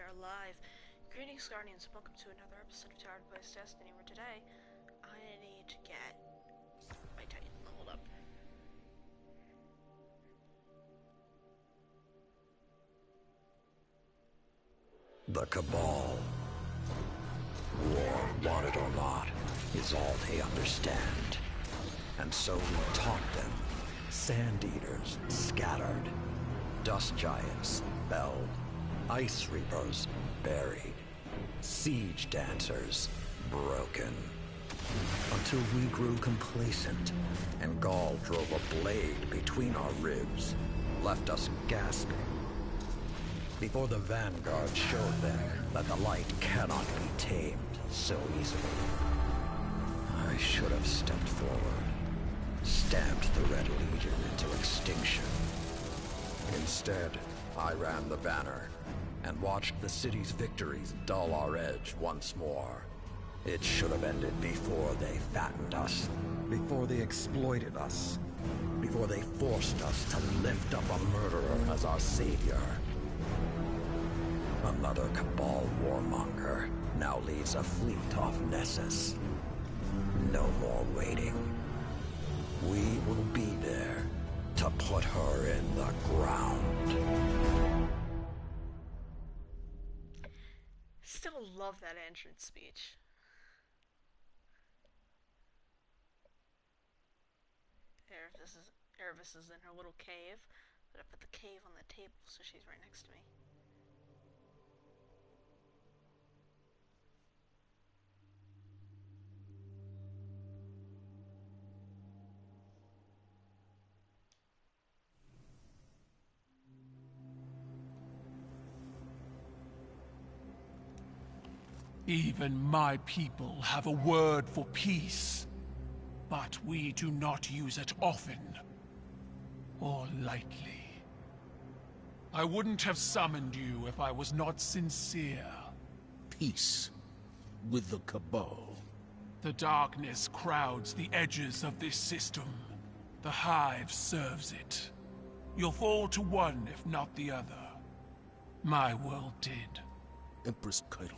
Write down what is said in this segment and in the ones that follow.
are live. Greetings, Guardians, and welcome to another episode of Tower Place Destiny, where today I need to get my Titan leveled up. The Cabal, war, want it or not, is all they understand. And so we taught them. Sand Eaters scattered, Dust Giants felled, Ice Reapers buried, Siege Dancers broken. Until we grew complacent, and Gaul drove a blade between our ribs, left us gasping. Before the Vanguard showed them that the light cannot be tamed so easily. I should have stepped forward, stamped the Red Legion into extinction. Instead, I ran the banner and watched the city's victories dull our edge once more. It should have ended before they fattened us, before they exploited us, before they forced us to lift up a murderer as our savior. Another Cabal warmonger now leads a fleet off Nessus. No more waiting. We will be there to put her in the ground. Still love that entrance speech. Erebus is in her little cave, but I put the cave on the table so she's right next to me. Even my people have a word for peace, but we do not use it often or lightly. I wouldn't have summoned you if I was not sincere. Peace with the Cabal. The darkness crowds the edges of this system. The Hive serves it. You'll fall to one if not the other. My world did. Empress Keitel,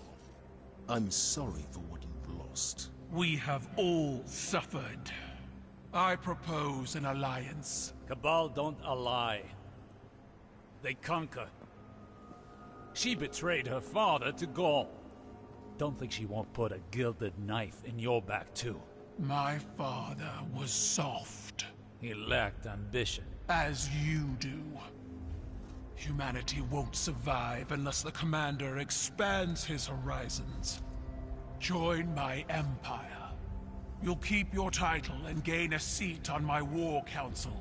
I'm sorry for what you've lost. We have all suffered. I propose an alliance. Cabal don't ally. They conquer. She betrayed her father to Gaul. Don't think she won't put a gilded knife in your back too. My father was soft. He lacked ambition. As you do. Humanity won't survive unless the Commander expands his horizons. Join my empire. You'll keep your title and gain a seat on my war council.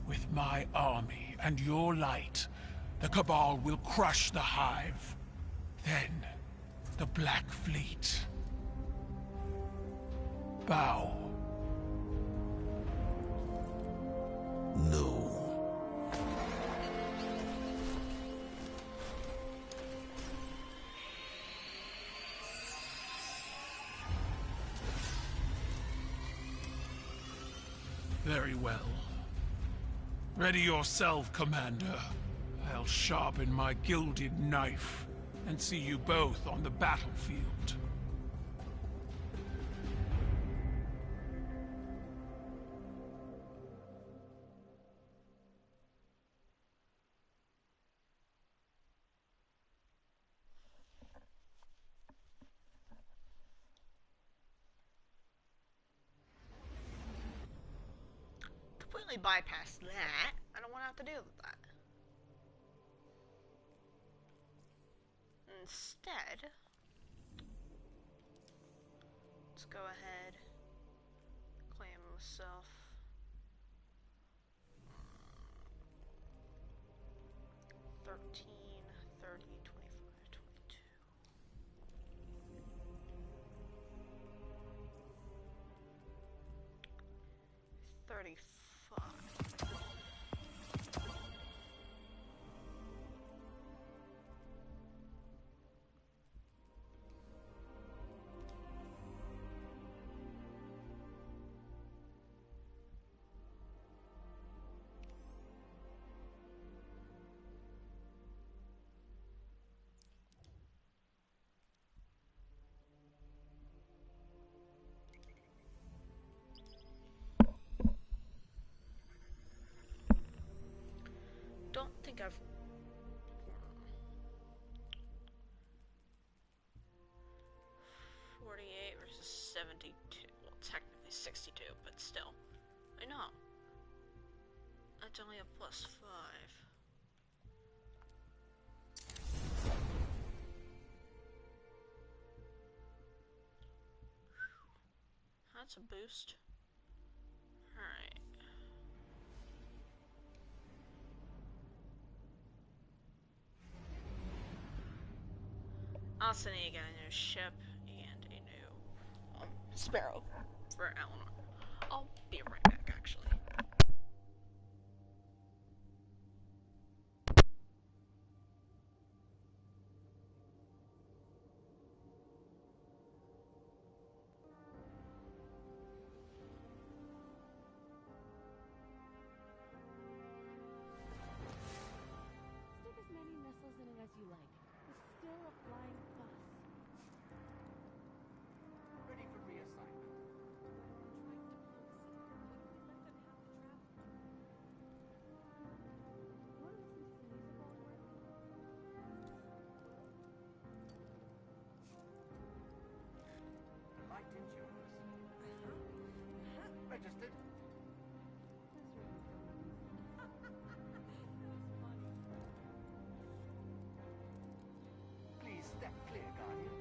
With my army and your light, the Cabal will crush the Hive. Then, the Black Fleet. Bow. No. Very well. Ready yourself, Commander. I'll sharpen my gilded knife and see you both on the battlefield. Completely bypass that. I don't want to have to deal with that. Instead, let's go ahead, claim myself. 13, 30, 25, 22. 35. think I've... 48 versus 72. Well, technically 62, but still. I know. That's only a +5. That's a boost. Alright. Also need to get a new ship and a new sparrow for Eleanor. I'll be right back, actually. Stick as many missiles in it as you like. It's still a flying bus. Ready for reassignment. Light insurers. Registered. Please step clear, Guardian.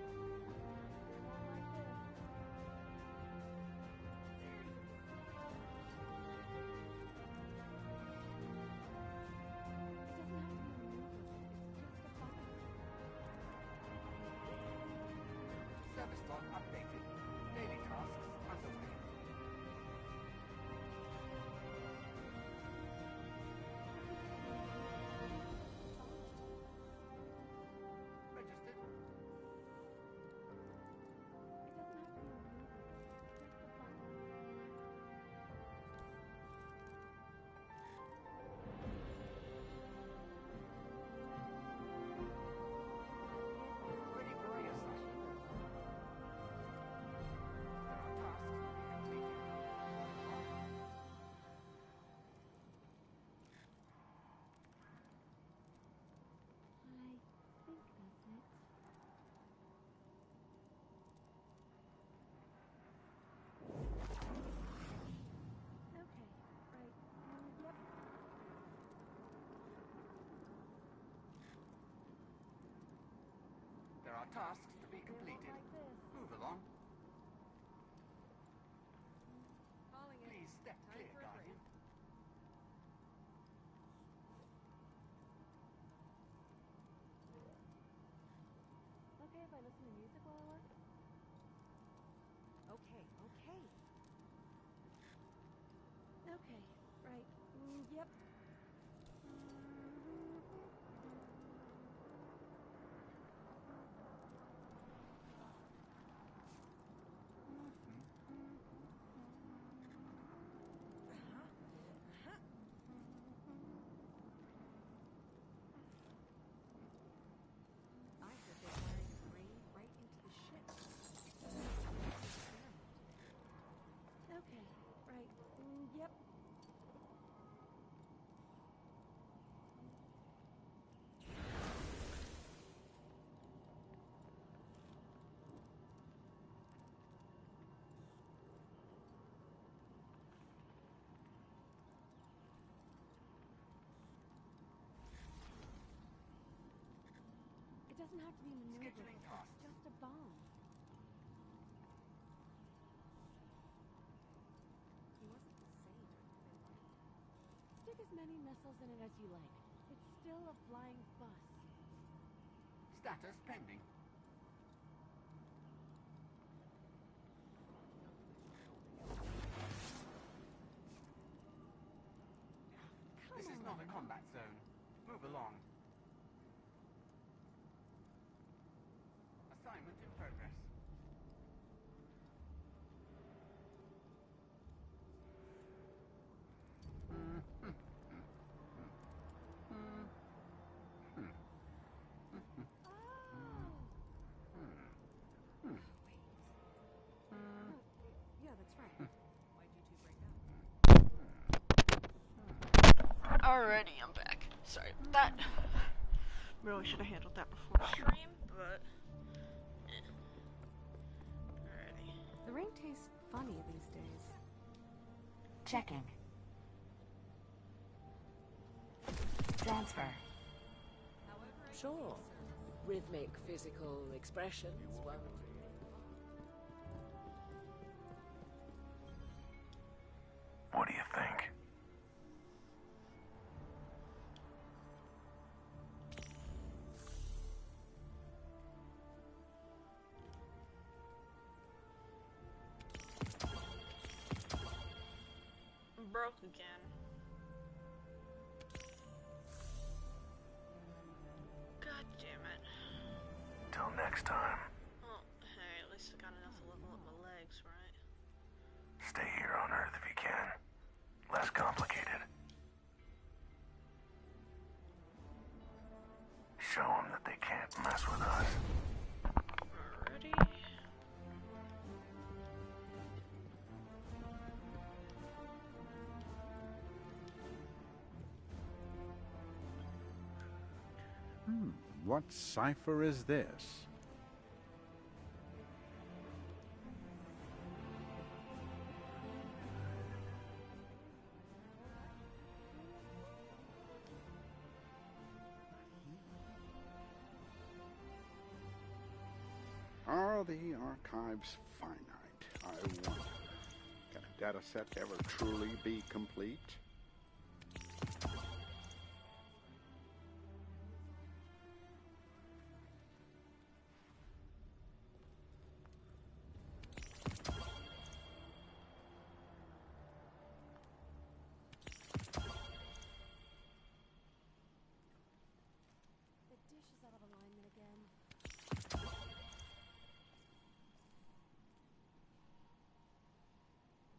Service log updated. Daily tasks underway. Registered. Ready for reassignment. There are tasks to be completed. I think that's it. Okay, right. Yep. There are tasks to be completed. Like this. Move along. Calling it. Please step Time clear, for a Guardian. Okay if I listen to music while I work? Okay, okay. Okay, right. Yep. I heard they wired the brain right into the ship. Okay, right. Yep. It doesn't have to be maneuverable. Scheduling tasks. It's just a bomb. He wasn't the same. Stick as many missiles in it as you like. It's still a flying bus. Status pending. This is not a combat zone. Move along. Assignment in progress. Yeah, that's right. Why'd you two break up? Alrighty, I'm back. Sorry, that really should have handled that before stream, but alrighty. The ring tastes funny these days. Checking. Transfer. Sure. Rhythmic physical expressions won't. What do you think? Broke again. God damn it. Till next time. Well, hey, at least I got enough to level up my legs, right? Stay here on Earth if you can. Less complicated. Show them that they can't mess with us. Alrighty. What cipher is this? Are the archives finite? I wonder. Can a data set ever truly be complete? The dish is out of alignment again.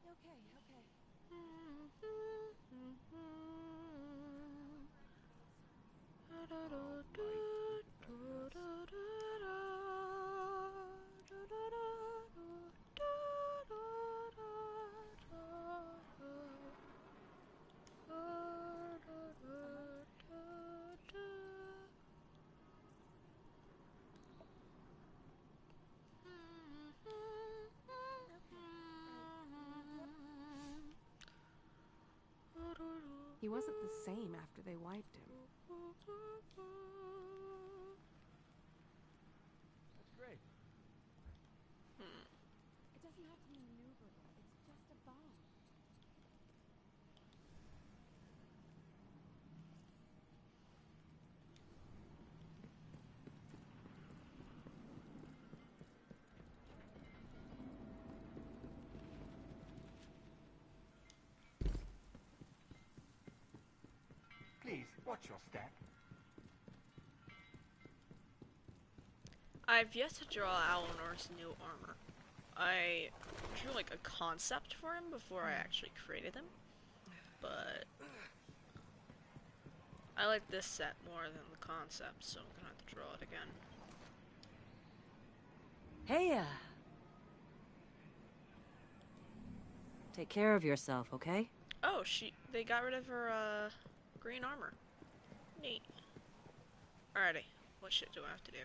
Okay, okay. He wasn't the same after they wiped him. That's great. It doesn't have to be maneuverable. It's just a bomb. Please, watch your step. I've yet to draw Alinor's new armor. I drew like a concept for him before I actually created him, but I like this set more than the concept, so I'm gonna have to draw it again. Hey, take care of yourself, okay? Oh, they got rid of her, green armor. Neat. Alrighty, what shit do I have to do?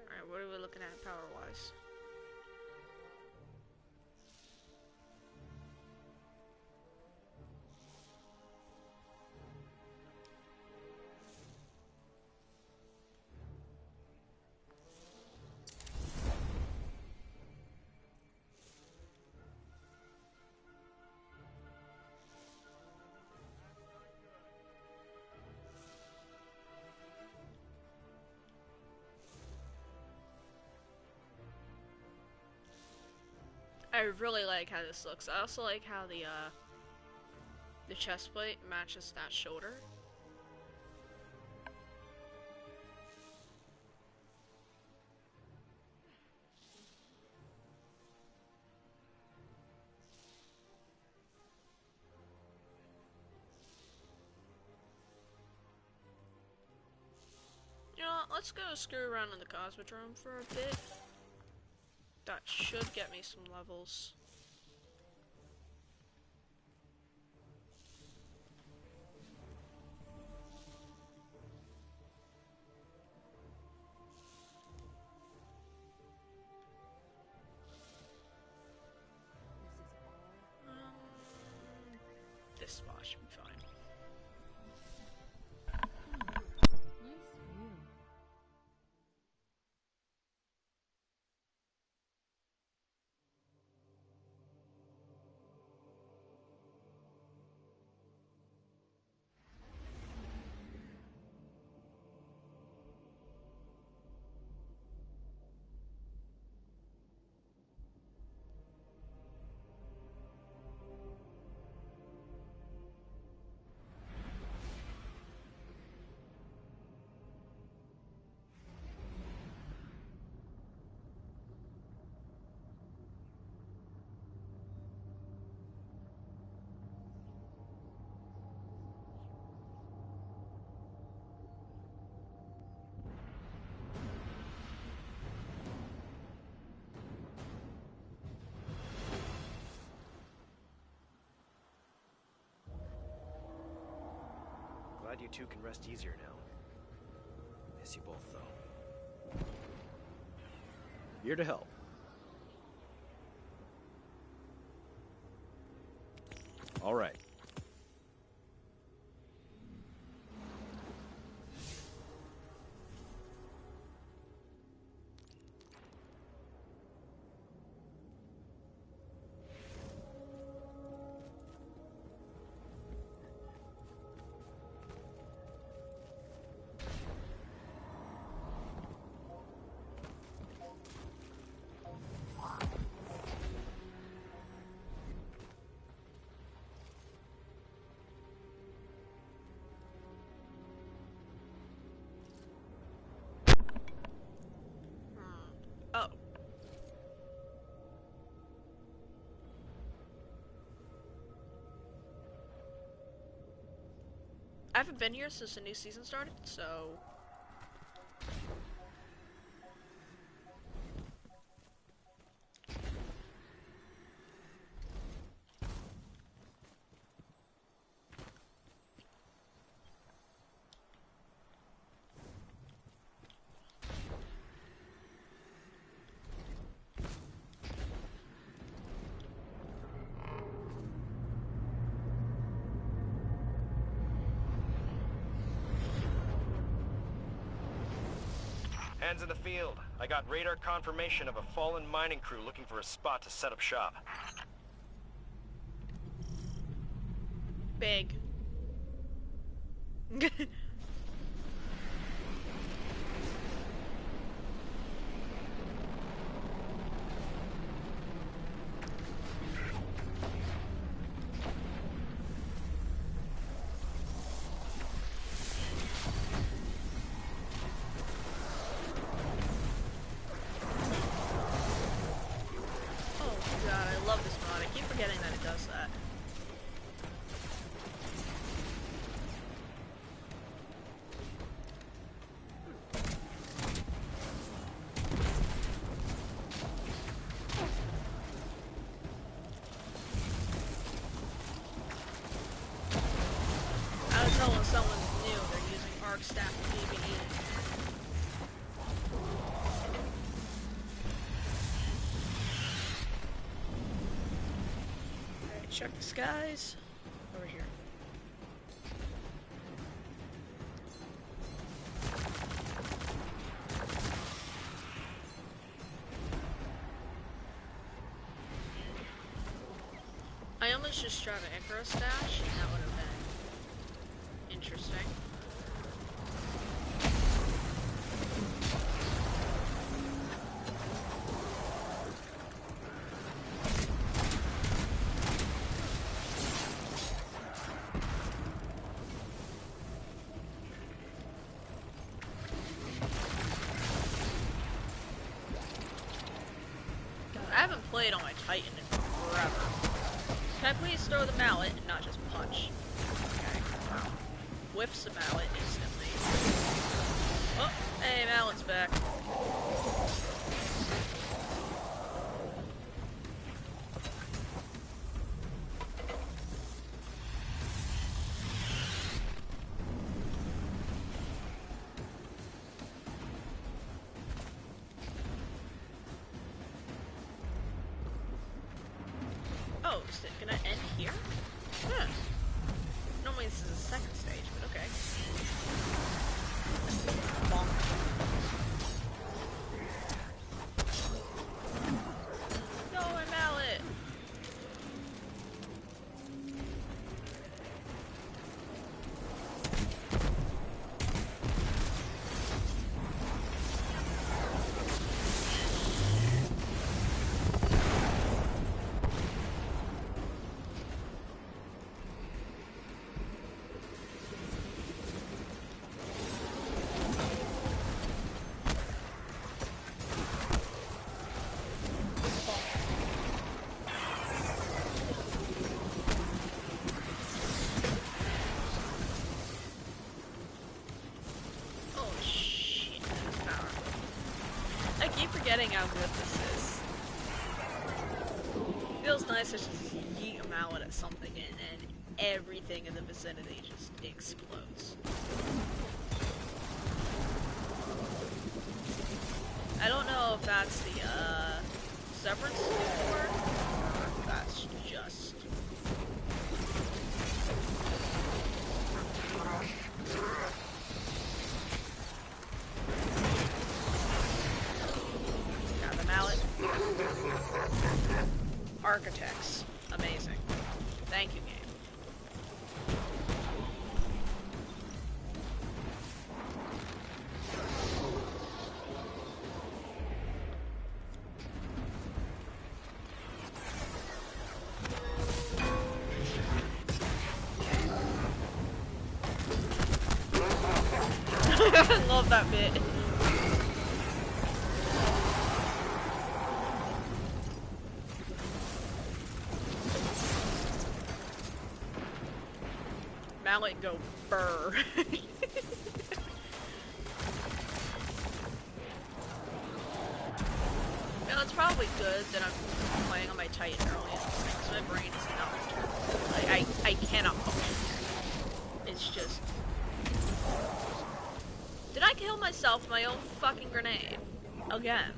Alright, what are we looking at power-wise? I really like how this looks. I also like how the chest plate matches that shoulder. You know what, let's go screw around in the Cosmodrome for a bit. That should get me some levels. This spot should be fine. Glad you two can rest easier now. Miss you both, though. Here to help. All right. Oh. I haven't been here since the new season started, so... Hands in the field. I got radar confirmation of a fallen mining crew looking for a spot to set up shop. Big. When someone's new, they're using arc staff and PvE. Alright, check the skies. Over here. I almost just tried an Icarus stash, and that would have been interesting. played on my Titan in forever. Can I please throw the mallet and not just punch? Okay. Whips the mallet instantly. Oh, hey, mallet's back. Oh, is it gonna end here? Huh. Normally this is the second stage, but okay. Bonk. No, my mallet! Forgetting how good this is. Feels nice to just yeet a mallet at something and everything in the vicinity just explodes. I don't know if that's the severance or if that's just architects. Amazing. Thank you, game. I love that bit. Mallet go burr. Yeah, it's probably good that I'm playing on my Titan early in the morning because my brain is not. Like, I cannot function. It's just. Did I kill myself with my own fucking grenade? Again.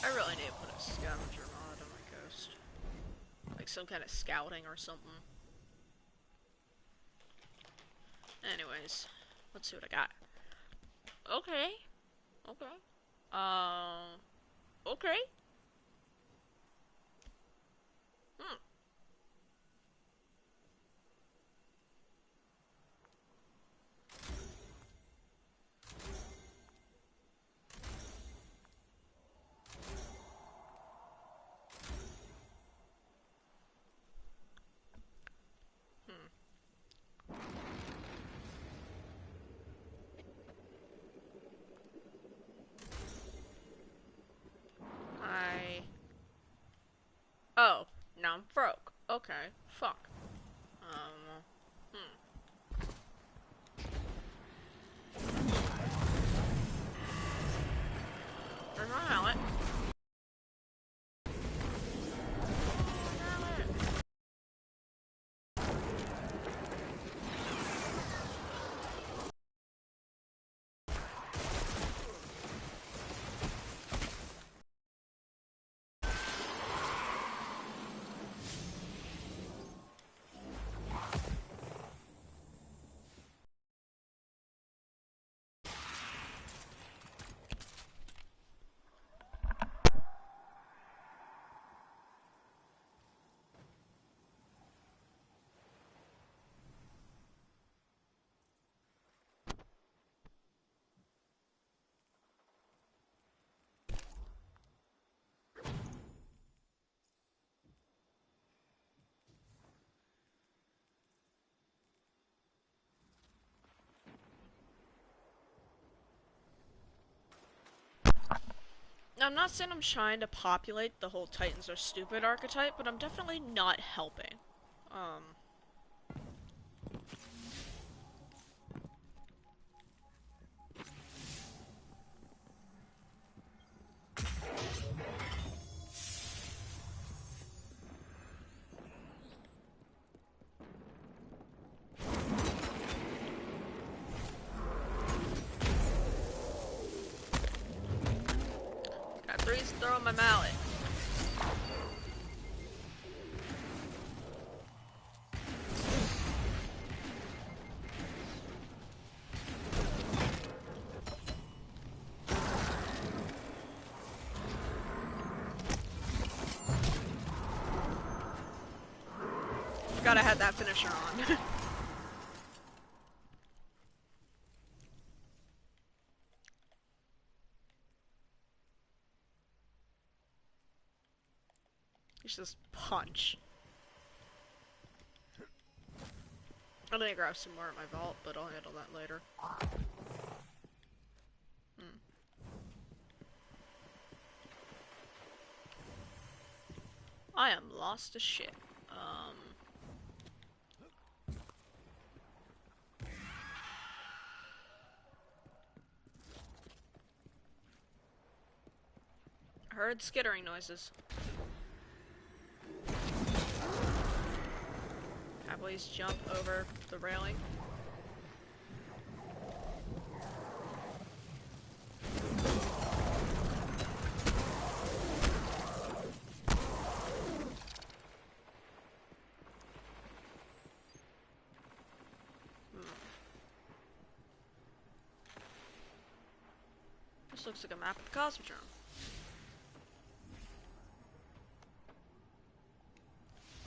I really need to put a scavenger mod on my ghost. Like some kind of scouting or something. Anyways, let's see what I got. Okay. Okay. Okay. Oh, now I'm broke. Okay, fuck. Where's my mallet? I'm not saying I'm trying to populate the whole Titans are stupid archetype, but I'm definitely not helping. Got threes throwing my mallet. Forgot I had that finisher on. It's just punch. I'm gonna grab some more at my vault, but I'll handle that later. I am lost as shit. Heard skittering noises. Cowboys jump over the railing. This looks like a map of the Cosmodrome.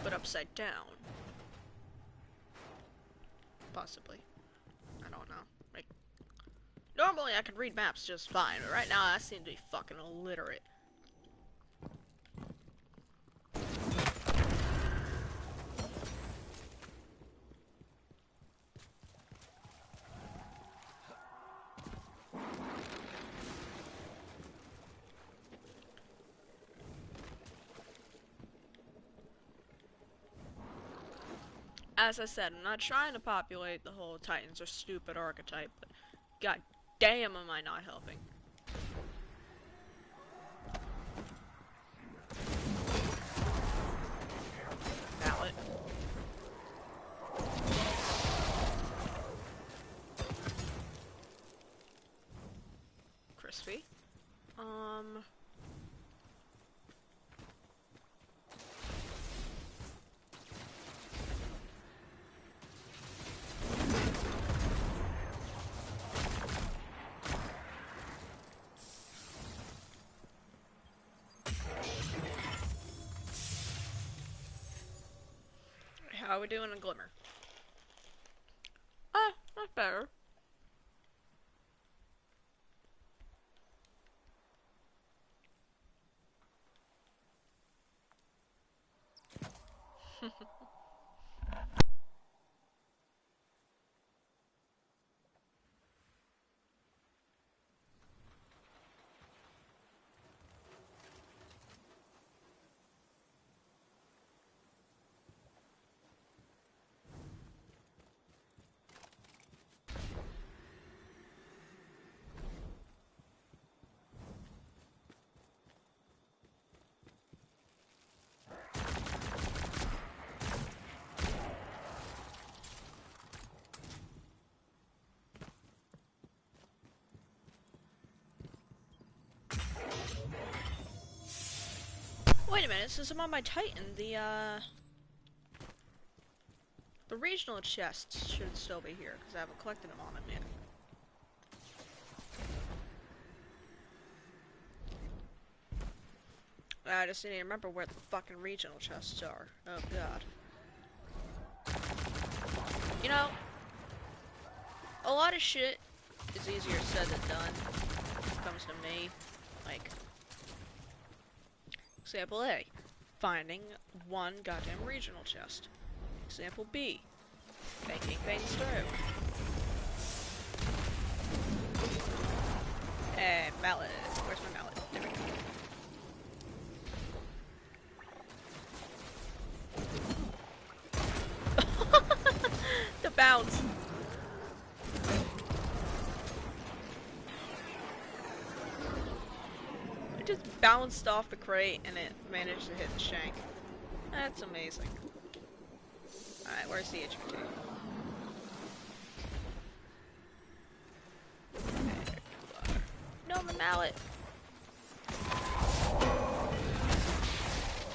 But upside down. Possibly. I don't know. Like, normally I can read maps just fine, but right now I seem to be fucking illiterate. As I said, I'm not trying to populate the whole Titans are stupid archetype, but god damn am I not helping. Mallet. Crispy. How are we doing in Glimmer? Not better. Wait a minute, since I'm on my Titan, the regional chests should still be here, because I haven't collected them on them yet. I just need to remember where the fucking regional chests are. Oh god. You know, a lot of shit is easier said than done when it comes to me. Like, example A, finding one goddamn regional chest. Example B, making things through. Mallet. Where's my mallet? There we go. out! It just bounced off the crate and it managed to hit the shank. That's amazing. Alright, where's the HVT? No, the mallet!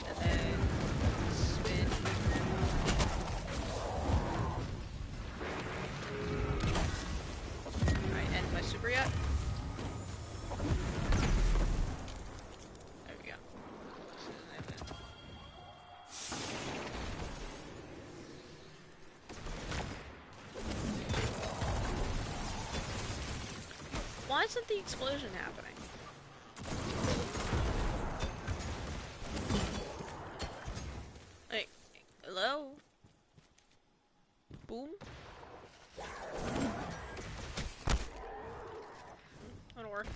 And then spin. Alright, end my super yet? There we go. Why isn't the explosion happening? Like, hello? Boom? That'll work.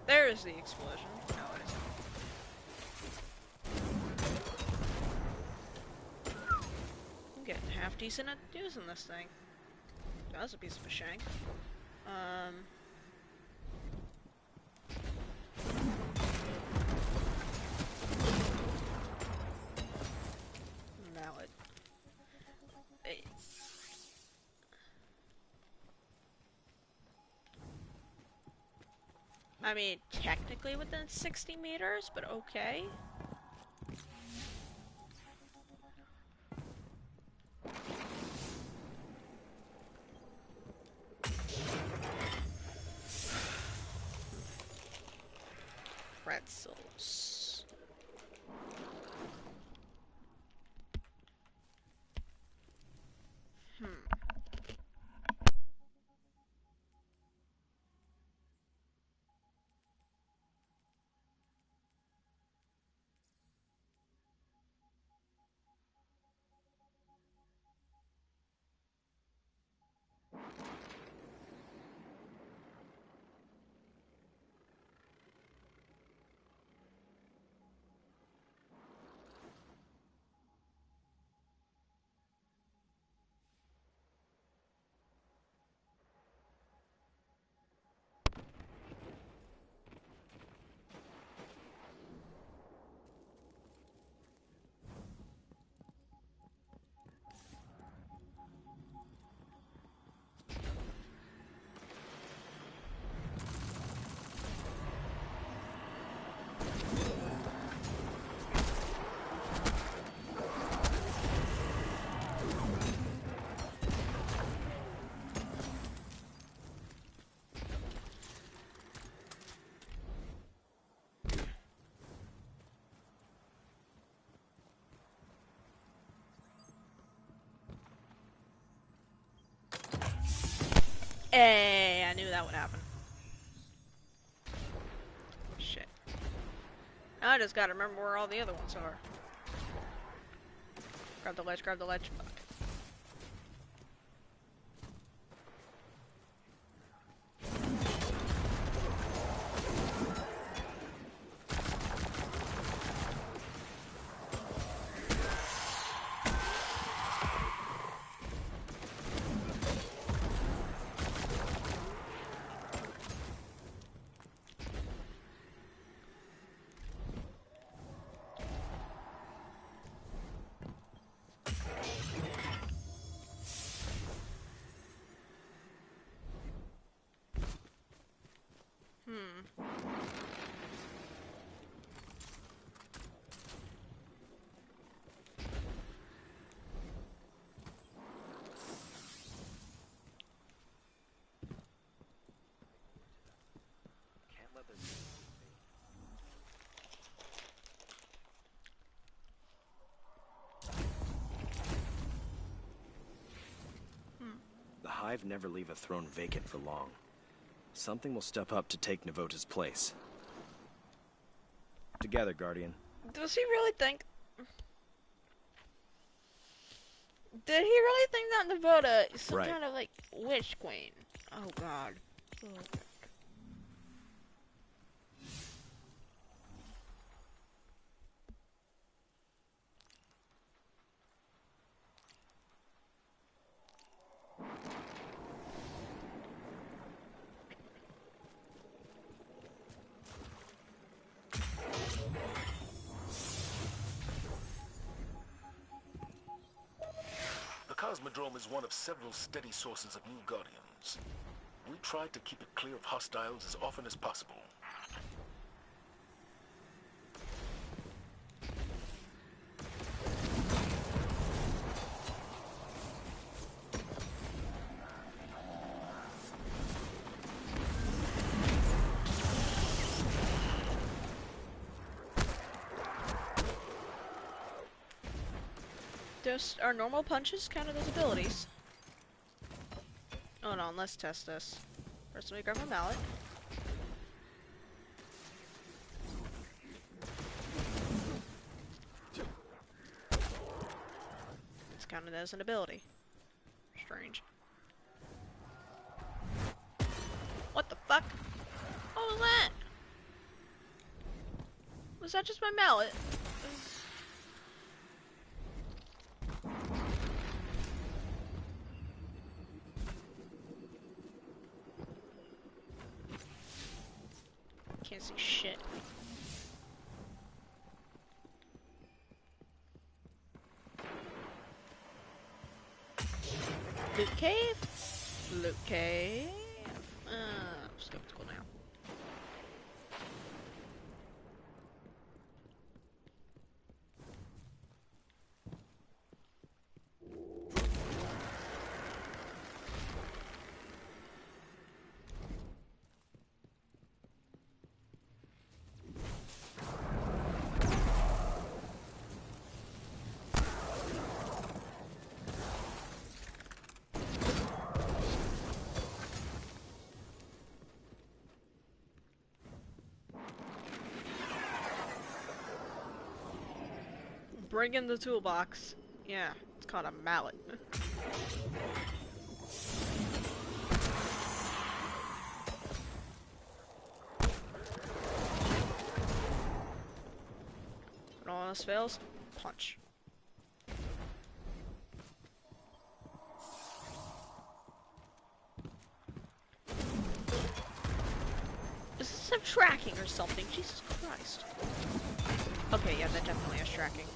There's the explosion. No, it isn't. I'm getting half decent at using this thing. That was a piece of a shank. Mallet. I mean, technically within 60 meters, but okay. Pretzels. Hey, I knew that would happen. Shit. Now I just gotta remember where all the other ones are. Grab the ledge, grab the ledge. The Hive never leave a throne vacant for long. Something will step up to take Navota's place. Together, Guardian. Does he really think... Did he really think that Navota is some kind of, like, witch queen? Oh, God. Oh. Hippodrome is one of several steady sources of new Guardians. We try to keep it clear of hostiles as often as possible. Are normal punches counted as abilities? Hold on, let's test this. First, let me grab my mallet. It's counted as an ability. Strange. What the fuck? What was that? Was that just my mallet? Can't see shit. Loot cave? Loot cave? I'm skeptical now. Bring in the toolbox. Yeah, it's called a mallet. When all else fails, punch. Is this some tracking or something? Jesus Christ. Okay, yeah, that definitely has tracking.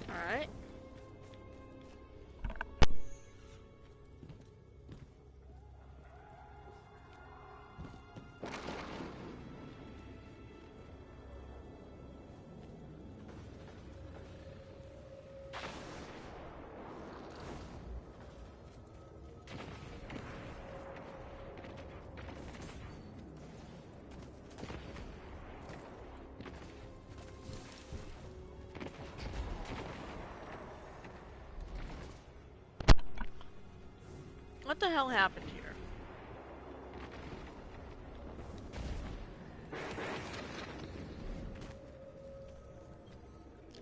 Alright. What the hell happened here?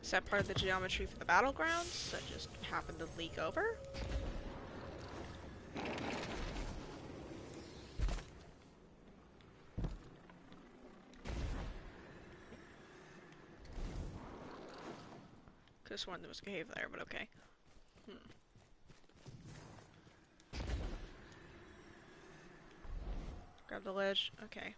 Is that part of the geometry for the battlegrounds that just happened to leak over? Could've sworn there was a cave there, but okay. Grab the ledge. Okay.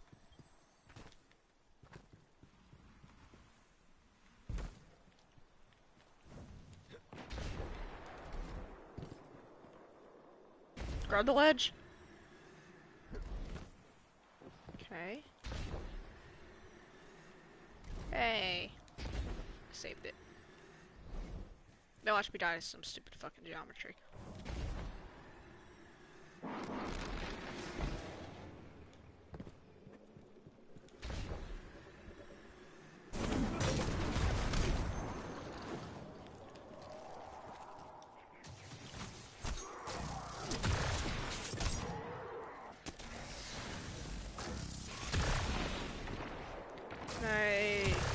Grab the ledge. Okay. Hey. I saved it. Now watch me die to some stupid fucking geometry.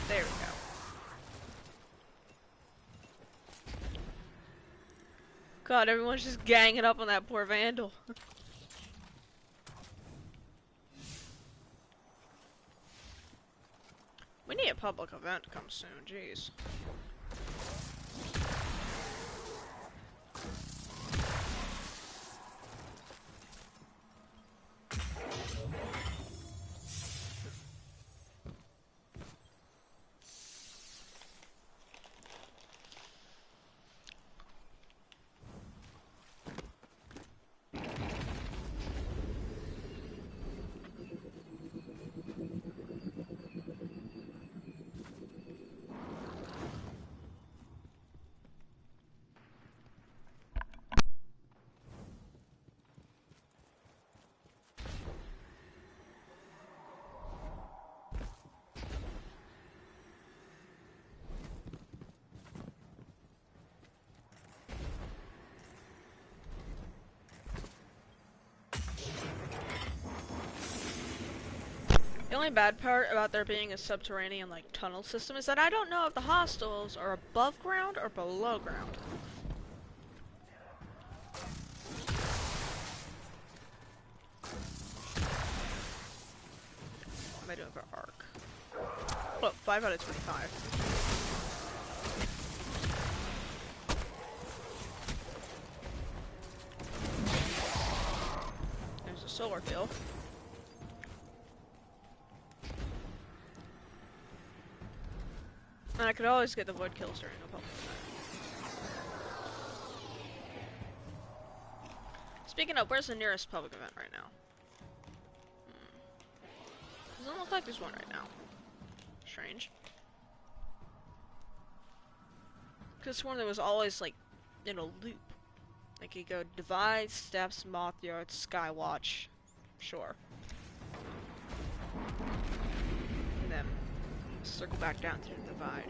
There we go. God, everyone's just ganging up on that poor vandal. We need a public event to come soon, jeez. The only bad part about there being a subterranean, like, tunnel system is that I don't know if the hostiles are above ground or below ground. What am I doing for arc? Oh, 5 out of 25. There's a solar field. And I could always get the void kills during a public event. Speaking of, where's the nearest public event right now? Doesn't look like there's one right now. Strange. Could have sworn there was always, like, in a loop. Like, you go Divide, Steps, Moth Yard, Skywatch. Sure. And then circle back down through the Divide.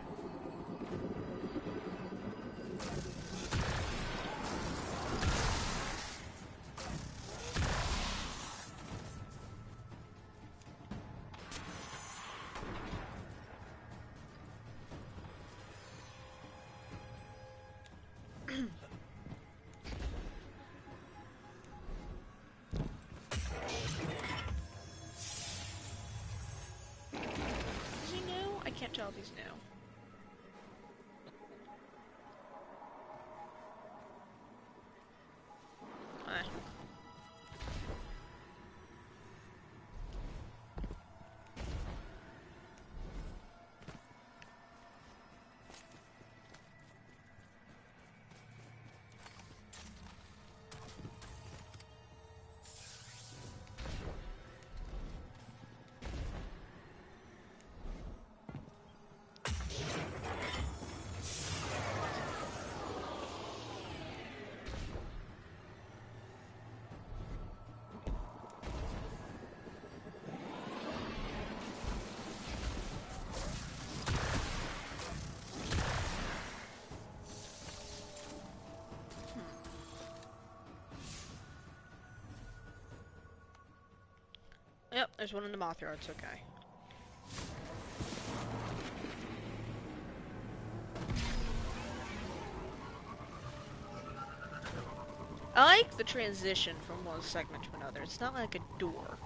Is he new? I can't tell if he's new. Eh. Yep, there's one in the Moth Yard, it's okay. I like the transition from one segment to another. It's not like a door.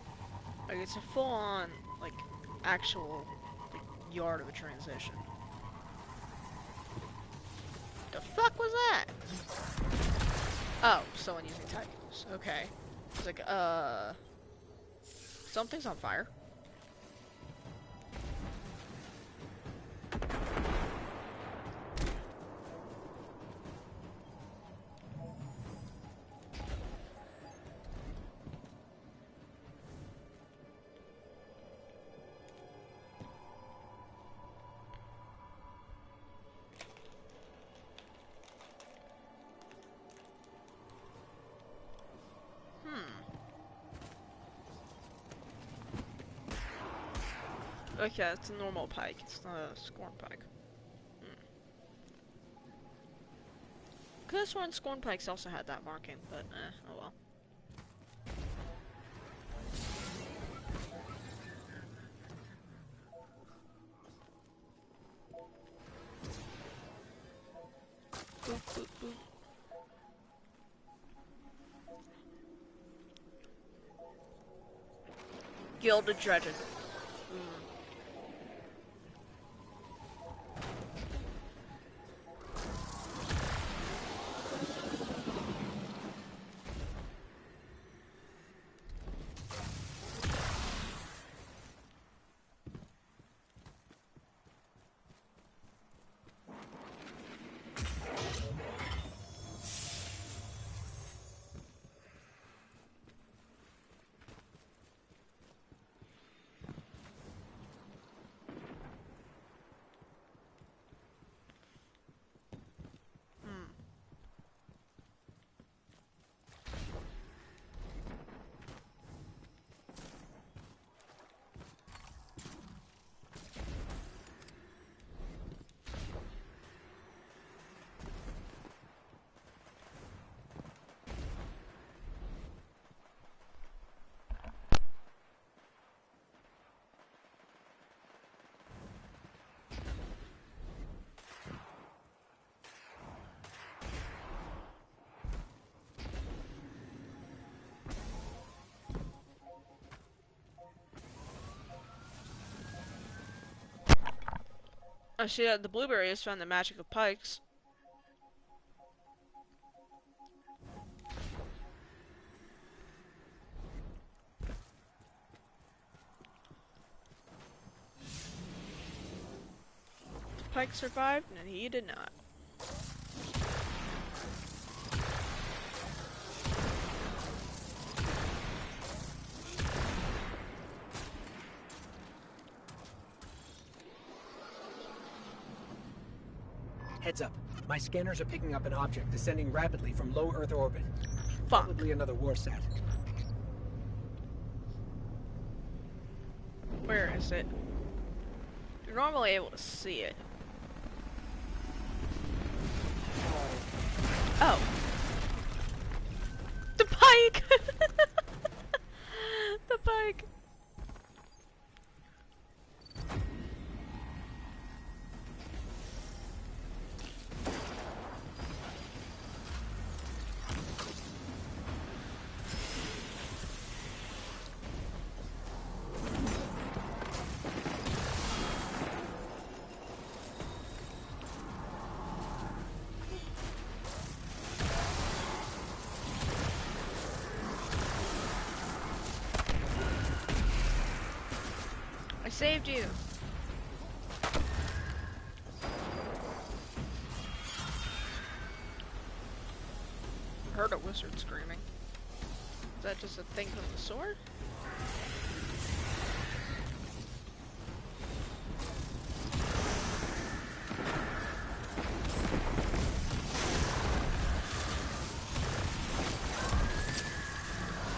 Like, it's a full-on, like, actual, like, yard of a transition. The fuck was that? Oh, someone using typos. Okay. It's like, something's on fire. Okay, it's a normal pike. It's not a scorn pike. Could have sworn scorn pikes also had that marking, but oh well. Boop, boop, boop. Gilded Dredgen. I see that the blueberries found the magic of pikes. Pike survived, and he did not. Heads up. My scanners are picking up an object descending rapidly from low Earth orbit. Fuck. Probably another warsat. Where is it? You're normally able to see it. Oh. The pike! The pike. I saved you. I heard a wizard screaming. Is that just a thing from the sword?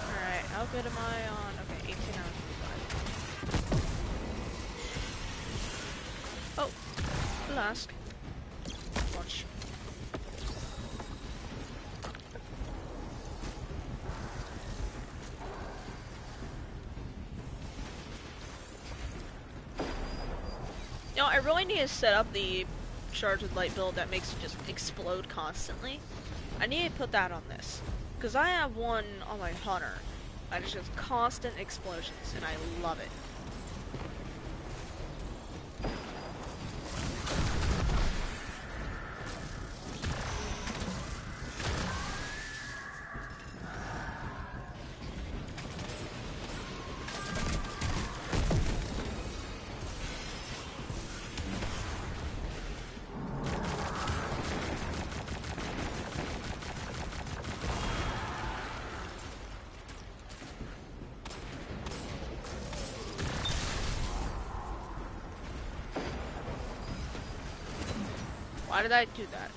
Alright, how good am I on? Okay, 18 hours. Oh, flask. Watch. You know, I really need to set up the charge with light build that makes it just explode constantly. I need to put that on this. Because I have one on my hunter. And it's just constant explosions, and I love it. Why did I do that?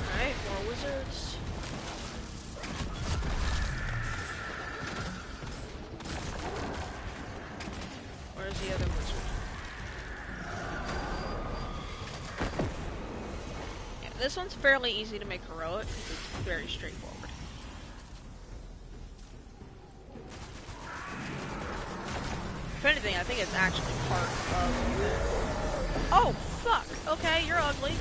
Alright, more wizards. Where's the other wizard? Yeah, this one's fairly easy to make heroic because it's very straightforward. If anything, I think it's actually part of... Oh, fuck! Okay, you're ugly.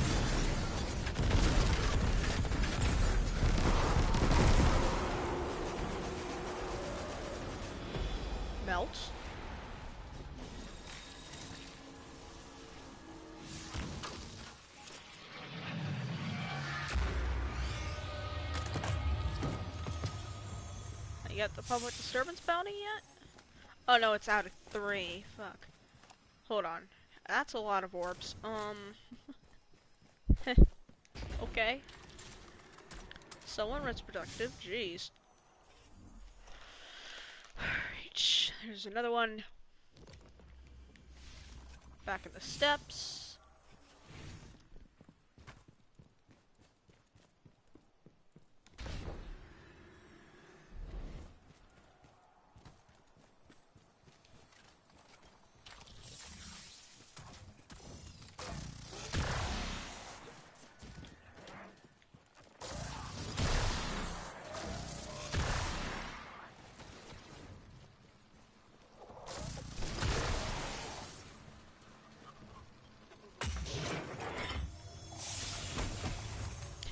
Melt. You got the public disturbance bounty yet? Oh no, it's out of 3. Fuck. Hold on. That's a lot of orbs. Okay. Someone was productive. Jeez. Alright. There's another one. Back in the steps.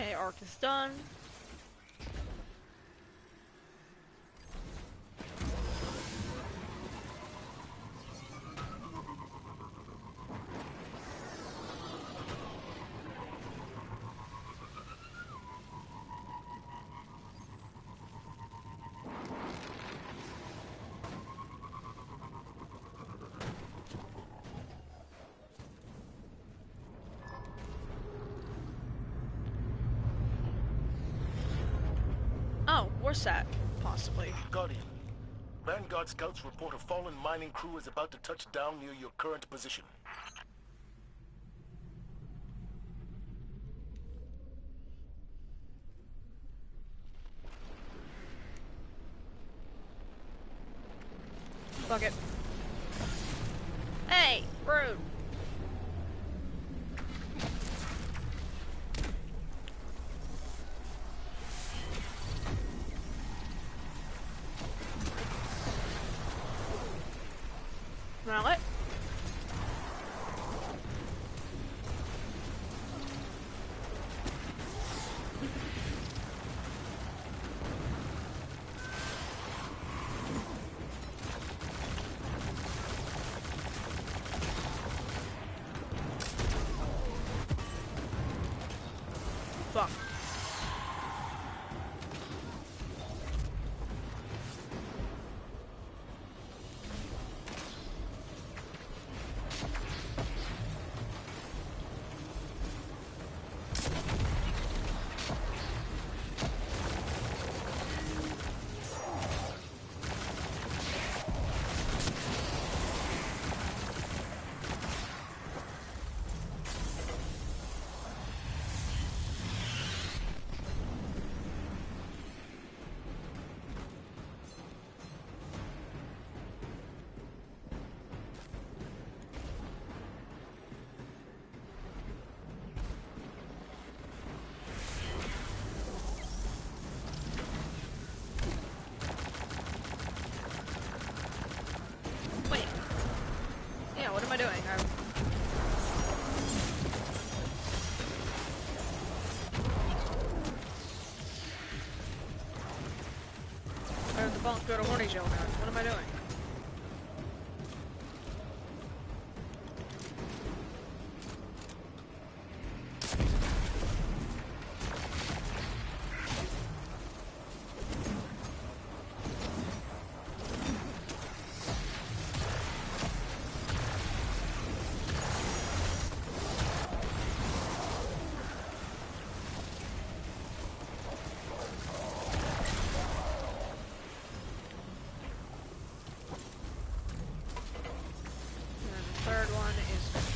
Okay, arc is done. Or Sat, possibly. Guardian, Vanguard scouts report a fallen mining crew is about to touch down near your current position. Fuck it. Hey, rude. Mallet. Fuck. Wait. Yeah, what am I doing? I have the bunk go to horny show now. What am I doing? Third one is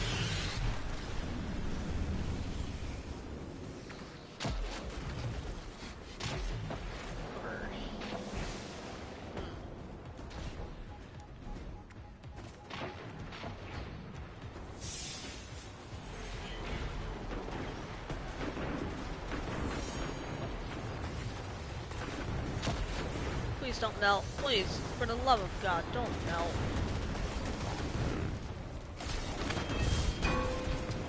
please don't melt. Please, for the love of God, don't melt.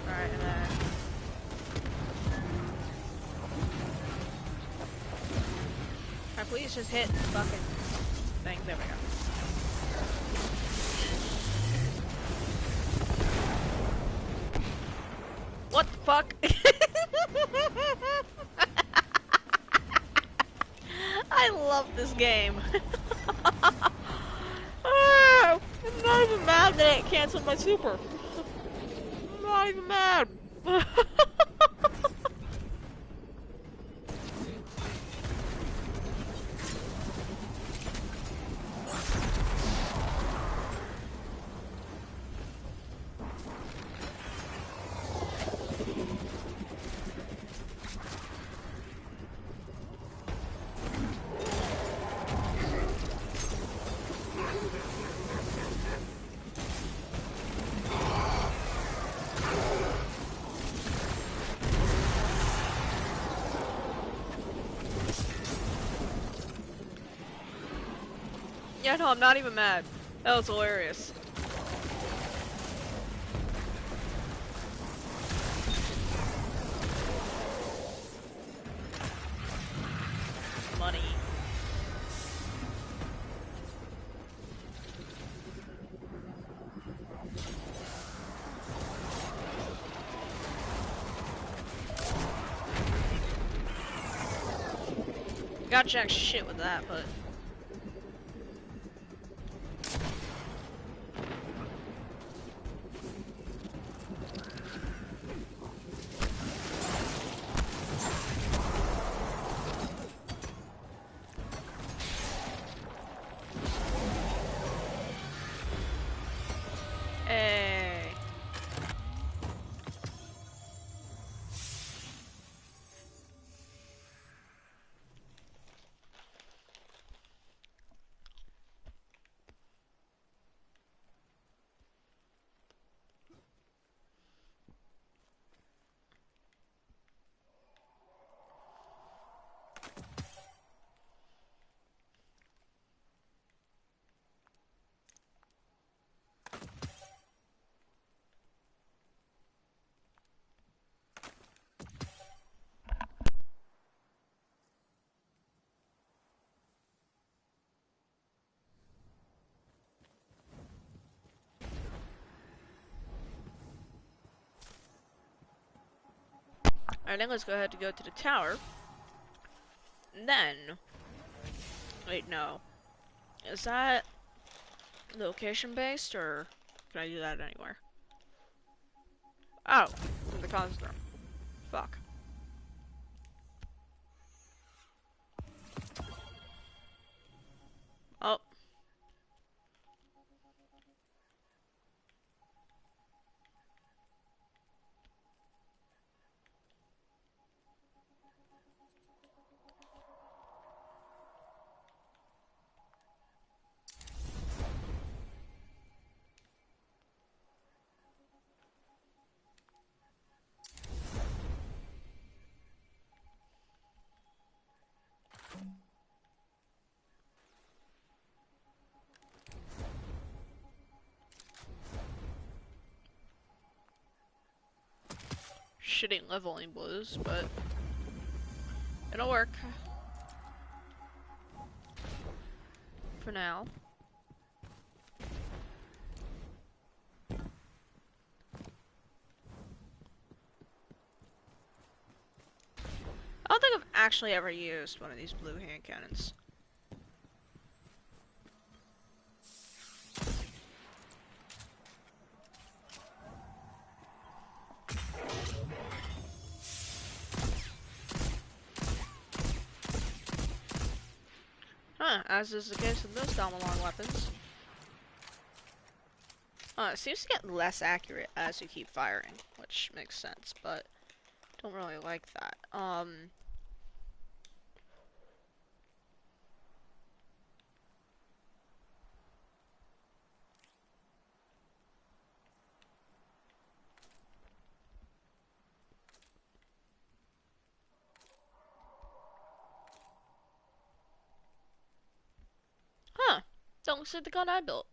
Alright, and then... Alright, please just hit the fucking thing. There we go. What the fuck? I love this game. I'm not even mad that it canceled my super. I'm not even mad. Yeah, no, I'm not even mad. That was hilarious. Money. Got jack shit with that, but... I think let's go ahead and go to the tower. And then... Wait, no. Is that location-based, or can I do that anywhere? Oh, the comms room. Fuck. Oh. Shitty leveling blues, but it'll work for now. I don't think I've actually ever used one of these blue hand cannons. As is the case with most Domalon weapons. It seems to get less accurate as you keep firing, which makes sense, but don't really like that. Huh. Don't look like the gun I built.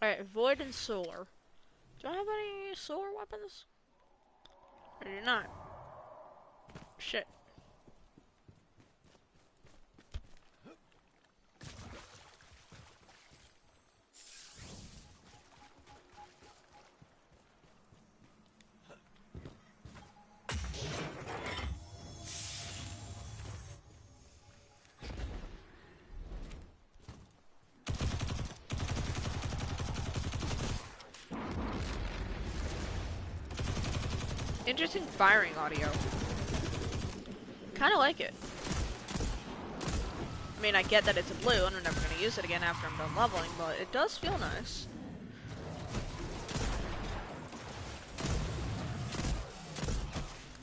Alright, Void and Solar. Do I have any solar weapons? I do not. Shit. Interesting firing audio. Kind of like it. I mean, I get that it's a blue and I'm never going to use it again after I'm done leveling, but it does feel nice.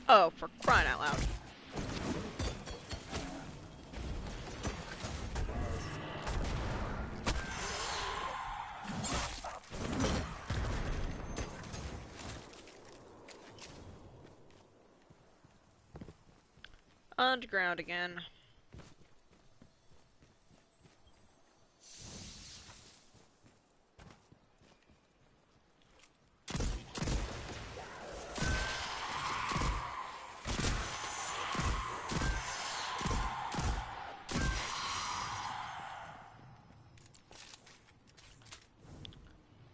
Oh, for crying out loud. Underground again.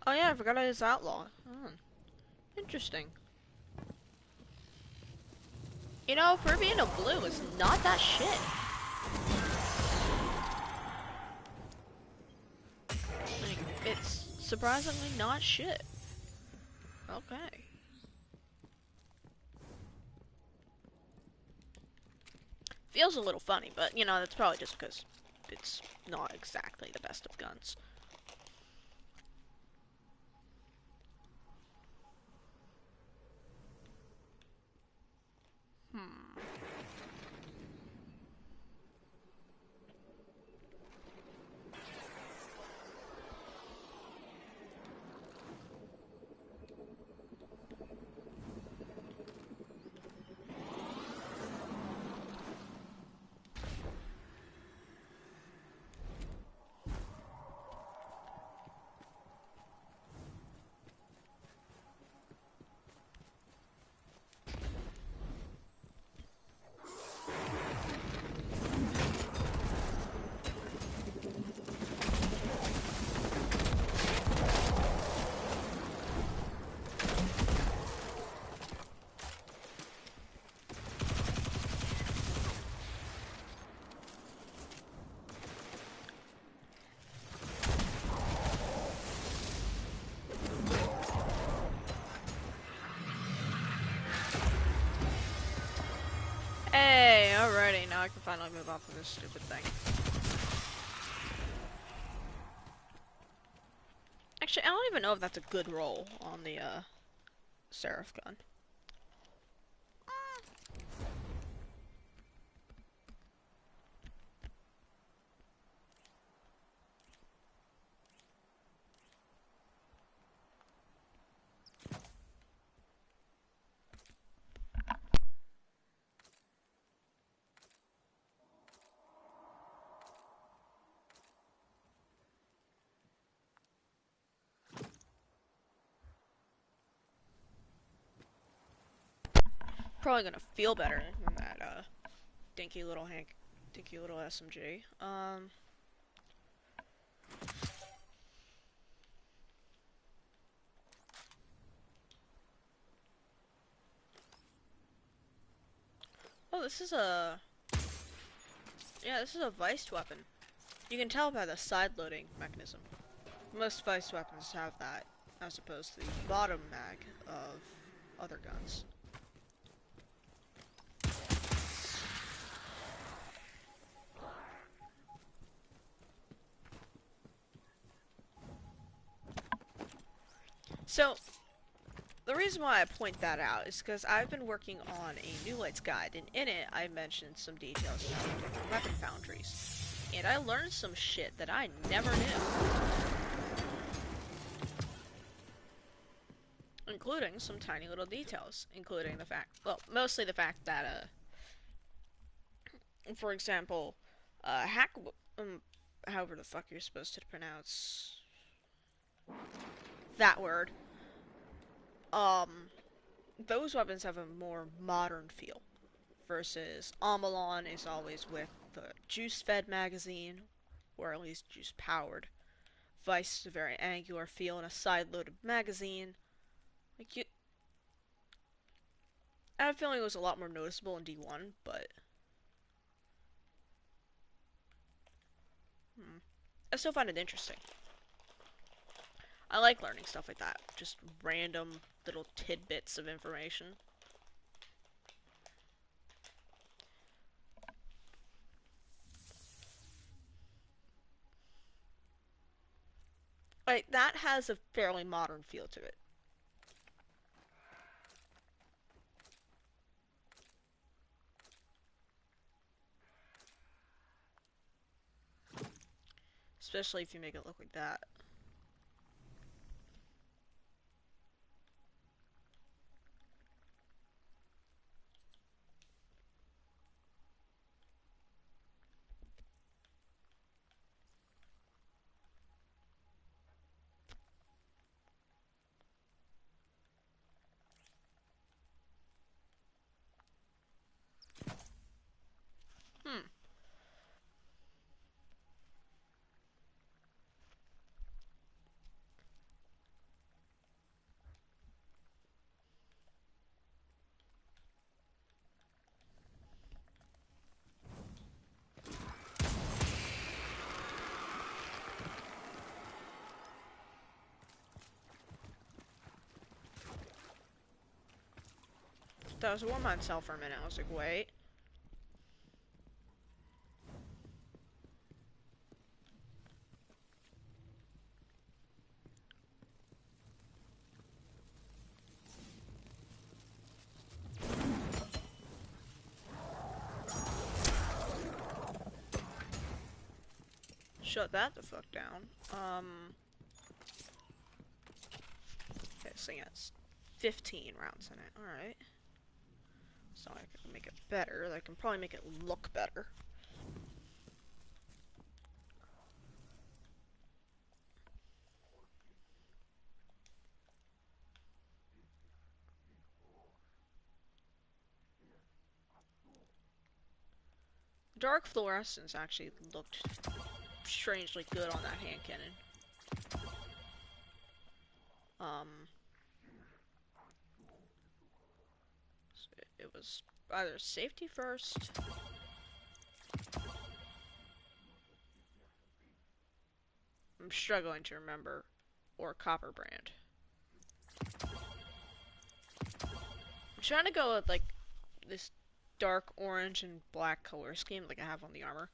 Oh yeah, I forgot I was outlaw. Hmm. Interesting. You know, for being a blue, it's not that shit. Like, it's surprisingly not shit. Okay. Feels a little funny, but, you know, that's probably just because it's not exactly the best of guns. Hey, alrighty, now I can finally move off of this stupid thing. Actually, I don't even know if that's a good roll on the, Seraph gun. Probably gonna feel better than that, dinky little SMG. Oh, this is a... Yeah, this is a Vice weapon. You can tell by the side-loading mechanism. Most Vice weapons have that, as opposed to the bottom mag of other guns. So, the reason why I point that out is because I've been working on a New Lights guide, and in it I mentioned some details about different weapon foundries. And I learned some shit that I never knew. Including some tiny little details, including the fact, well, mostly the fact that, for example, however the fuck you're supposed to pronounce that word, those weapons have a more modern feel, versus Amalon is always with the juice-fed magazine, or at least juice-powered. Vice is a very angular feel and a side-loaded magazine. Like, I have a feeling it was a lot more noticeable in D1, but... I still find it interesting. I like learning stuff like that. Just random little tidbits of information. Like, that has a fairly modern feel to it. Especially if you make it look like that. Hmm. That was a one-man cell for a minute. I was like, wait. Shut that the fuck down. Okay, this thing has 15 rounds in it. Alright. So I can make it better. I can probably make it look better. Dark fluorescence actually looked strangely good on that hand cannon. So it was either safety first. I'm struggling to remember, or copper brand. I'm trying to go with like this dark orange and black color scheme like I have on the armor.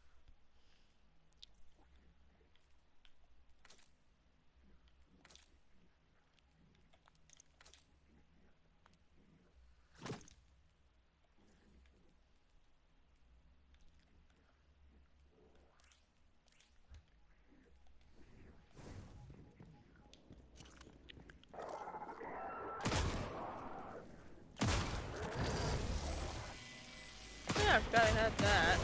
Yeah, I forgot I had that.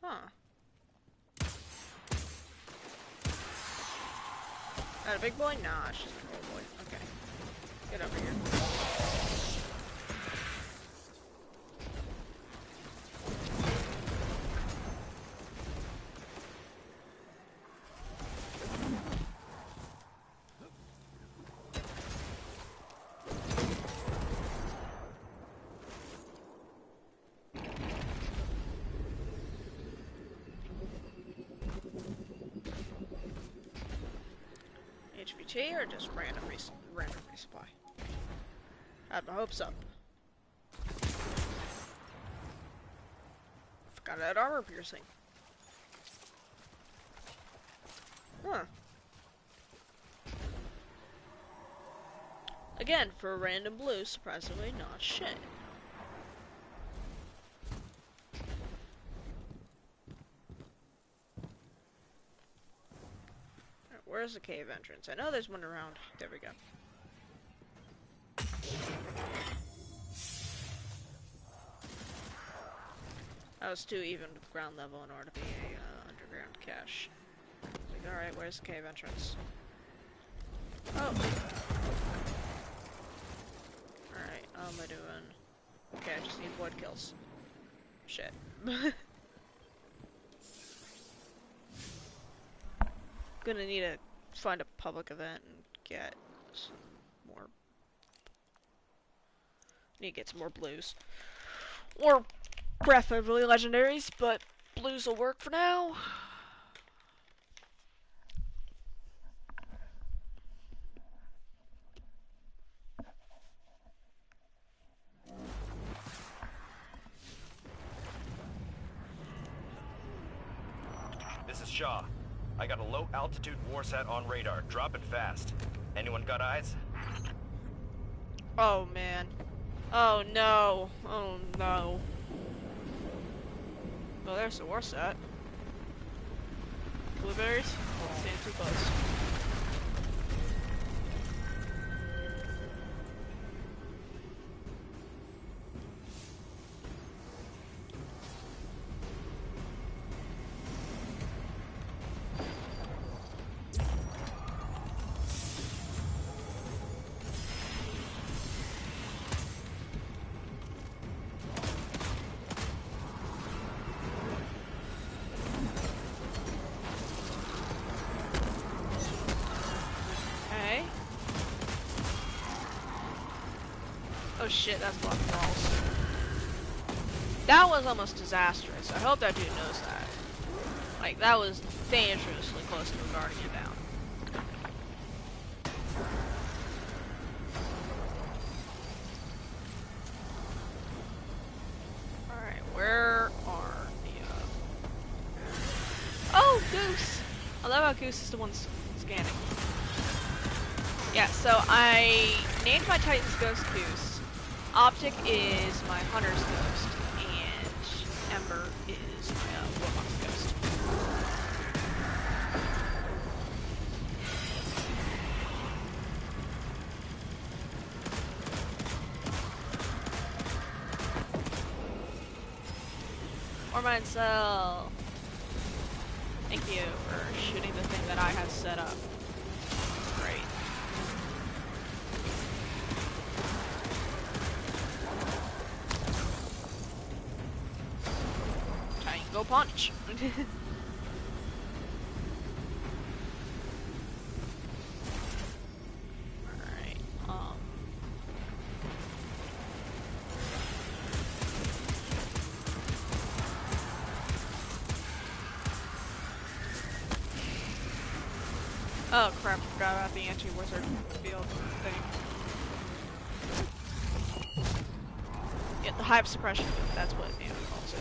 Huh. That a big boy? Nah, it's just a little boy. Okay. Get over here. HVT or just random resupply? Had my hopes up. Forgot I had armor piercing. Huh. Again, for a random blue, surprisingly not shit. Right, where's the cave entrance? I know there's one around. There we go. I was too even with ground level in order to be a underground cache. Like, alright, where's the cave entrance? Oh! Alright, how am I doing? Okay, I just need void kills. Shit. Gonna need to find a public event and get some more. Need to get some more blues. Or preferably legendaries, but blues will work for now. This is Shaw. I got a low-altitude warsat on radar, dropping fast. Anyone got eyes? Oh, man. Oh, no. Oh, no. Well, there's the warsat. Blueberries? Stand too close. Oh shit, that's blocking walls. That was almost disastrous. I hope that dude knows that. Like, that was dangerously close to guarding it down. Alright, where are the, Oh, Goose! I love how Goose is the one scanning. Yeah, so I named my Titan's Ghost Goose. Optic is my Hunter's Ghost, and Ember is my Warlock's Ghost. Or Mindcell. Thank you for shooting the thing that I have set up. Great. Go punch. Alright, oh crap, forgot about the anti-wizard field thing. Yeah, the hive suppression, that's what Anna calls it.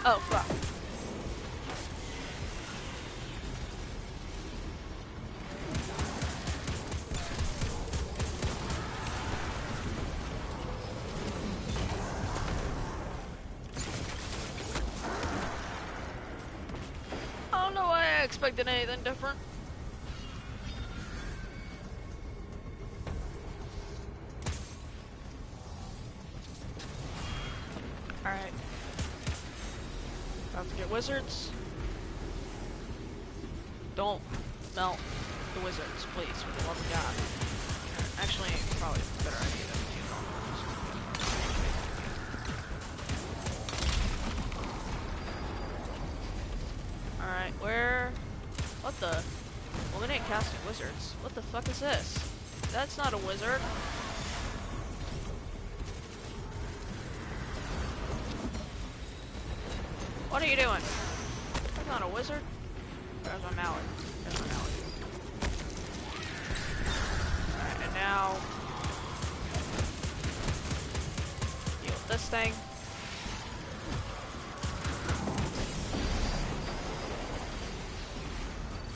Oh, fuck. I don't know why I expected anything different. Alright. About to get wizards. Don't melt the wizards, please, for the love of God. Actually, probably a better idea than you don't. Alright, where... What the... Eliminate casting wizards. What the fuck is this? That's not a wizard. What are you doing? That's not a wizard. There's my mallet. There's my mallet. Alright, and now... Deal with this thing.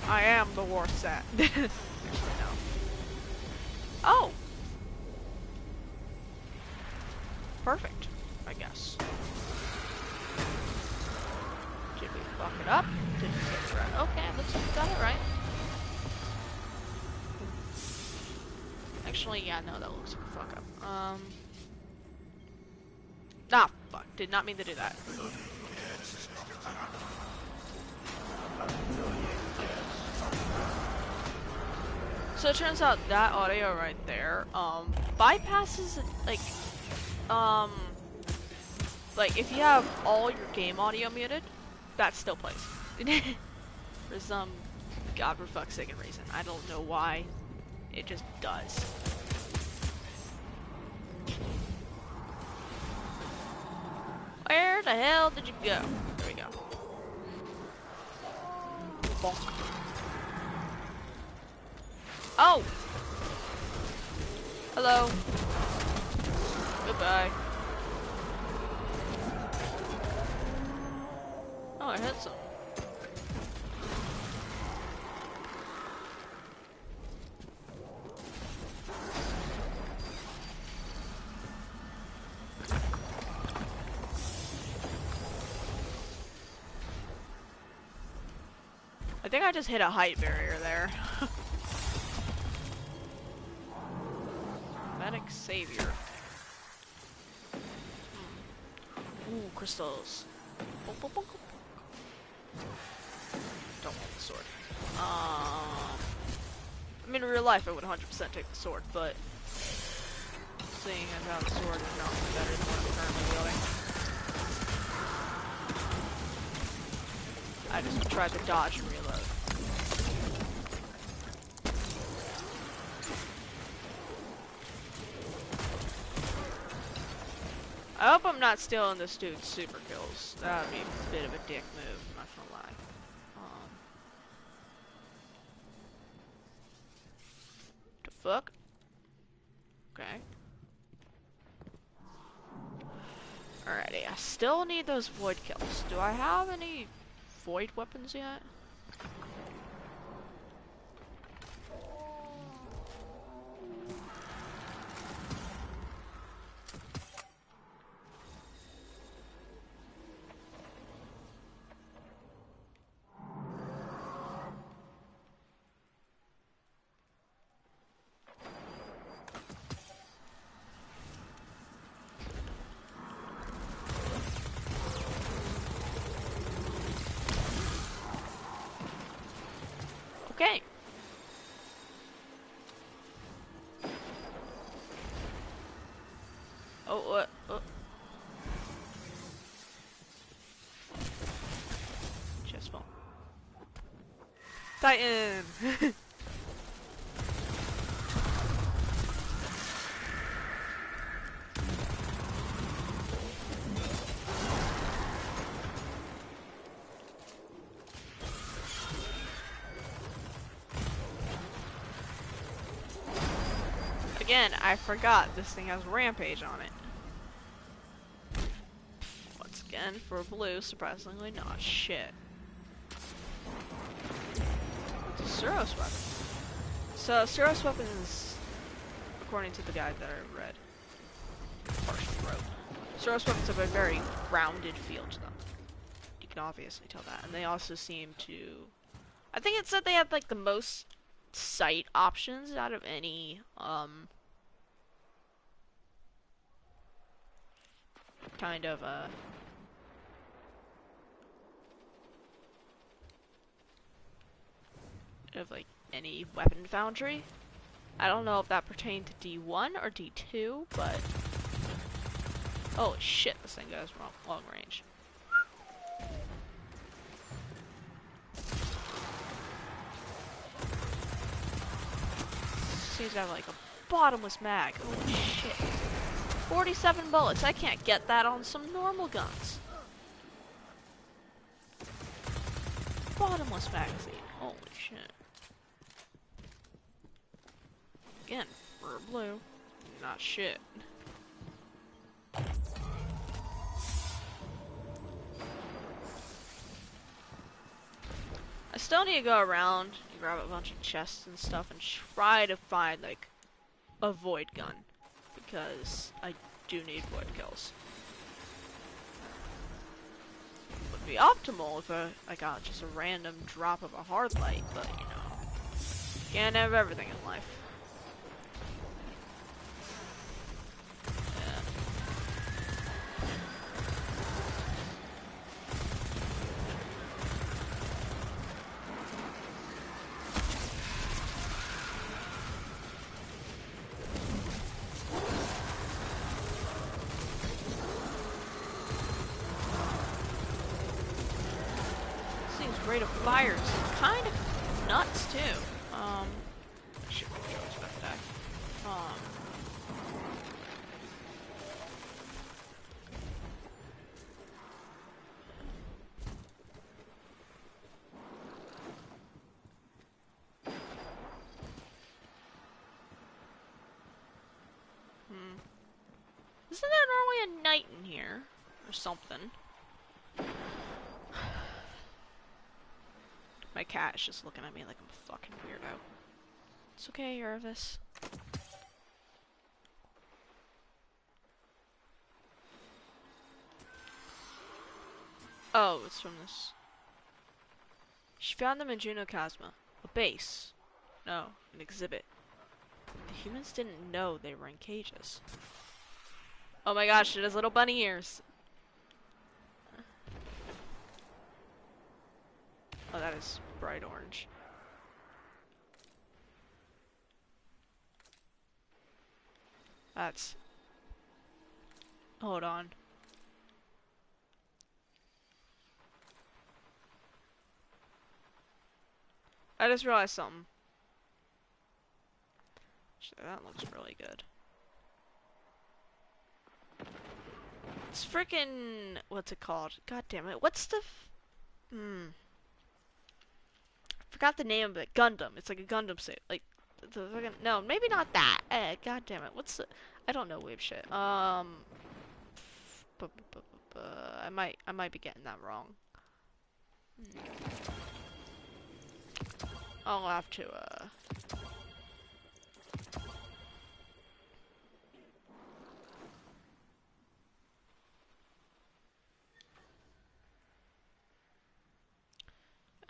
I am the warsat. Actually, no. Oh! Perfect, I guess. Did we fuck it up? Did we get it right? Okay, looks like we got it right. Actually, yeah, no, that looks like a fuck up. Ah, fuck. Did not mean to do that. So it turns out that audio right there, bypasses, like Like, if you have all your game audio muted, that still plays. For some god for fuck's sake reason. I don't know why. It just does. Where the hell did you go? There we go. Bonk. Oh! Hello. Goodbye. Oh, I hit some. I think I just hit a height barrier there. Medic Savior. Ooh, crystals. Don't want the sword. I mean, in real life I would 100% take the sword, but seeing as how the sword is not better than what I'm currently wielding, I just tried to dodge and reload. I hope I'm not stealing this dude's super kills. That would be a bit of a dick move, I'm not gonna lie. The fuck? Okay. Alrighty, I still need those void kills. Do I have any void weapons yet? Okay. Oh, what? Oh. Chest ball. Titan! Again, I forgot this thing has Rampage on it. Once again, for blue, surprisingly not shit. What's a Suros weapon? So, Suros weapon is, according to the guide that I read, partially wrote, Suros weapons have a very rounded feel to them. You can obviously tell that. And they also seem to... I think it said they had, like, the most sight options out of any, kind of like any weapon foundry. I don't know if that pertained to D1 or D2, but holy shit, this thing goes long range. Seems to have like a bottomless mag. Holy shit. 47 bullets. I can't get that on some normal guns. Bottomless magazine. Holy shit. Again, for blue, not shit. I still need to go around and grab a bunch of chests and stuff and try to find like a void gun. Because I do need void kills. Would be optimal if I got just a random drop of a hard light, but you know, can't have everything in life. Yeah. afraid of fire is kind of nuts too. Shit, what Joe's about to die. Isn't there normally a knight in here? Or something? My cat is just looking at me like I'm a fucking weirdo. It's okay, Irvis. Oh, it's from this. She found them in Juno Chasma. A base. No, an exhibit. The humans didn't know they were in cages. Oh my gosh, it has little bunny ears. Oh, that is bright orange. That's... Hold on. I just realized something. That looks really good. It's freaking... What's it called? God damn it. What's the... Forgot the name of it. Gundam. It's like a Gundam suit. Like, the fucking... No, maybe not that. God damn it. What's the... I don't know wave shit. I might be getting that wrong. I'll have to,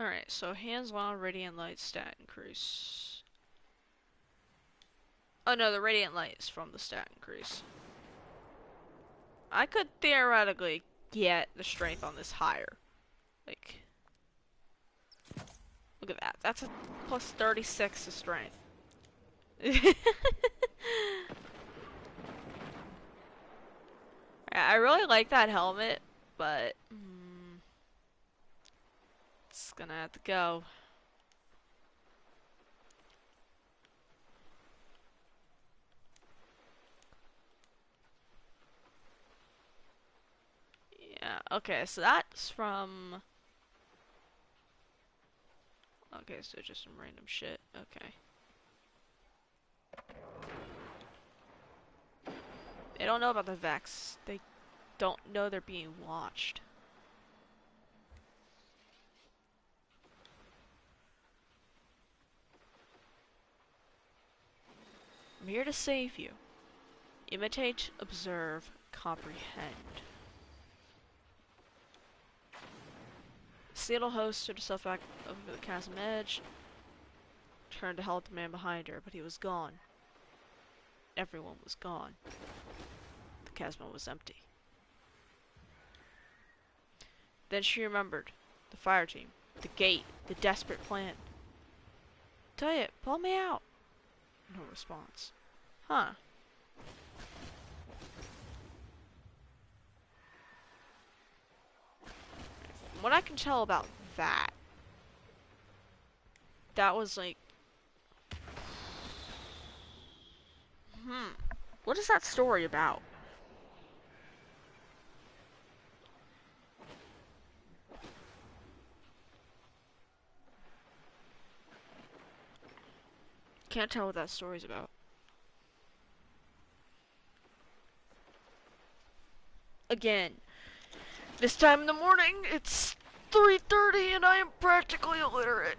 Alright, so hands-on radiant light stat increase. Oh no, the radiant light is from the stat increase. I could theoretically get the strength on this higher. Like, look at that. That's a plus 36 to strength. I really like that helmet, but it's gonna have to go. Yeah, okay, so that's from... Okay, so just some random shit. Okay. They don't know about the Vex. They don't know they're being watched. I'm here to save you. Imitate, observe, comprehend. Seattle host stood herself back over the chasm edge. Turned to help the man behind her, but he was gone. Everyone was gone. The chasm was empty. Then she remembered. The fire team. The gate. The desperate plan. Tell you, pull me out. No response. Huh. From what I can tell about that, that was like... What is that story about? Can't tell what that story's about. Again, this time in the morning, it's 3:30 and I am practically illiterate.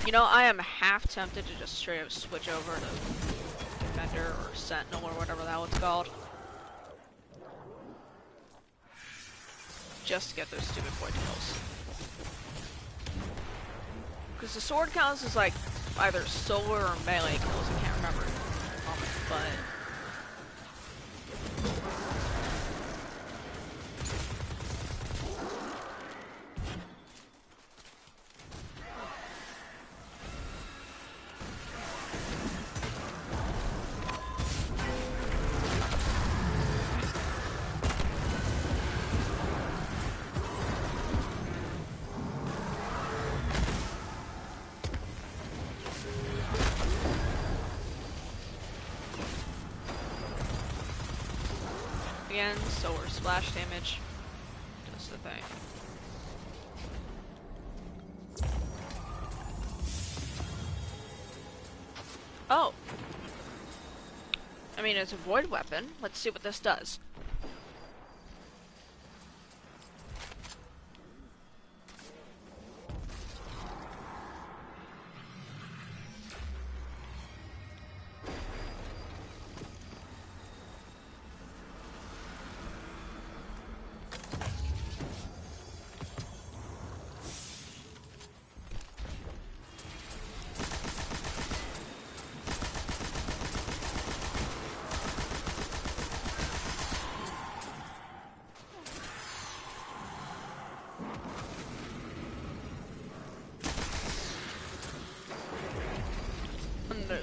You know, I am half tempted to just straight up switch over to Defender or Sentinel or whatever that one's called. Just to get those stupid point kills. Because the sword counts as like either solar or melee kills. I can't remember. But again, solar splash damage. Just the thing. Oh. I mean, it's a void weapon. Let's see what this does.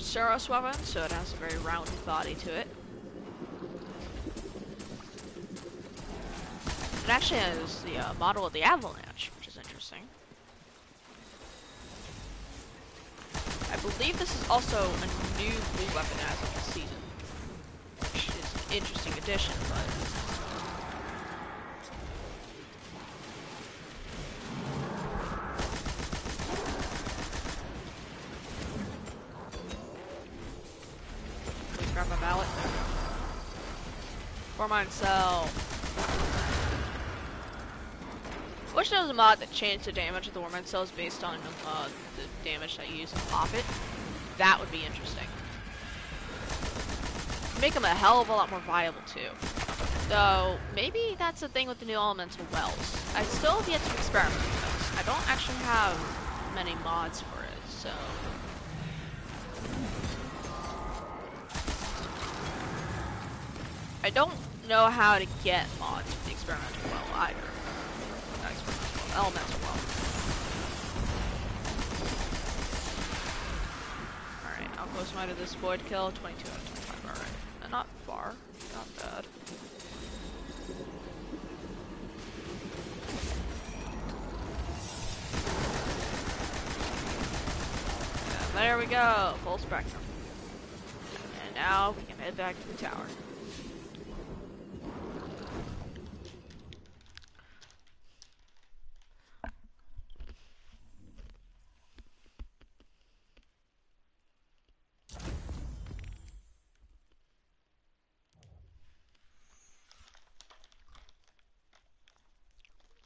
Saros weapon, so it has a very rounded body to it. It actually has the model of the Avalanche, which is interesting. I believe this is also a new blue weapon as of the season, which is an interesting addition, but grab my mallet. For mine cell. Wish there was a mod that changed the damage of the Warmine cells based on the damage that you use to pop it. That would be interesting. Make them a hell of a lot more viable too. Though, maybe that's the thing with the new elemental wells. I still have yet to experiment with those. I don't actually have many mods for it, so... I don't know how to get mods for the experimental well either. Not experimental well, elemental well. Alright, I'll close mine to this void kill, 22 out of 25, alright. Not far, not bad. And there we go, full spectrum. And now we can head back to the tower.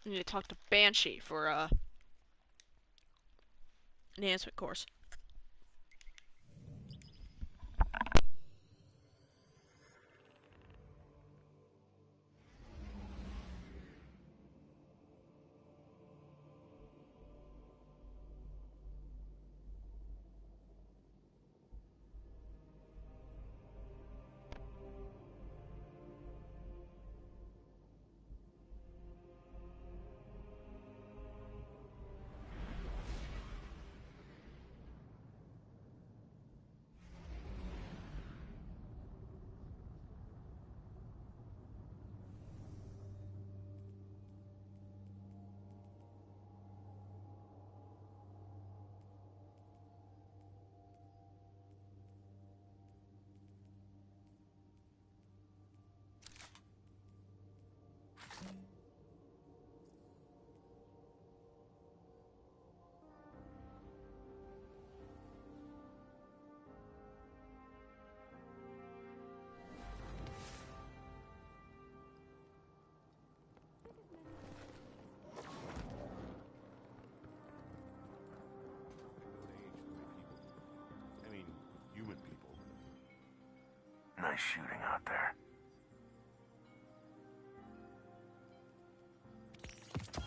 I need to talk to Banshee for enhancement course. Nice shooting out there.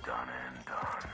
Done and done.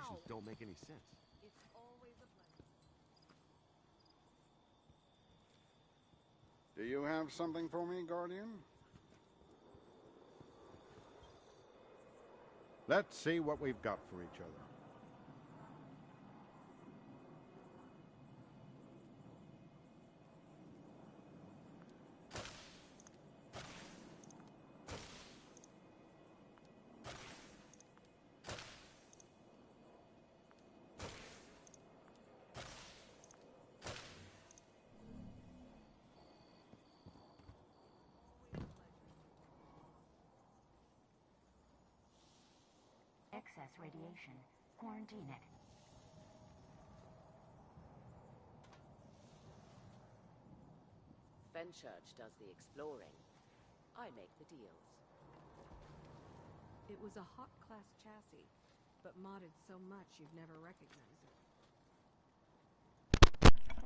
calculations don't make any sense. It's always a pleasure. Do you have something for me, Guardian? Let's see what we've got for each other. Excess radiation. Quarantine it. Fenchurch does the exploring. I make the deals. It was a hot class chassis, but modded so much you'd never recognize it.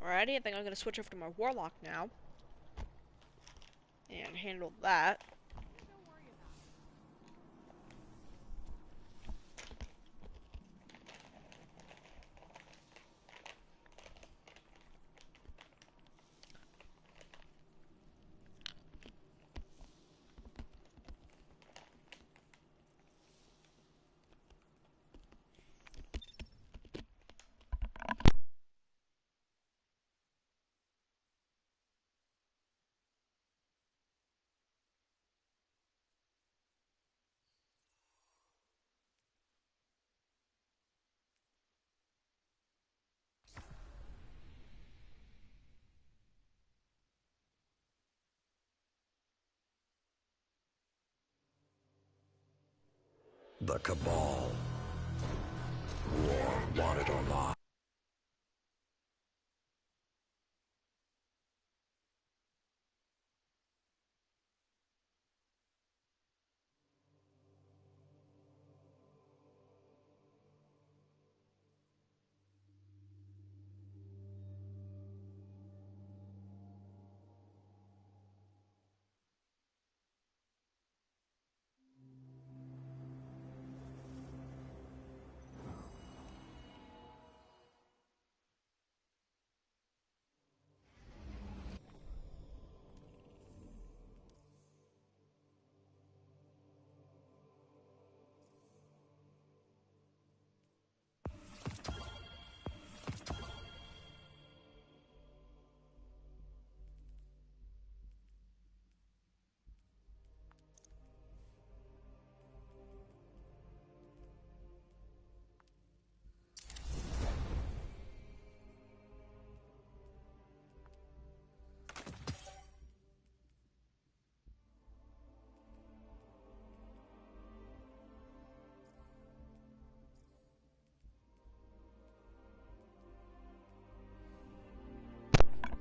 Alrighty, I think I'm gonna switch over to my Warlock now. And handle that. The Cabal. War, want it or not.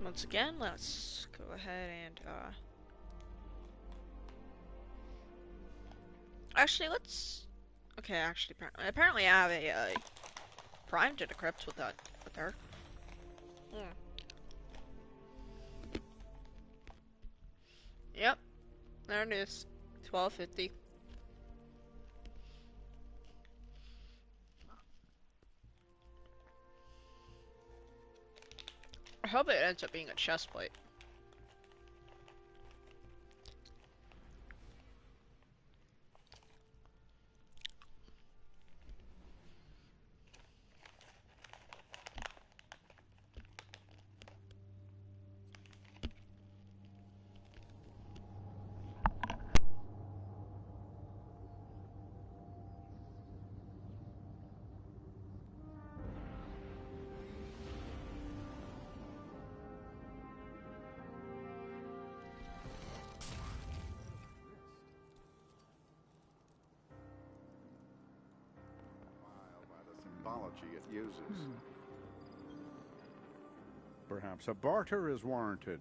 Once again, let's go ahead and, actually, let's... Okay, actually, apparently I have a, Prime to decrypt with her. Yep. There it is. 1250. I hope it ends up being a chest plate. Symbology it uses. Perhaps a barter is warranted.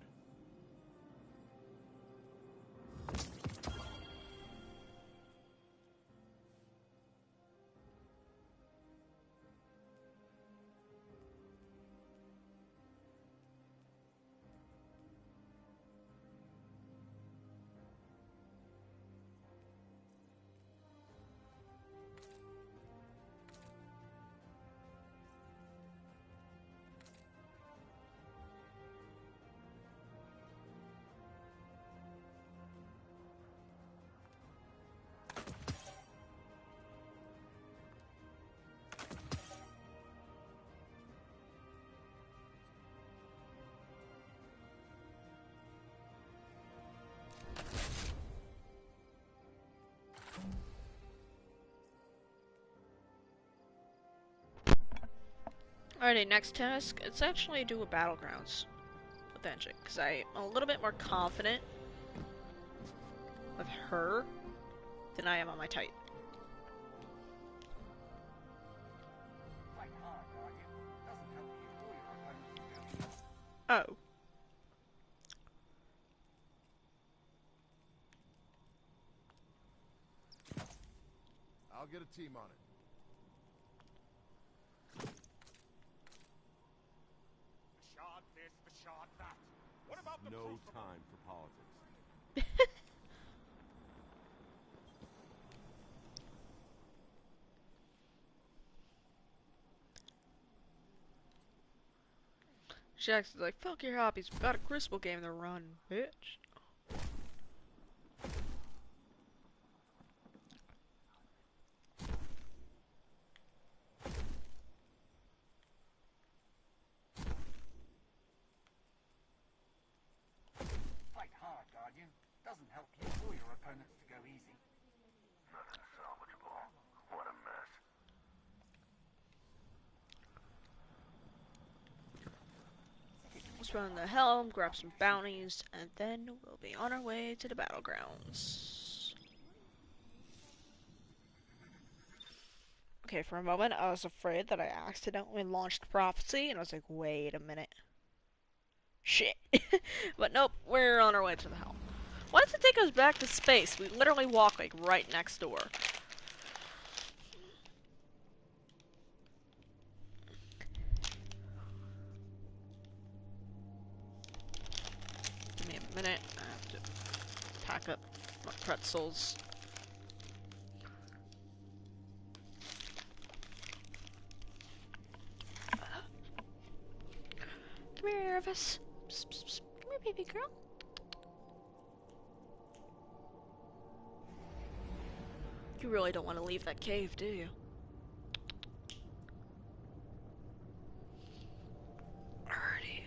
Alrighty, next task. It's actually do a battlegrounds with Engine, because I'm a little bit more confident with her than I am on my Titan. Oh. I'll get a team on it. Shot this, the shot that. What about the No time for politics. Jackson's like, fuck your hobbies, we've got a Crucible game to run, bitch. Fight hard, Guardian. Doesn't help you or your opponents to go easy. Nothing salvageable. What a mess. Let's run the helm, grab some bounties, and then we'll be on our way to the battlegrounds. Okay, for a moment I was afraid that I accidentally launched Prophecy, and I was like, wait a minute. Shit. But nope, we're on our way to the helm. Why does it take us back to space? We literally walk like right next door. Give me a minute. I have to pack up my pretzels. Come here, Eris. Psst, psst, psst. Come here, baby girl. You really don't want to leave that cave, do you? Alrighty.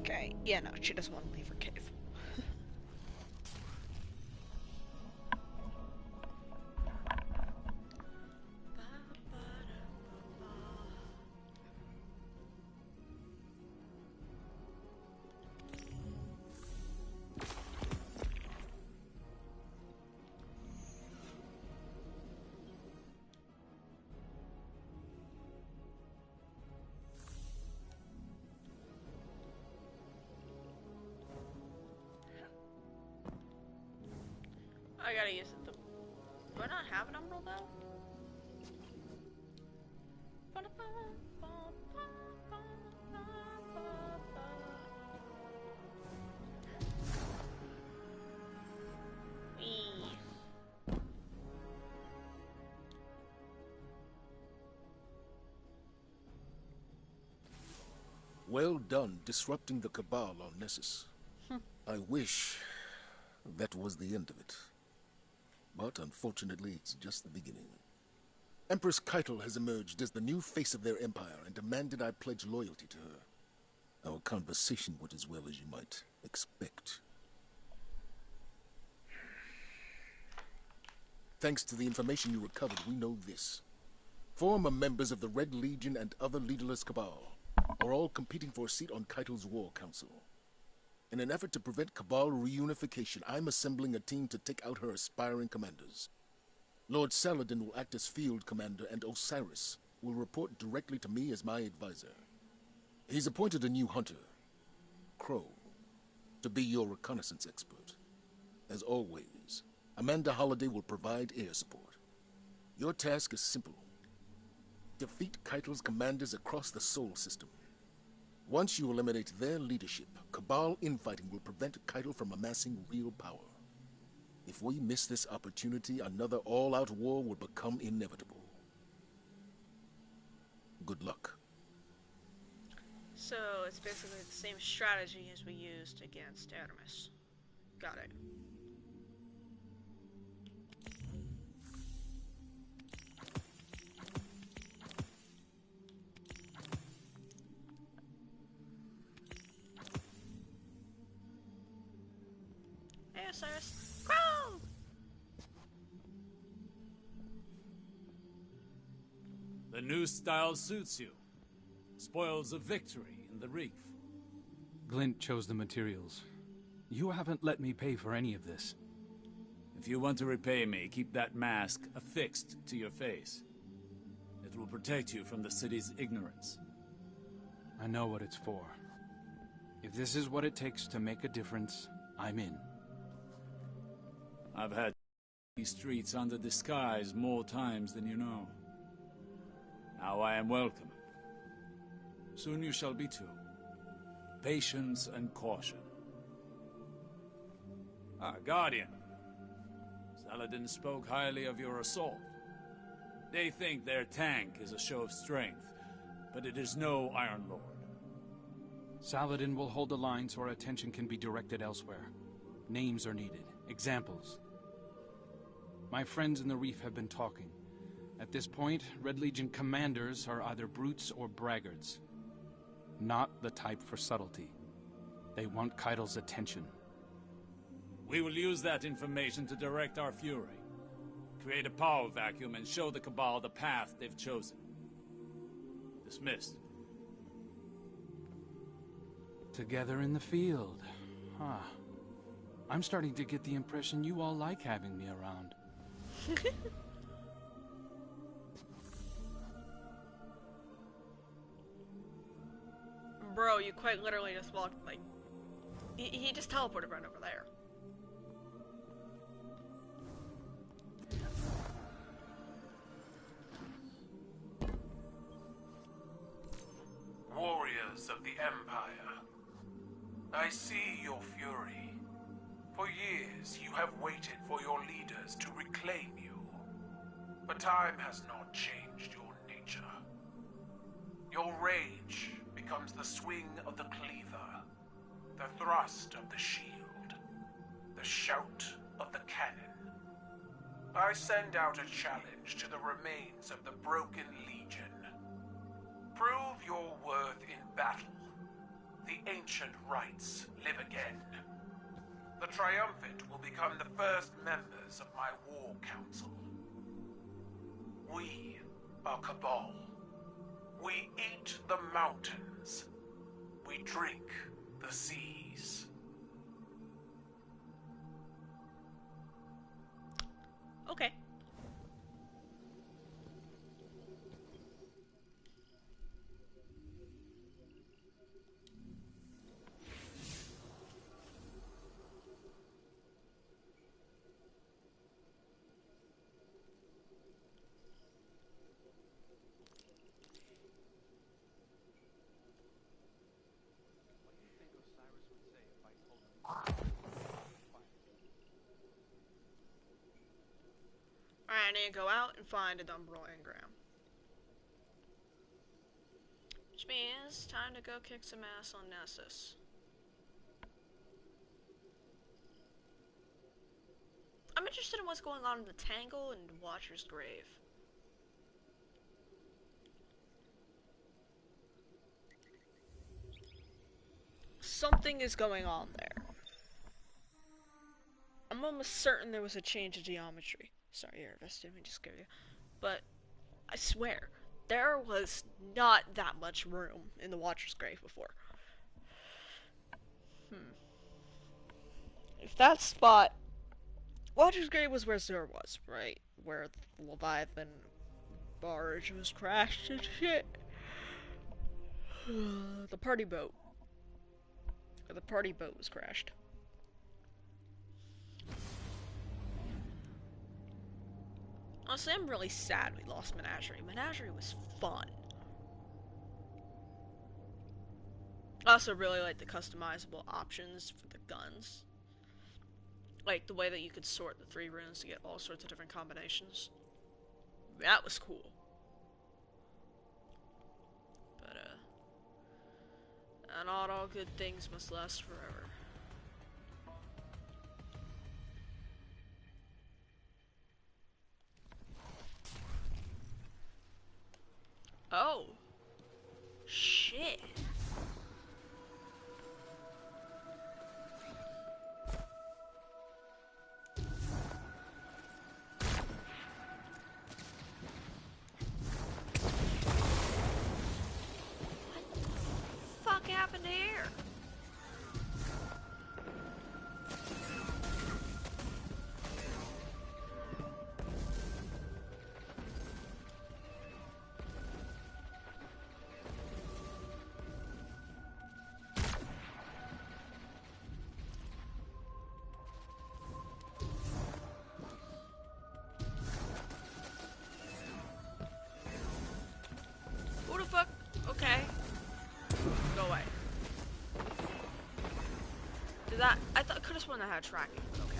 Okay, yeah, no, she doesn't want to leave her cave. I gotta use it. Do I not have an emerald though? Well done disrupting the Cabal on Nessus. I wish that was the end of it. But unfortunately, it's just the beginning. Empress Keitel has emerged as the new face of their empire and demanded I pledge loyalty to her. Our conversation went as well as you might expect. Thanks to the information you recovered, we know this. Former members of the Red Legion and other leaderless Cabal are all competing for a seat on Keitel's War Council. In an effort to prevent Cabal reunification, I'm assembling a team to take out her aspiring commanders. Lord Saladin will act as field commander, and Osiris will report directly to me as my advisor. He's appointed a new hunter, Crow, to be your reconnaissance expert. As always, Amanda Holliday will provide air support. Your task is simple. Defeat Keitel's commanders across the Sol system. Once you eliminate their leadership, Cabal infighting will prevent Keitel from amassing real power. If we miss this opportunity, another all-out war will become inevitable. Good luck. So, it's basically the same strategy as we used against Artemis. Got it. Hey, Osiris. Crow! The new style suits you. Spoils of victory in the reef. Glint chose the materials. You haven't let me pay for any of this. If you want to repay me, keep that mask affixed to your face. It will protect you from the city's ignorance. I know what it's for. If this is what it takes to make a difference, I'm in. I've had these streets under disguise more times than you know. Now I am welcome. Soon you shall be too. Patience and caution. Guardian. Saladin spoke highly of your assault. They think their tank is a show of strength, but it is no Iron Lord. Saladin will hold the line so our attention can be directed elsewhere. Names are needed. Examples. My friends in the Reef have been talking. At this point, Red Legion commanders are either brutes or braggarts. Not the type for subtlety. They want Keitel's attention. We will use that information to direct our fury. Create a power vacuum and show the Cabal the path they've chosen. Dismissed. Together in the field. Huh. I'm starting to get the impression you all like having me around. Bro, you quite literally just walked, like... He just teleported right over there. Warriors of the Empire, I see your fury. For years, you have waited for your leaders to reclaim you. But time has not changed your nature. Your rage becomes the swing of the cleaver, the thrust of the shield, the shout of the cannon. I send out a challenge to the remains of the broken legion. Prove your worth in battle. The ancient rites live again. The triumphant will become the first members of my war council. We are Cabal. We eat the mountains. We drink the seas. Okay. Alright, I need to go out and find a Dumbro engram. Which means, time to go kick some ass on Nessus. I'm interested in what's going on in the Tangle and Watcher's Grave. Something is going on there. I'm almost certain there was a change of geometry. Sorry, Erebus, didn't mean to scare you. But, I swear, there was not that much room in the Watcher's Grave before. If that spot... Watcher's Grave was where Zur was, right? Where the Leviathan barge was crashed and shit. The party boat. The party boat was crashed. Honestly, I'm really sad we lost Menagerie. Menagerie was fun. I also really like the customizable options for the guns. Like the way that you could sort the 3 runes to get all sorts of different combinations. That was cool. But, not all good things must last forever. Oh. Shit. one that had tracking was okay.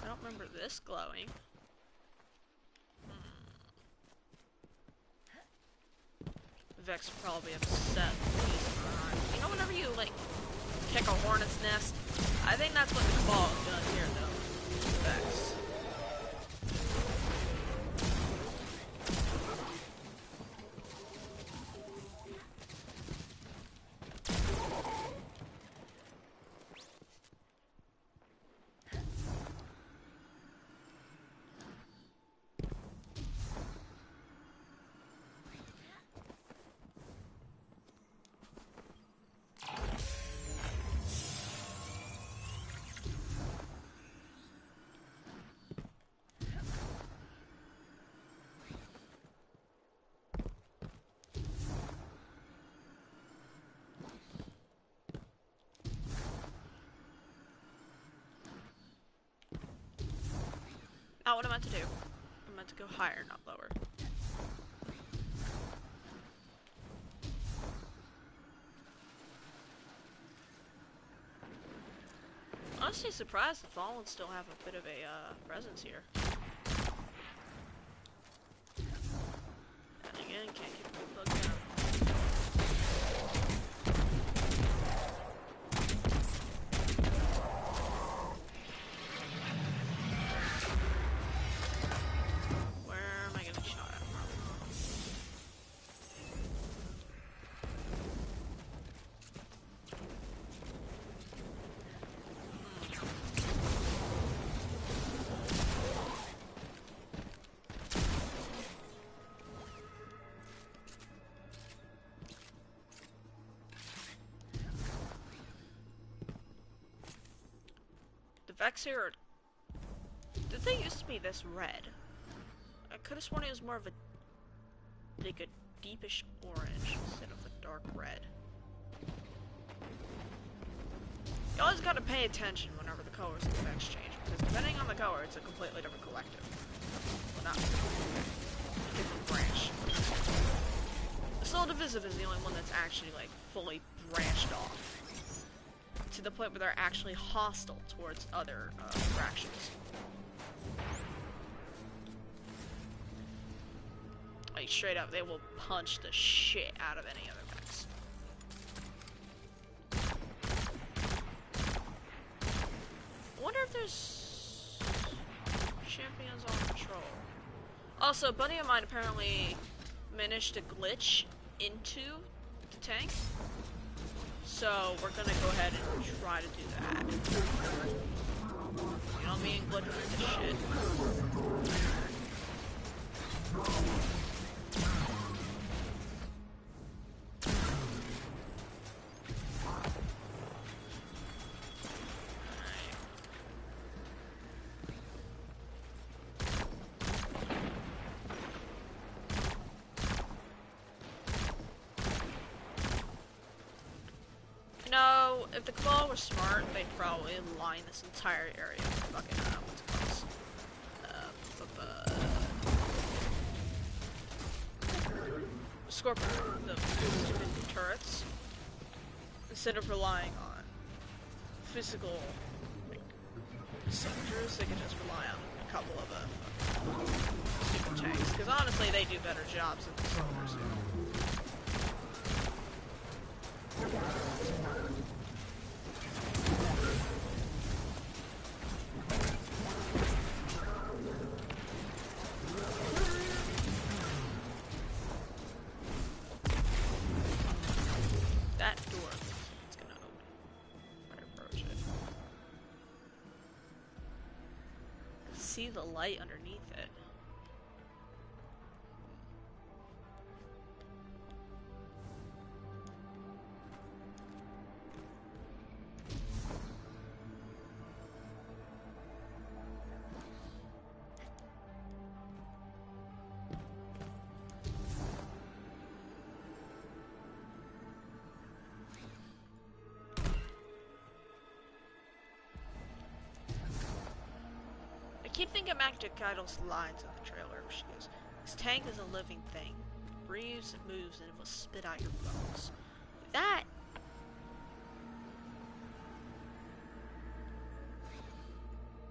I don't remember this glowing. Vex will probably be upset. You know, whenever you, like, kick a hornet's nest? I think that's what the Cabal is doing here, though. Vex. Not what I meant to do. I meant to go higher, not lower. Honestly, surprised the Fallen still have a bit of a presence here. And again, can't keep the bug down. Vex here, did they used to be this red? I could have sworn it was more of a, like a deepish orange instead of a dark red. You always gotta pay attention whenever the colors of the Vex change, because depending on the color, it's a completely different collective. Well, not different branch. The Soul Divisive is the only one that's actually, like, fully branched off. To the point where they're actually hostile towards other fractions. Like, straight up, they will punch the shit out of any other Vex. I wonder if there's champions on patrol. Also, a buddy of mine apparently managed to glitch into the tank. So, we're gonna go ahead and try to do that. You know me and glitching into shit. No, if the Cabal were smart, they'd probably line this entire area with fucking, what's it called? Scorpion, the stupid turrets. Instead of relying on physical, like, soldiers, they could just rely on a couple of, stupid tanks. Because honestly, they do better jobs than the soldiers do. That door, it's gonna open when I approach it. See the light underneath it. I keep thinking back to Kaido's lines in the trailer where she goes, This tank is a living thing. It breathes, it moves, and it will spit out your bones. That.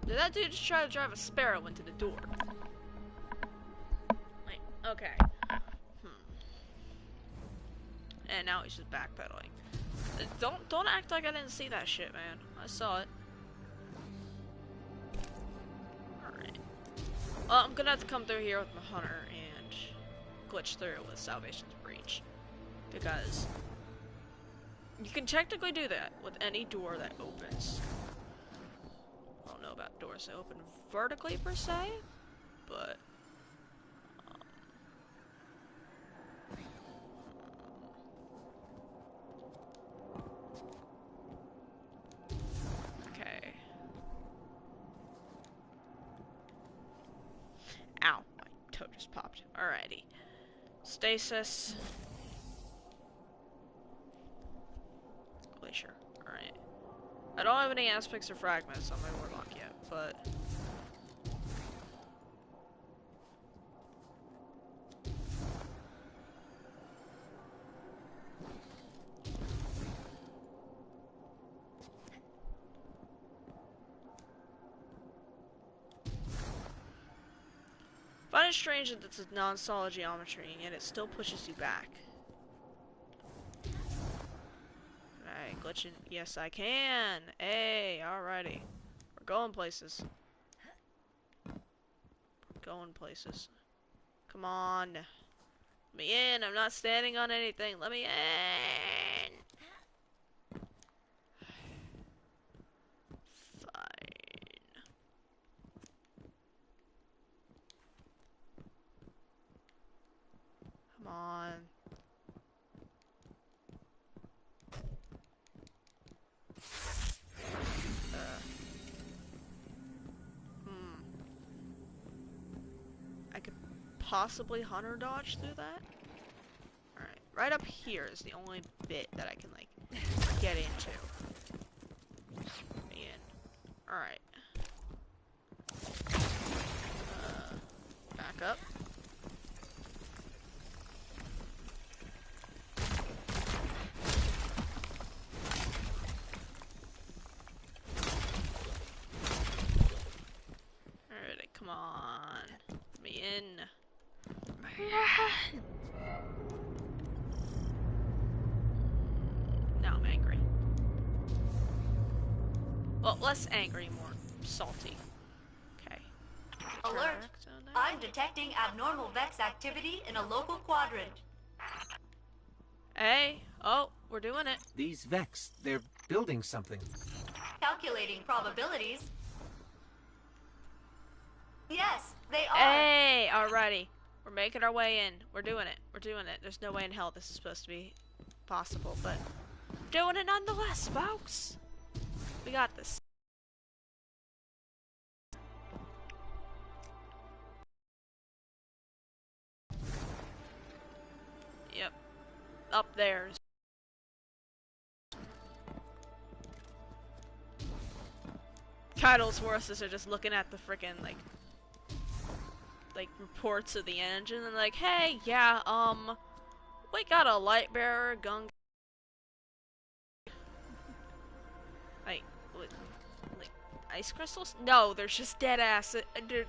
Did that dude just try to drive a sparrow into the door? Like, okay. And now he's just backpedaling. Don't act like I didn't see that shit, man. I saw it. Alright. Well, I'm gonna have to come through here with my hunter and glitch through with Salvation's Breach. Because you can technically do that with any door that opens. I don't know about doors that open vertically per se, but okay. Ow, my toe just popped. Alrighty. Stasis. Glacier. Alright. I don't have any aspects or fragments on my warlock yet, but I find it strange that it's a non-solid geometry, and yet it still pushes you back. Alright, glitching. Yes, I can! Hey, alrighty. We're going places. We're going places. Come on. Let me in! I'm not standing on anything! Let me in! Come on. I could possibly hunter dodge through that? Alright. Right up here is the only bit that I can, like, get into. Alright. Back up. Alright, come on. Let me in. Now I'm angry. Well, less angry, more salty. Okay. Alert! I'm detecting abnormal Vex activity in a local quadrant. Hey! Oh, we're doing it. These Vex, they're building something. Calculating probabilities. Yes, they are. Hey! Alrighty. We're making our way in. We're doing it. We're doing it. There's no way in hell this is supposed to be possible, but doing it nonetheless, folks. We got this. Yep. Up there. Kyle's horses are just looking at the frickin' like reports of the engine and like, hey, yeah, we got a light bearer gun. Like ice crystals? No, there's just dead ass.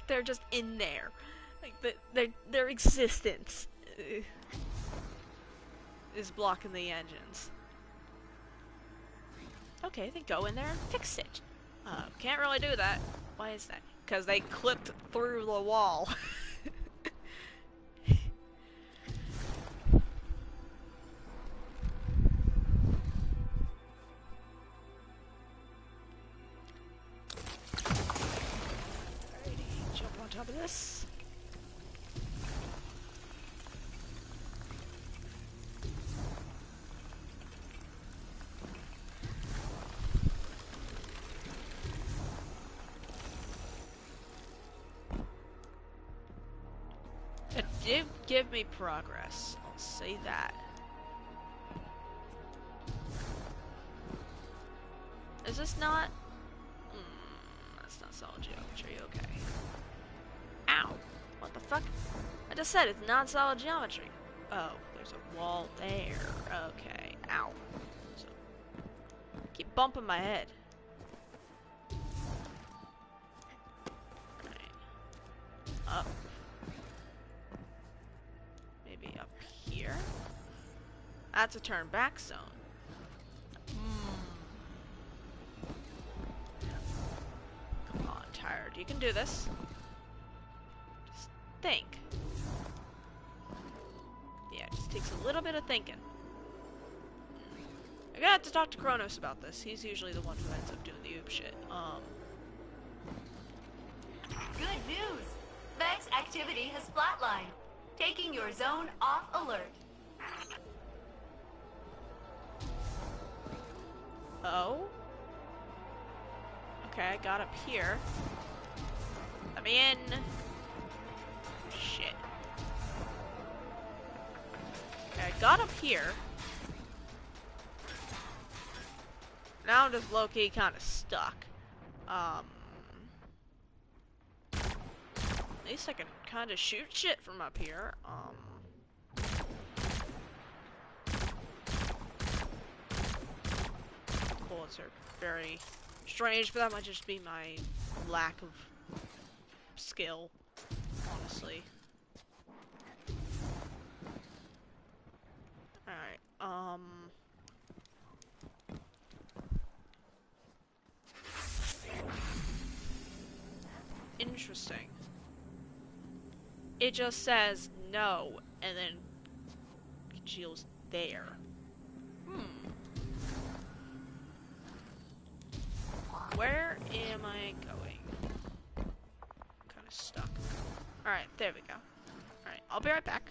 They're just in there. Like their existence is blocking the engines. Okay, then go in there and fix it. Can't really do that. Why is that? Because they clipped through the wall. Alrighty, jump on top of this. It did give me progress, I'll say that. Is this not? That's not solid geometry, okay. Ow! What the fuck? I just said it's non-solid geometry. Oh, there's a wall there. Okay. Ow. So, keep bumping my head. Right. Up. Maybe up here? That's a turn back zone. Come on, tired. You can do this. Just think. Yeah, it just takes a little bit of thinking. I'm gonna have to talk to Kronos about this. He's usually the one who ends up doing the oob shit. Good news! Vex activity has flatlined, taking your zone off alert. Oh? Okay, I got up here. Let me in. Shit. Okay, I got up here. Now I'm just low-key kind of stuck. At least I can kind of shoot shit from up here. Bullets are very strange, but that might just be my lack of skill, honestly. Alright, interesting. It just says no, and then Congeal's there. Where am I going? Kind of stuck. Alright, there we go. Alright, I'll be right back.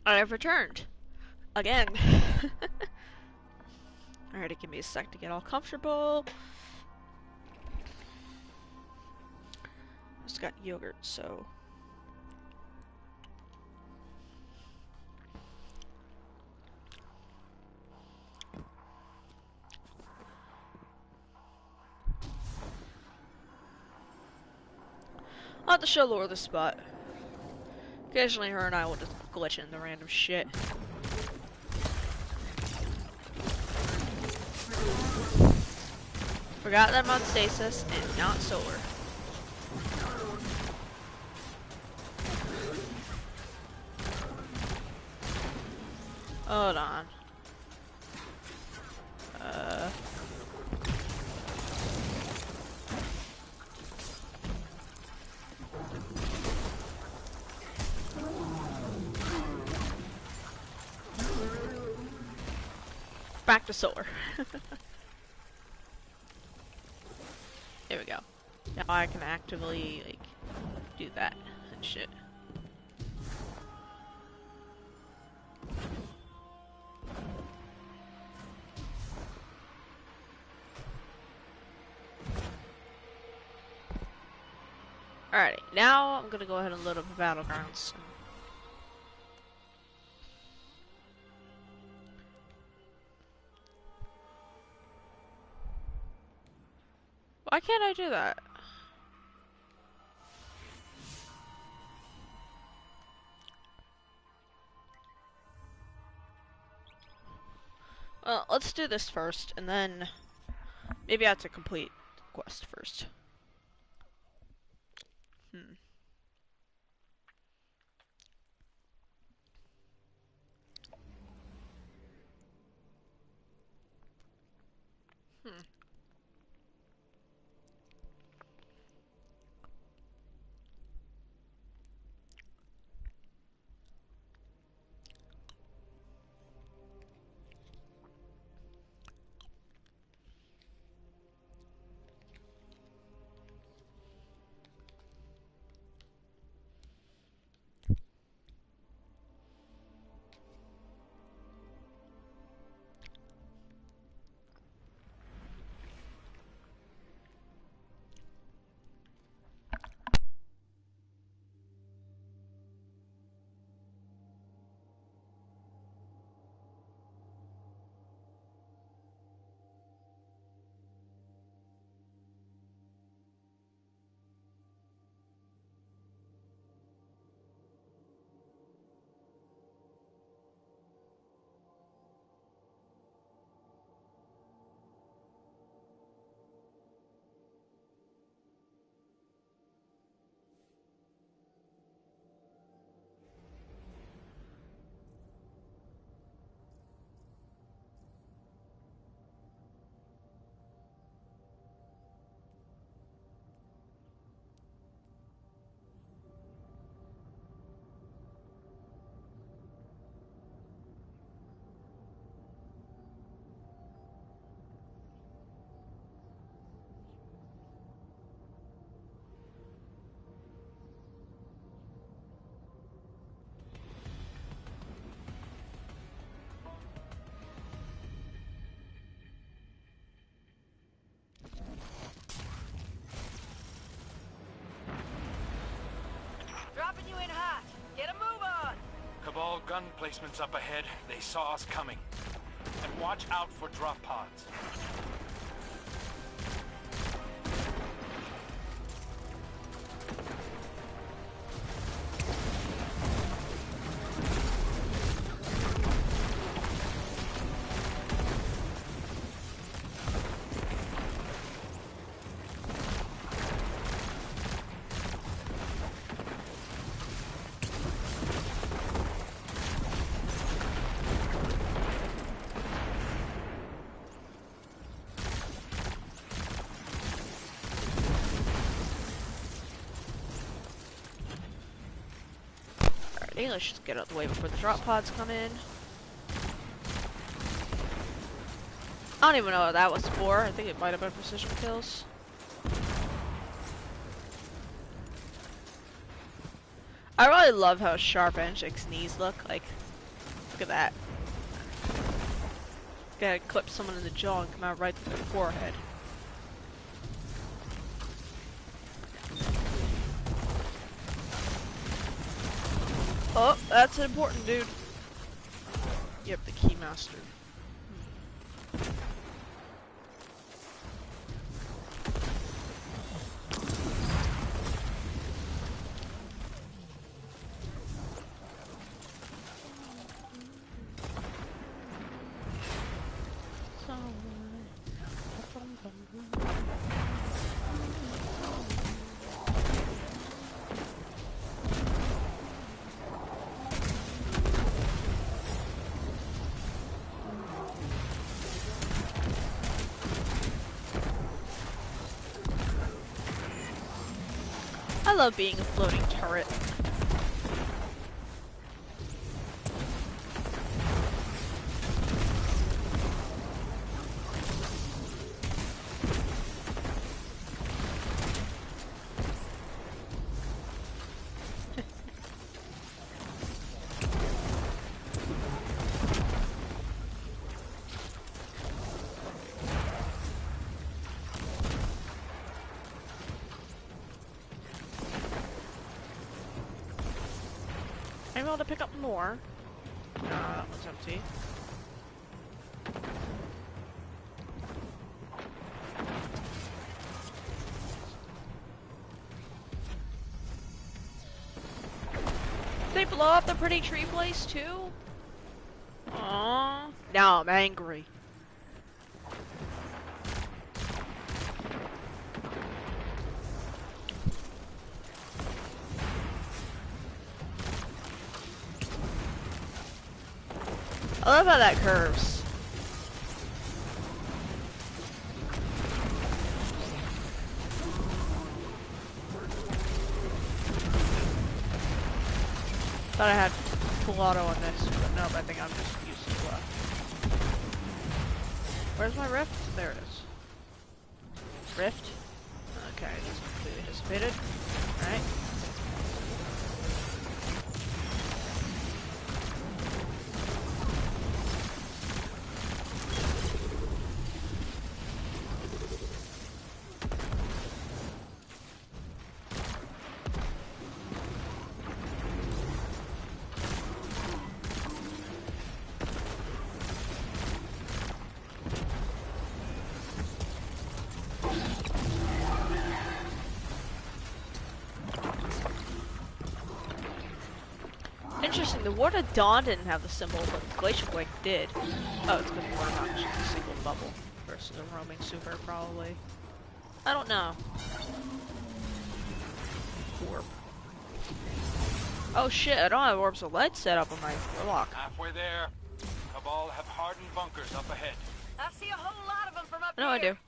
I have returned. Again. Alright, give me a sec to get all comfortable. Just got yogurt, so... I'll have to show Laura the spot. Occasionally her and I will just glitch into random shit. Forgot that I'm on stasis and not solar. Hold on. Back to solar. There we go. Now I can actively, like, do that and shit. Alrighty, now I'm gonna go ahead and load up the battlegrounds. Why can't I do that? Well, let's do this first, and then maybe I have to complete the quest first. Hmm. Dropping you in hot. Get a move on. Cabal gun placements up ahead. They saw us coming. And watch out for drop pods. Let's just get out of the way before the drop pods come in. I don't even know what that was for. I think it might have been precision kills. I really love how sharp Enchik's knees look. Like, Look at that. Gotta clip someone in the jaw and come out right through their forehead. Oh, that's an important dude. Yep, the Keymaster. I love being a floating turret. I'm able to pick up more. No, that one's empty. Did they blow up the pretty tree place too? Aww. Now I'm angry. I love how that curves. Thought I had full auto on this, but nope, I think I'm just used to left. Where's my rift? There it is. Rift? Okay, it's completely dissipated. Alright. Interesting, the Ward of Dawn didn't have the symbol, but Glacial Quake did. Oh, it's because Ward of Dawn is just a single bubble versus a roaming super, probably. I don't know. Orb. Oh shit, I don't have Orbs of Lead set up on my block. Halfway there. Cabal have hardened bunkers up ahead. I see a whole lot of them from up No, I here. do.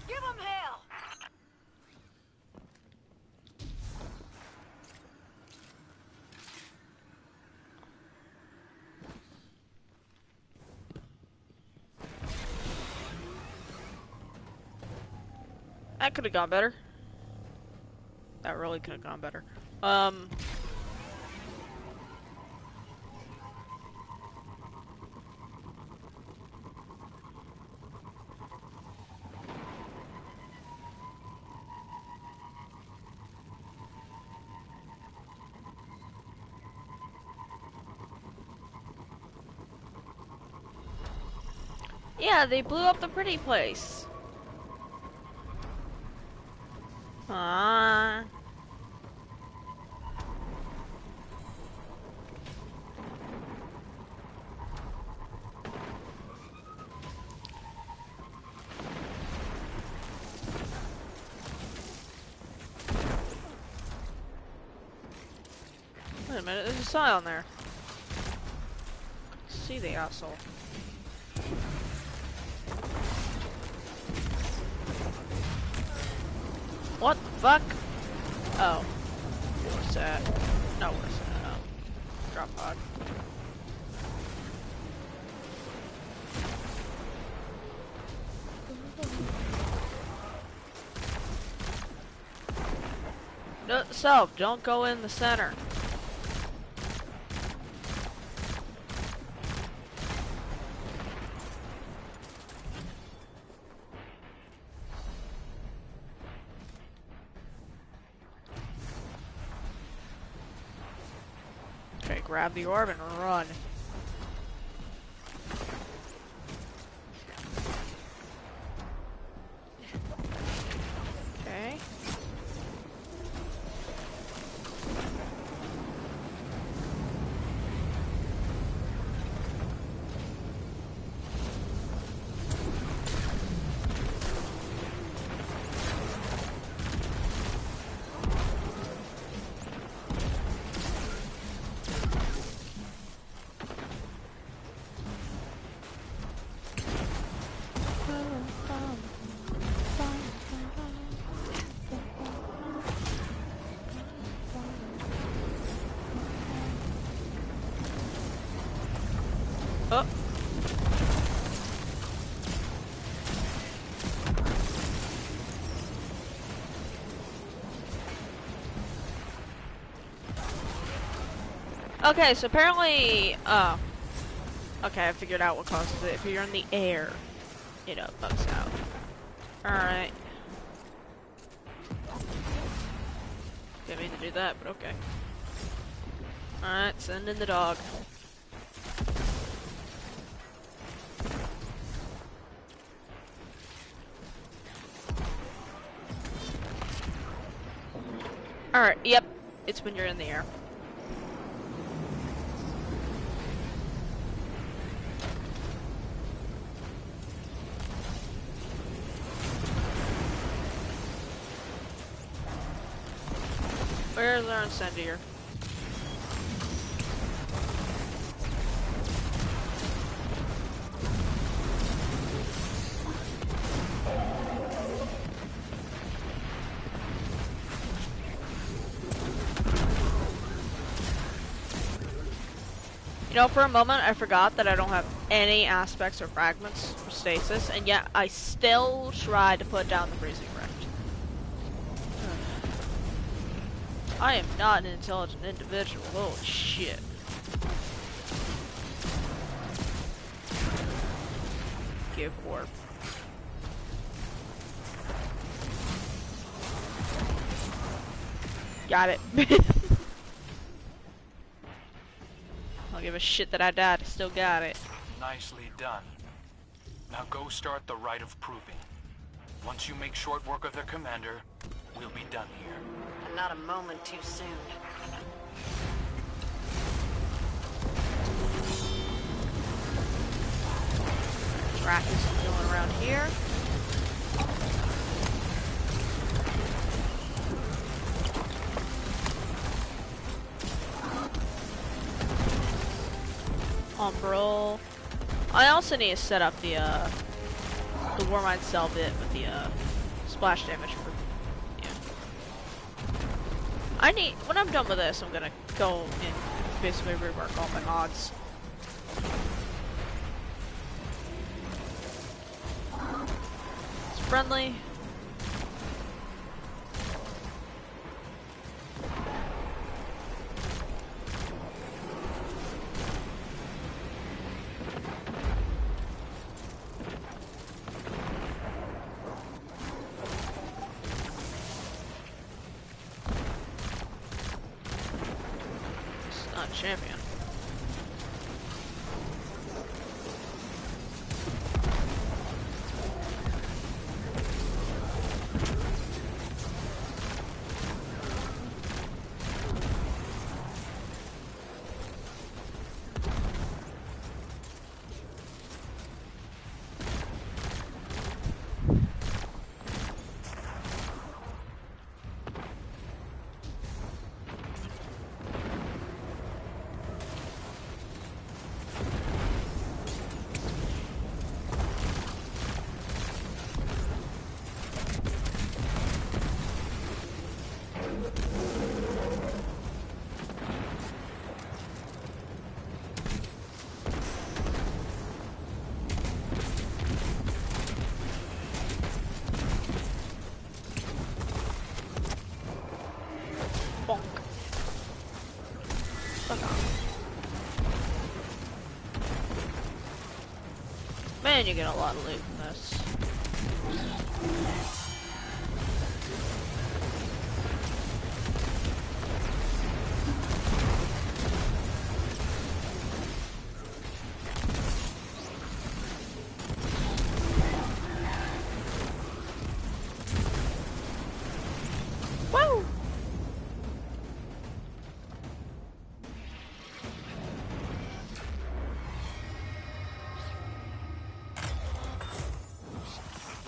Give them hell. That could have gone better. That really could have gone better. Yeah, they blew up the pretty place. Ah. Wait a minute, there's a sign on there. See the asshole. What the fuck? Oh. What's that? No, what's that? Oh. Drop pod. Note to self, don't go in the center. Okay, grab the orb and run. Okay. Oh. Okay, so apparently, okay, I figured out what causes it. If you're in the air, it bugs out. Alright. Didn't mean to do that, but okay. Alright, send in the dog. Alright, yep. It's when you're in the air. Where's our incendiary? You know, for a moment I forgot that I don't have any aspects or fragments for stasis, and yet I still tried to put down the freezing rift. I am not an intelligent individual. Holy shit. Give orb. Got it. I don't give a shit that I died. I still got it. Nicely done. Now go start the rite of proving. Once you make short work of the commander, we'll be done here. And not a moment too soon. Rat is going around here. Umbral. I also need to set up the Warmind cell bit with the splash damage for when I'm done with this, I'm gonna go and basically rework all my mods. It's friendly. Champion. Man, you get a lot of loot from this.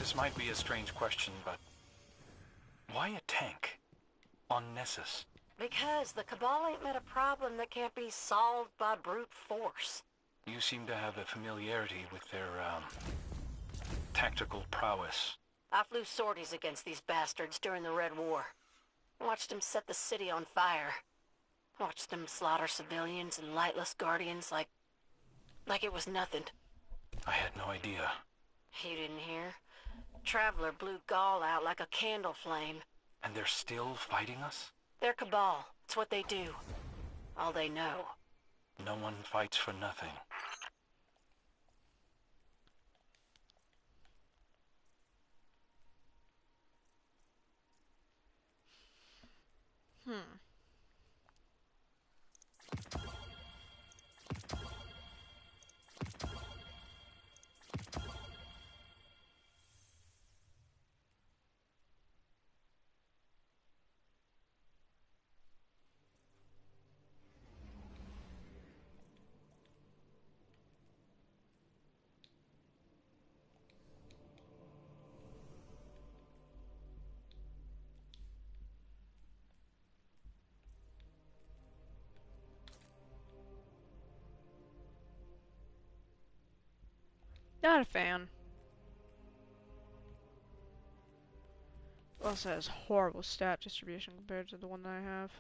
This might be a strange question, but why a tank on Nessus? Because the Cabal ain't met a problem that can't be solved by brute force. You seem to have a familiarity with their, tactical prowess. I flew sorties against these bastards during the Red War. Watched them set the city on fire. Watched them slaughter civilians and lightless guardians like it was nothing. I had no idea. You didn't hear? Traveler blew Gaul out like a candle flame. And they're still fighting us? They're Cabal. It's what they do. All they know. No one fights for nothing. Not a fan. Also has horrible stat distribution compared to the one that I have.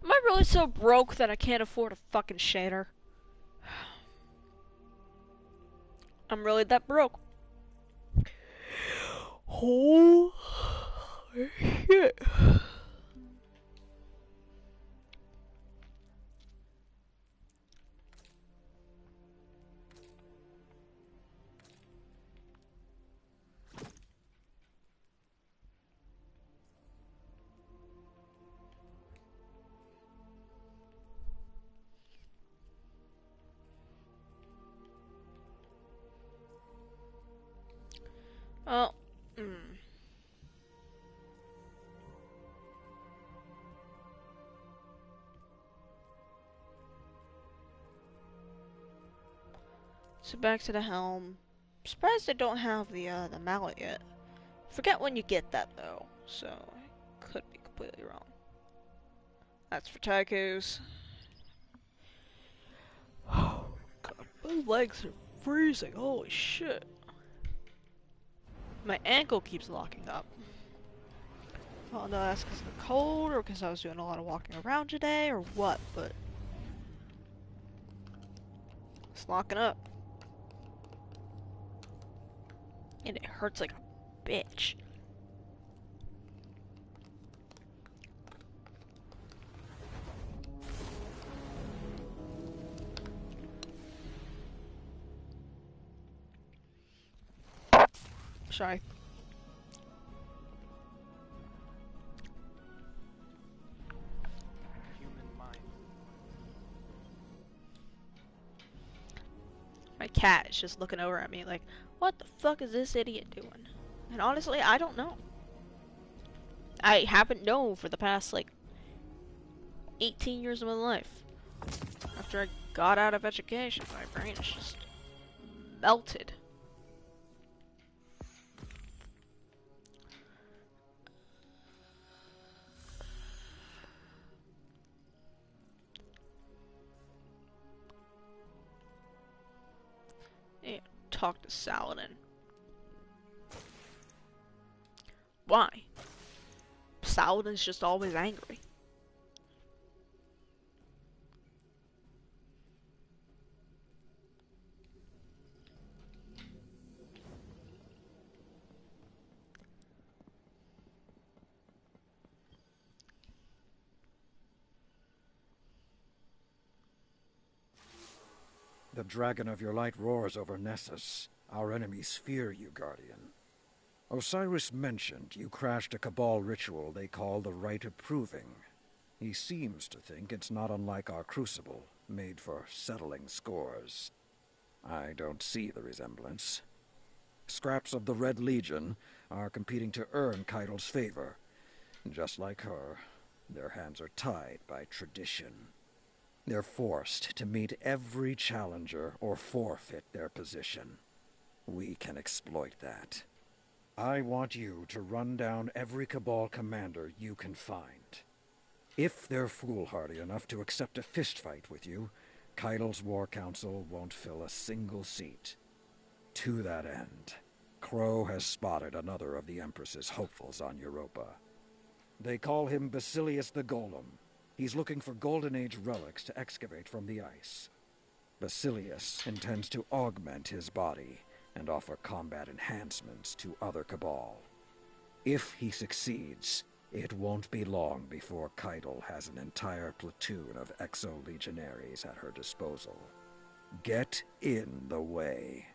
Am I really so broke that I can't afford a fucking shader? I'm really that broke. Oh shit. Oh, So back to the helm. Surprised I don't have the mallet yet. Forget when you get that though, so I could be completely wrong. That's for tacos. Oh god, my legs are freezing. Holy shit. My ankle keeps locking up. I don't know if that's because of the cold or because I was doing a lot of walking around today or what, but it's locking up. And it hurts like a bitch. Sorry. My cat is just looking over at me like, what the fuck is this idiot doing? And honestly, I don't know. I haven't known for the past, like, 18 years of my life. After I got out of education, my brain is just melted. talk to Saladin. Why? Saladin's just always angry. The dragon of your light roars over Nessus. Our enemies fear you, Guardian. Osiris mentioned you crashed a Cabal ritual they call the Rite of Proving. He seems to think it's not unlike our Crucible, made for settling scores. I don't see the resemblance. Scraps of the Red Legion are competing to earn Keitel's favor. Just like her, their hands are tied by tradition. They're forced to meet every challenger or forfeit their position. We can exploit that. I want you to run down every Cabal commander you can find. If they're foolhardy enough to accept a fistfight with you, Keitel's War Council won't fill a single seat. To that end, Crow has spotted another of the Empress's hopefuls on Europa. They call him Basilius the Golem. He's looking for Golden Age relics to excavate from the ice. Basilius intends to augment his body and offer combat enhancements to other Cabal. If he succeeds, it won't be long before Keitel has an entire platoon of exo-legionaries at her disposal. Get in the way.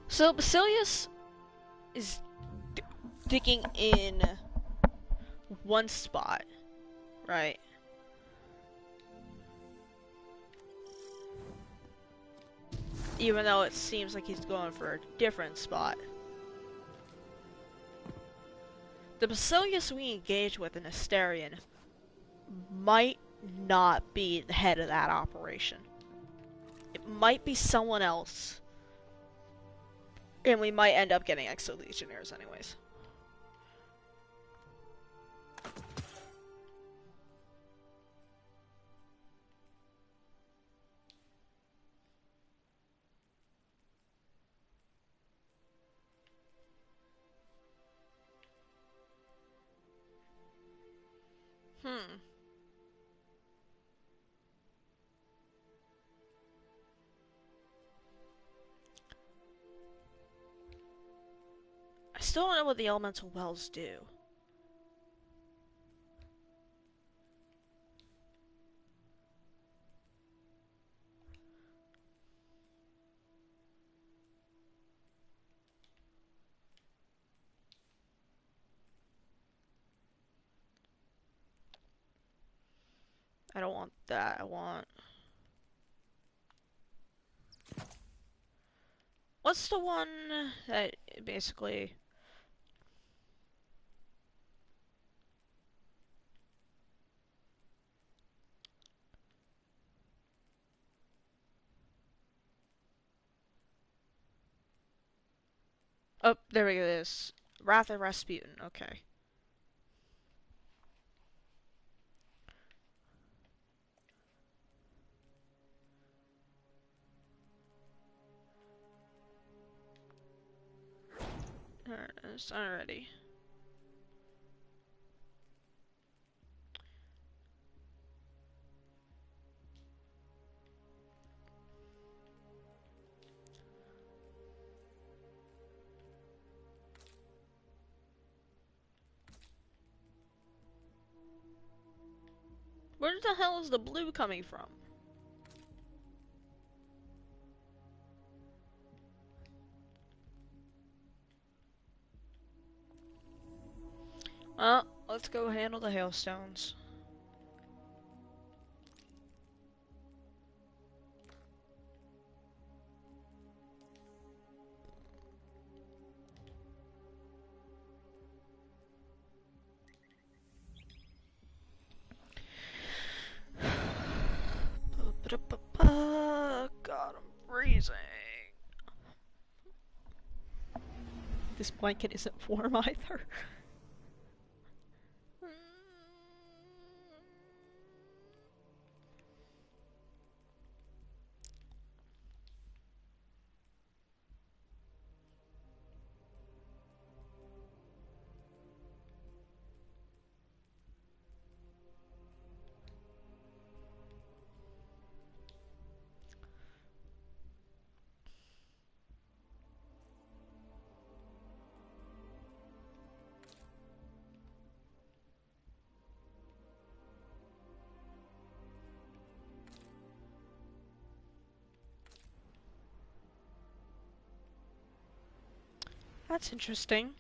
So Basilius is digging in one spot, right? Even though it seems like he's going for a different spot. The Basilius we engage with in Asterion might not be the head of that operation. It might be someone else. And we might end up getting exo-legionnaires anyways. I still don't know what the elemental wells do. I don't want that. I want... What's the one that basically... Oh, there it is. Wrath of Rasputin. Okay. There it is already. Where the hell is the blue coming from? Well, let's go handle the hailstones. God, I'm freezing. This blanket isn't warm either. That's interesting.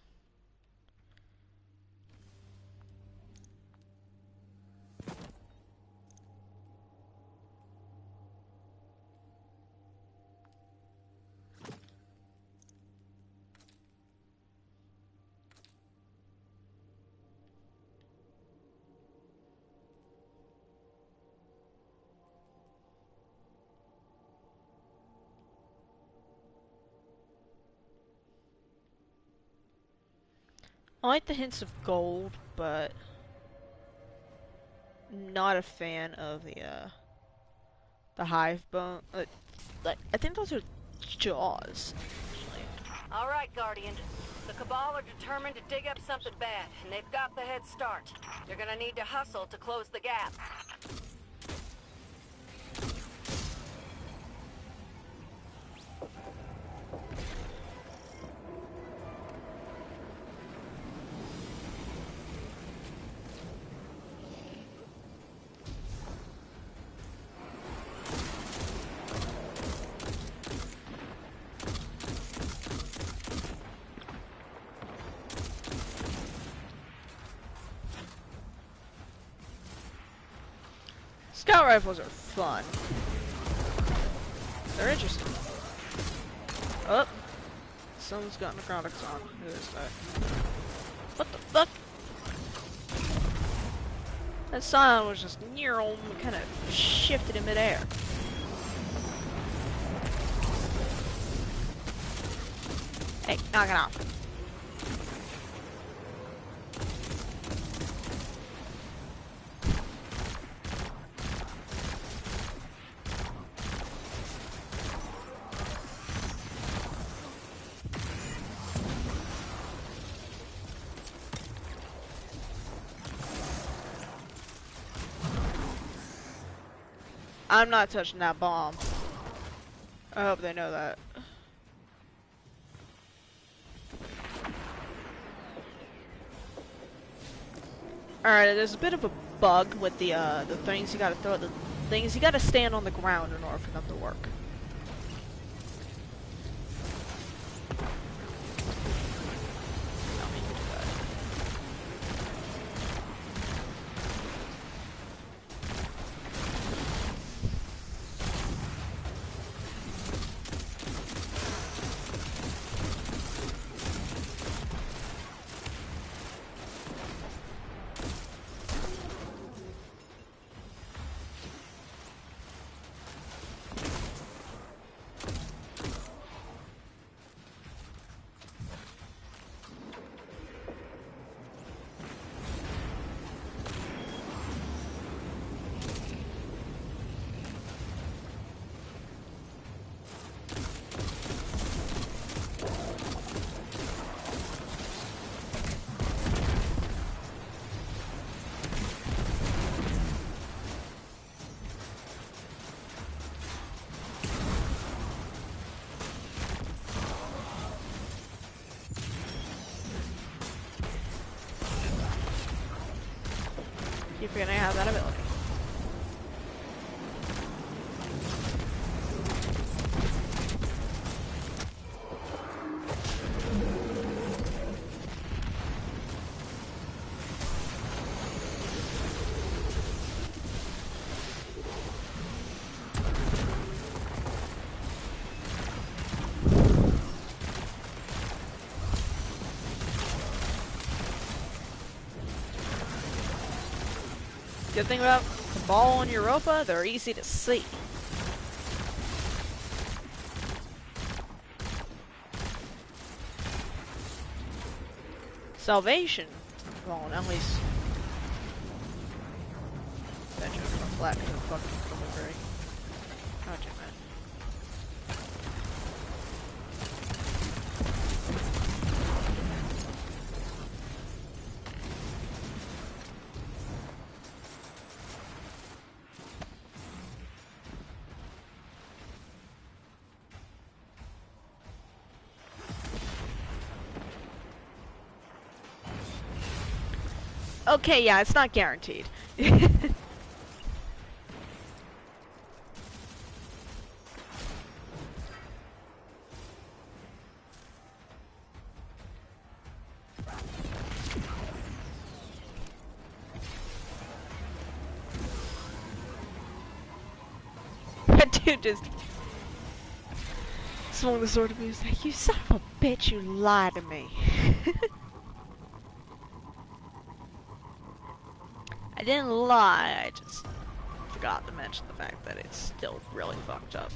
I like the hints of gold, but not a fan of the hive bone. Like I think those are jaws. All right, Guardian. The Cabal are determined to dig up something bad, and they've got the head start. You're gonna need to hustle to close the gap. Scout rifles are fun. They're interesting. Oh, someone's got necrotics on. Who is that? What the fuck? That sound was just kind of shifted in midair. Hey, knock it off. I'm not touching that bomb. I hope they know that. Alright, there's a bit of a bug with the things you gotta throw at the things. You gotta stand on the ground in order for them to work. Keep forgetting I have that ability. Good thing about the ball on Europa, they're easy to see. Salvation, well, at least that joke from flat because of fucking delivery. God damn it. Okay, yeah, it's not guaranteed. You just swung the sword at me. He was like, "You son of a bitch! You lied to me." I didn't lie. I just forgot to mention the fact that it's still really fucked up.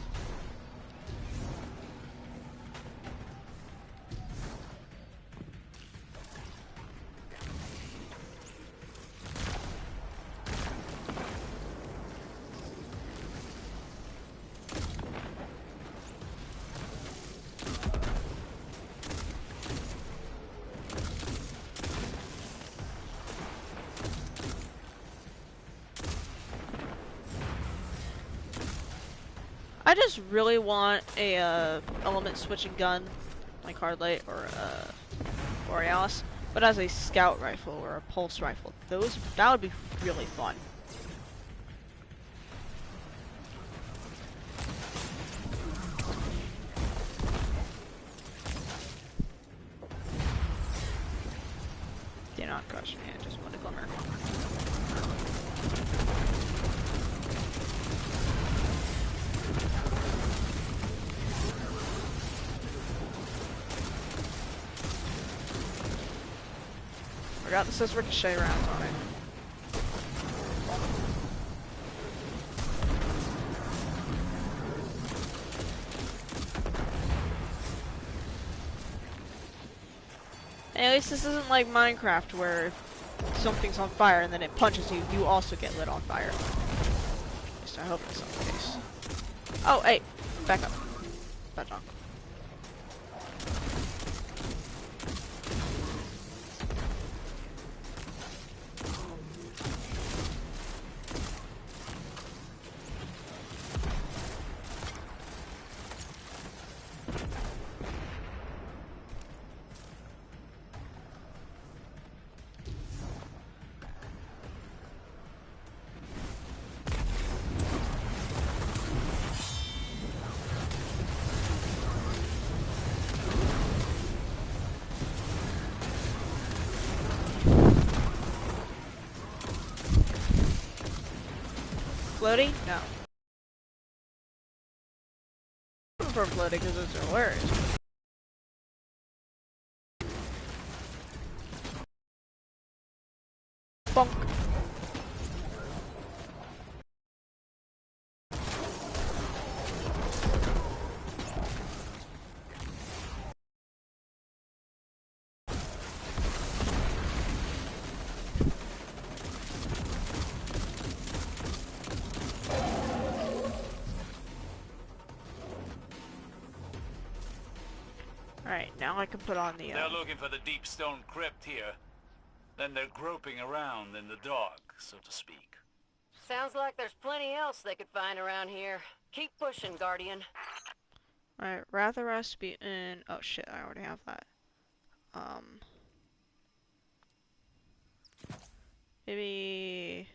I just really want a element switching gun, like Hardlight or Borealis, but as a scout rifle or a pulse rifle. That would be really fun. Do not crush me, I just want a glimmer. Forgot this says ricochet rounds on it. And at least this isn't like Minecraft where if something's on fire and then it punches you, you also get lit on fire. At least I hope that's not the case. Oh, hey, back up. Back on. Floaty? No. I prefer floaty because it's hilarious. Bonk. Alright, now I can put on the, They're looking for the deep stone crypt here. Then they're groping around in the dark, so to speak. Sounds like there's plenty else they could find around here. Keep pushing, Guardian. Alright, rather Rasputin. Oh shit, I already have that. Maybe.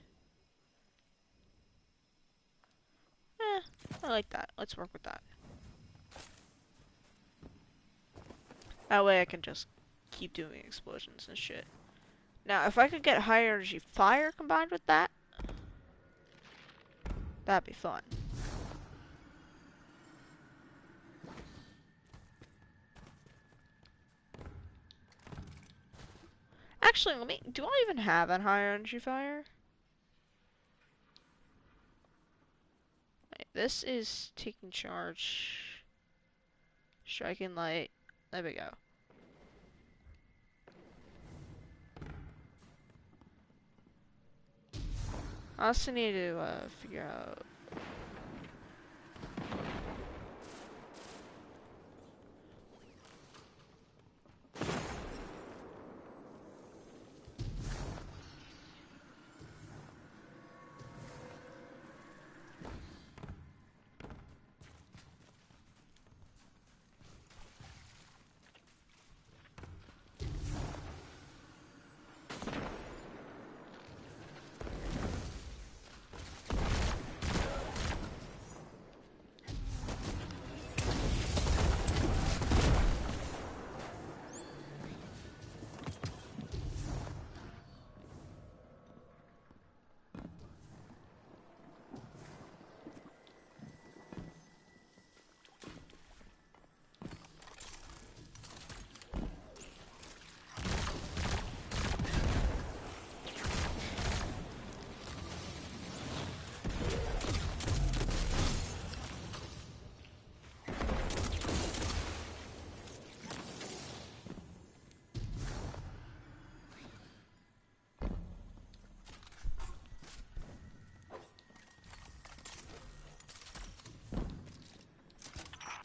I like that. Let's work with that. That way I can just keep doing explosions and shit. Now, if I could get higher energy fire combined with that, that'd be fun. Actually, do I even have that higher energy fire? Wait, this is taking charge. Striking light. There we go. I also need to figure out.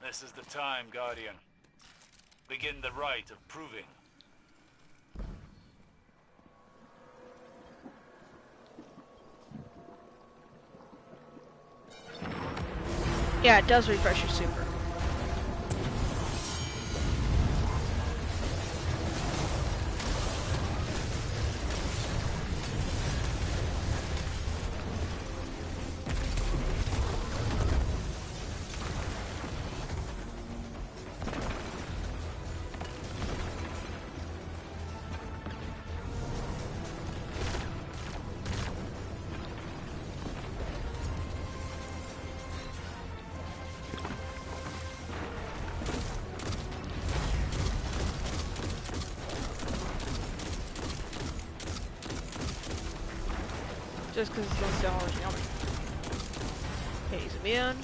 This is the time, Guardian. Begin the rite of proving. Yeah, it does refresh your super. Just because it's on dollars, yummy. Okay, he's immune.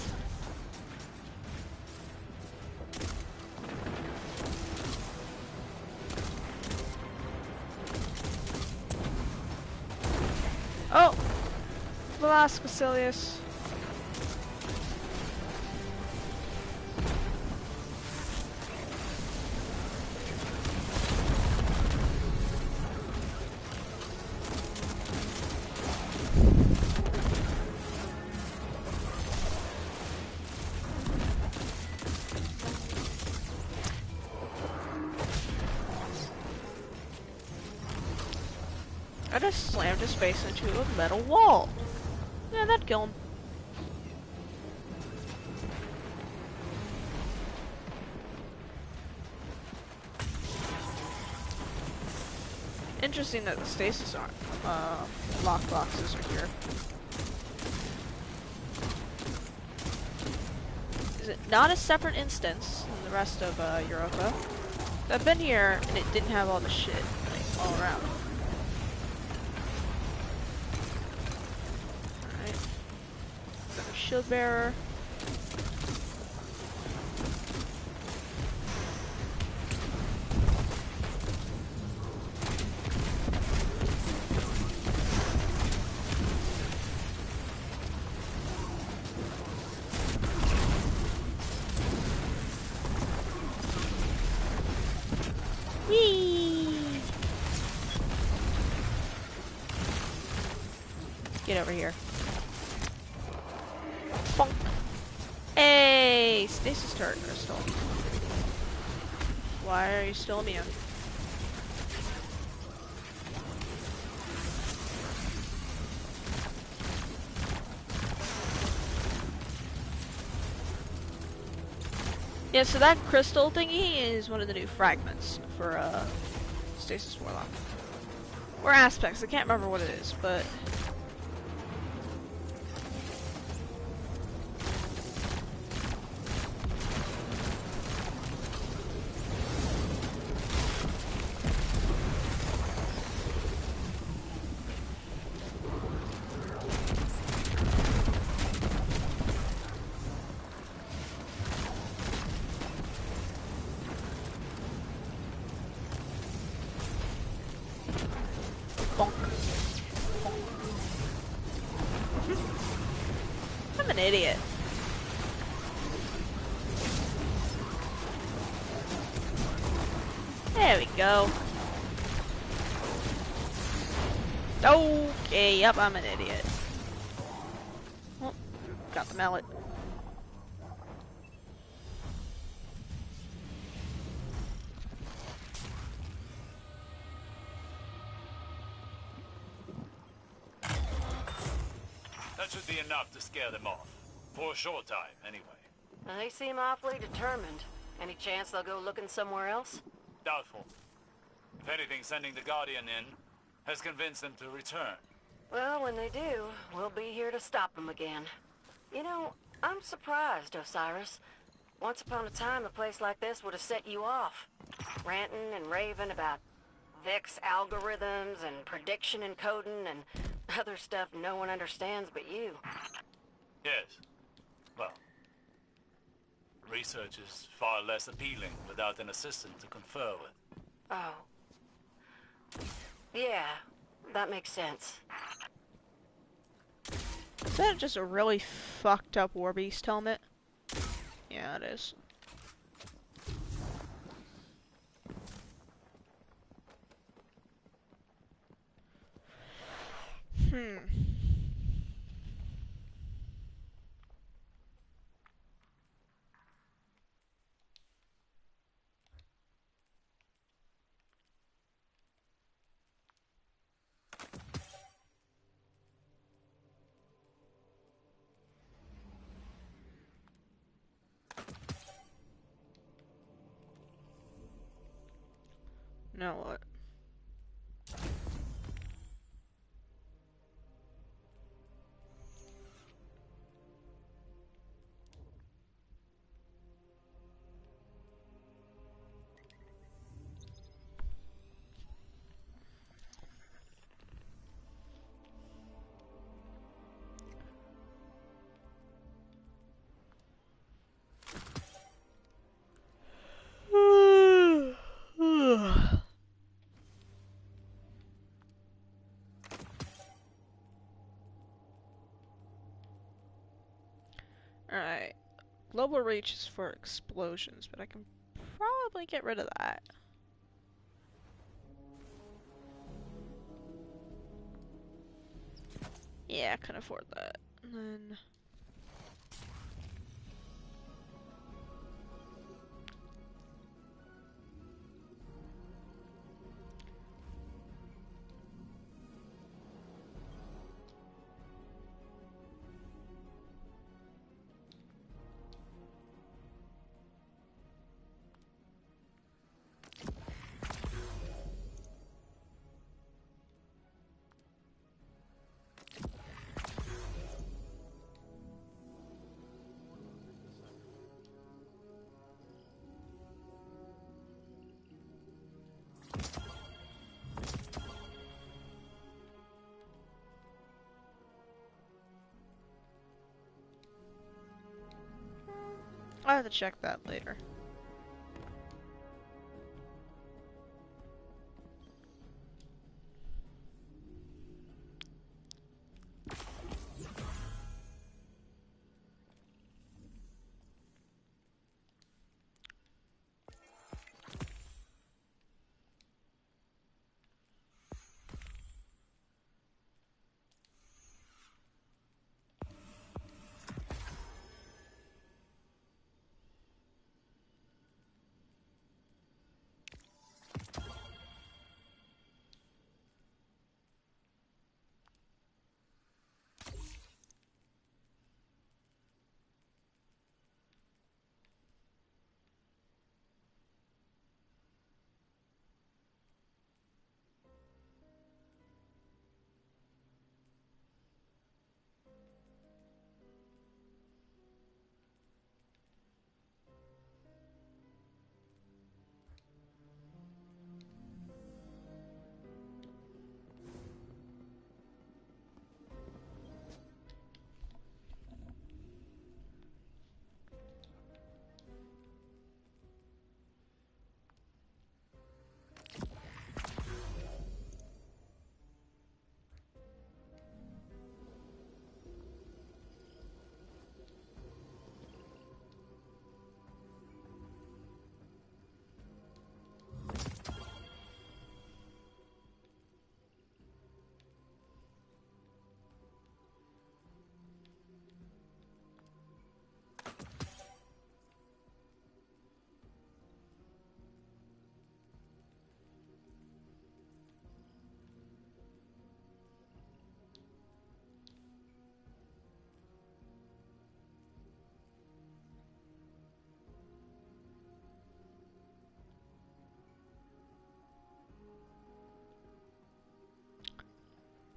Oh! Velasquez Basilius. I just slammed his face into a metal wall. Yeah, that'd kill him. Interesting that the stasis aren't lock boxes are here. Is it not a separate instance than the rest of Europa? I've been here and it didn't have all the shit like all around. Alright. Another shield bearer. Get over here. Bonk. Hey! Stasis turret crystal. Why are you still immune? Yeah, so that crystal thingy is one of the new fragments for Stasis Warlock. Or aspects, I can't remember what it is, but I'm an idiot. There we go. Okay, yep, I'm an idiot. Oh, got the mallet. That should be enough to scare them off. For a short time, anyway. They seem awfully determined. Any chance they'll go looking somewhere else? Doubtful. If anything, sending the Guardian in has convinced them to return. Well, when they do, we'll be here to stop them again. You know, I'm surprised, Osiris. Once upon a time, a place like this would have set you off. Ranting and raving about VIX algorithms and prediction encoding and other stuff no one understands but you. Yes. Well, research is far less appealing without an assistant to confer with. Oh. Yeah, that makes sense. Is that just a really fucked up War Beast helmet? Yeah, it is. Now what? Alright. Global reach is for explosions, but I can probably get rid of that. Yeah, I can afford that. And then... I'll have to check that later.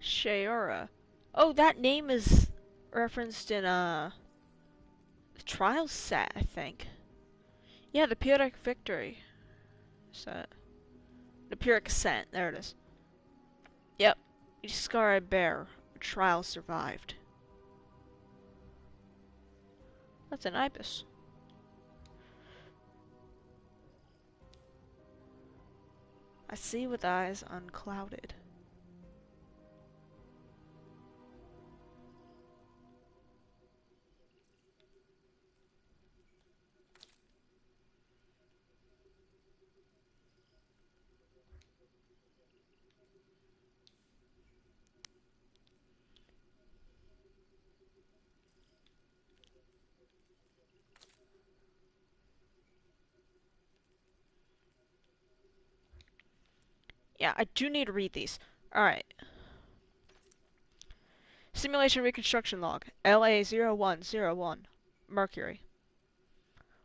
Shayura. Oh, that name is referenced in the trial set, I think. Yeah, the Pyrrhic Victory set. The Pyrrhic Ascent, there it is. Yep. Each scar I bear, a trial survived. That's an ibis. I see with eyes unclouded. Yeah, I do need to read these. Alright. Simulation reconstruction log. LA0101. Mercury.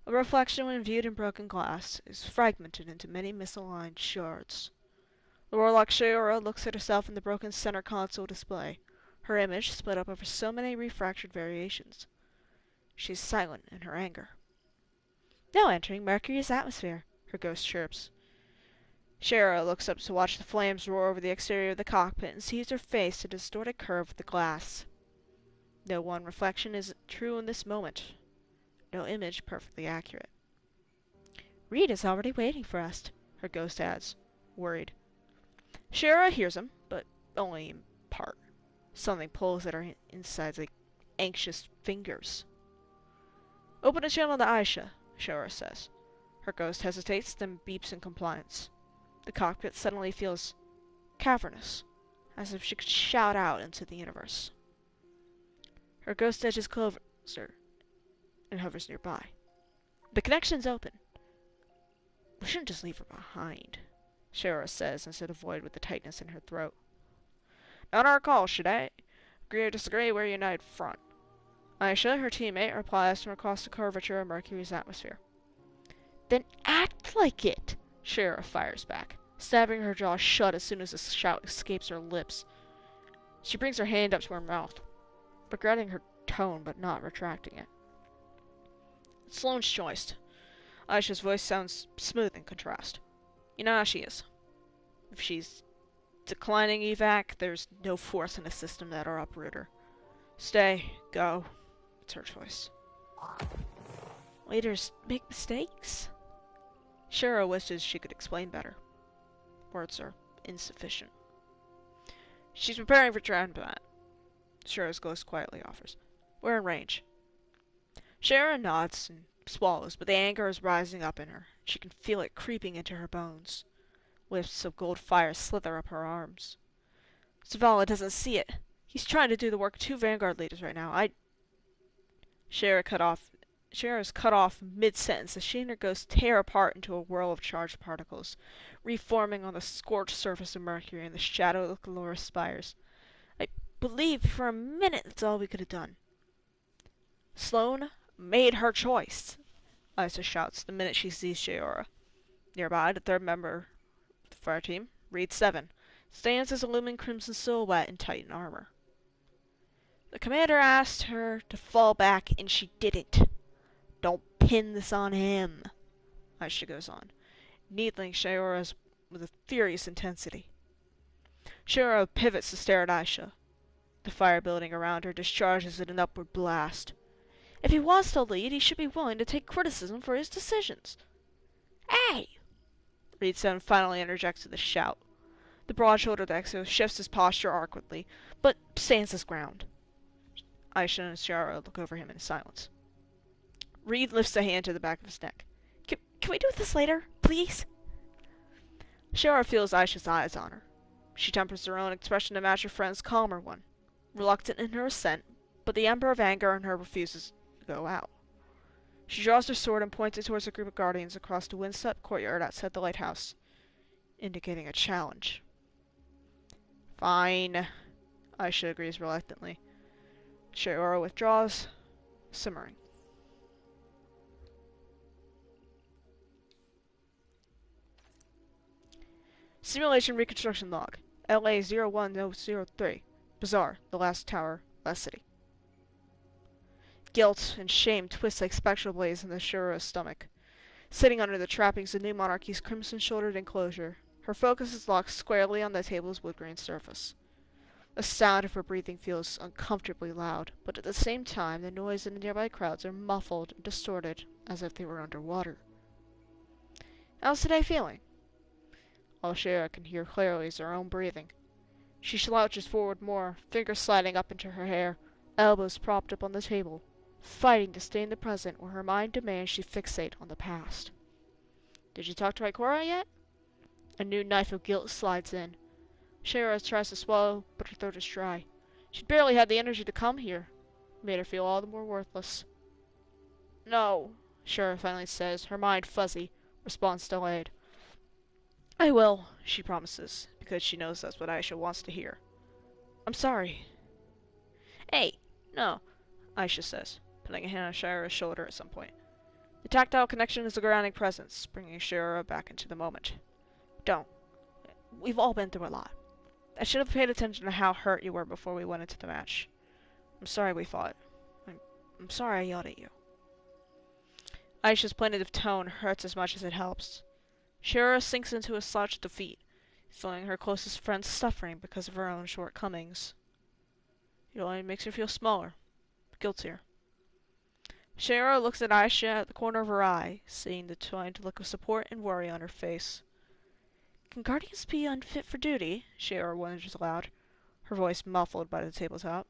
A reflection when viewed in broken glass is fragmented into many misaligned shards. The warlock Shiora looks at herself in the broken center console display, her image split up over so many refractured variations. She is silent in her anger. Now entering Mercury's atmosphere, her ghost chirps. Shiora looks up to watch the flames roar over the exterior of the cockpit and sees her face a distorted curve of the glass. No one reflection is true in this moment. No image perfectly accurate. Reed is already waiting for us, her ghost adds, worried. Shiora hears him, but only in part. Something pulls at her insides like anxious fingers. Open a channel to Aisha, Shiora says. Her ghost hesitates, then beeps in compliance. The cockpit suddenly feels cavernous, as if she could shout out into the universe. Her ghost edges closer and hovers nearby. The connection's open. We shouldn't just leave her behind, Shiora says instead of void with the tightness in her throat. Not our call, should I? Agree or disagree, we're united front. Aisha, her teammate, replies from across the curvature of Mercury's atmosphere. Then act like it, Shiora fires back, snapping her jaw shut as soon as the shout escapes her lips. She brings her hand up to her mouth, regretting her tone but not retracting it. Sloane's choice. Aisha's voice sounds smooth in contrast. You know how she is. If she's declining evac, there's no force in the system that'll uproot her. Stay, go. It's her choice. Leaders make mistakes? Shiora wishes she could explain better. Words are insufficient. She's preparing for combat. Shira's ghost quietly offers. We're in range. Shira nods and swallows, but the anger is rising up in her. She can feel it creeping into her bones. Wisps of gold fire slither up her arms. Zavala doesn't see it. He's trying to do the work of 2 Vanguard leaders right now. Shira's cut off mid-sentence as she and her ghost tear apart into a whirl of charged particles, reforming on the scorched surface of Mercury in the shadow of the Calora spires. I believe for a minute that's all we could have done. Sloane made her choice, Isa shouts the minute she sees Shiora. Nearby, the third member of the fire team, Reed 7, stands as a looming crimson silhouette in Titan armor. The commander asked her to fall back, and she didn't. Don't pin this on him, Aisha goes on, needling Shiora with a furious intensity. Shiora pivots to stare at Aisha. The fire building around her discharges in an upward blast. If he wants to lead, he should be willing to take criticism for his decisions. Hey! Reed 7 finally interjects with a shout. The broad-shouldered Exo shifts his posture awkwardly, but stands his ground. Aisha and Shiora look over him in silence. Reed lifts a hand to the back of his neck. Can we do this later, please? Shiora feels Aisha's eyes on her. She tempers her own expression to match her friend's calmer one. Reluctant in her assent, but the ember of anger in her refuses to go out. She draws her sword and points it towards a group of guardians across the windswept courtyard outside the lighthouse, indicating a challenge. Fine, Aisha agrees reluctantly. Shiora withdraws, simmering. Simulation reconstruction log. LA01003. Bazaar, the last tower, last city. Guilt and shame twist like spectral blades in the Shira's stomach. Sitting under the trappings of New Monarchy's crimson-shouldered enclosure, her focus is locked squarely on the table's wood-grain surface. The sound of her breathing feels uncomfortably loud, but at the same time the noise in the nearby crowds are muffled and distorted as if they were underwater. How's today feeling? All Shira can hear clearly is her own breathing. She slouches forward more, fingers sliding up into her hair, elbows propped up on the table, fighting to stay in the present where her mind demands she fixate on the past. Did you talk to Ikora yet? A new knife of guilt slides in. Shira tries to swallow, but her throat is dry. She'd barely had the energy to come here. It made her feel all the more worthless. No, Shira finally says, her mind fuzzy, response delayed. I will, she promises, because she knows that's what Aisha wants to hear. I'm sorry. Hey, no, Aisha says, putting a hand on Shira's shoulder at some point. The tactile connection is a grounding presence, bringing Shira back into the moment. Don't. We've all been through a lot. I should have paid attention to how hurt you were before we went into the match. I'm sorry we fought. I'm sorry I yelled at you. Aisha's plaintive tone hurts as much as it helps. Shira sinks into a slouched defeat, feeling her closest friend suffering because of her own shortcomings. It only makes her feel smaller, guiltier. Shira looks at Aisha at the corner of her eye, seeing the twinned look of support and worry on her face. Can guardians be unfit for duty? Shira wonders aloud, her voice muffled by the tabletop.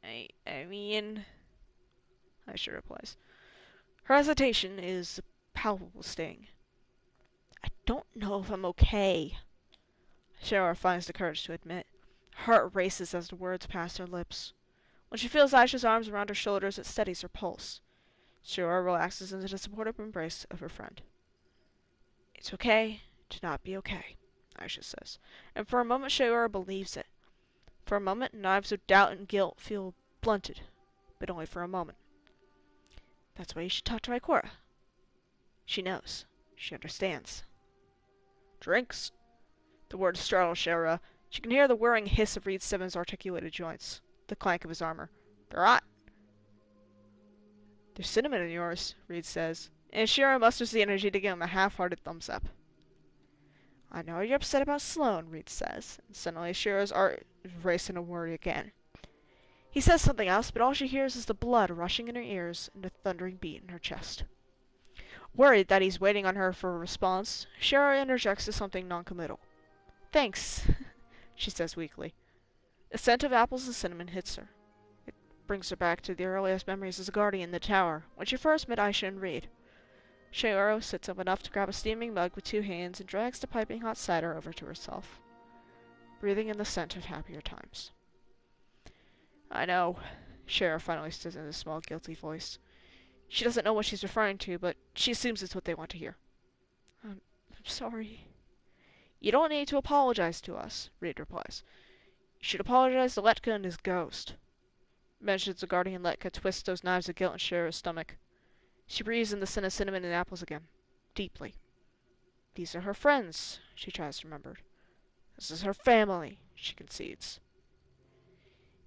I mean... Aisha replies. Her hesitation is a palpable sting. I don't know if I'm okay. Shira finds the courage to admit. Her heart races as the words pass her lips. When she feels Aisha's arms around her shoulders, it steadies her pulse. Shira relaxes into the supportive embrace of her friend. It's okay to not be okay, Aisha says, and for a moment Shira believes it. For a moment, knives of doubt and guilt feel blunted, but only for a moment. That's why you should talk to Ikora. She knows. She understands. Drinks? The word startles Shira. She can hear the whirring hiss of Reed Simmons' articulated joints, the clank of his armor. They're hot. There's cinnamon in yours, Reed says, and Shira musters the energy to give him a half-hearted thumbs up. I know you're upset about Sloane, Reed says, and suddenly Shira's heart is racing to worry again. He says something else, but all she hears is the blood rushing in her ears and a thundering beat in her chest. Worried that he's waiting on her for a response, Shira interjects with something noncommittal. Thanks, she says weakly. The scent of apples and cinnamon hits her. It brings her back to the earliest memories as a guardian in the tower, when she first met Aisha and Reed. Shira sits up enough to grab a steaming mug with 2 hands and drags the piping hot cider over to herself, breathing in the scent of happier times. I know, Shira finally says in a small, guilty voice. She doesn't know what she's referring to, but she assumes it's what they want to hear. I'm sorry. You don't need to apologize to us, Reed replies. You should apologize to Letka and his ghost. Mentions the guardian Letka twists those knives of guilt in Shira's stomach. She breathes in the scent of cinnamon and apples again, deeply. These are her friends, she tries to remember. This is her family, she concedes.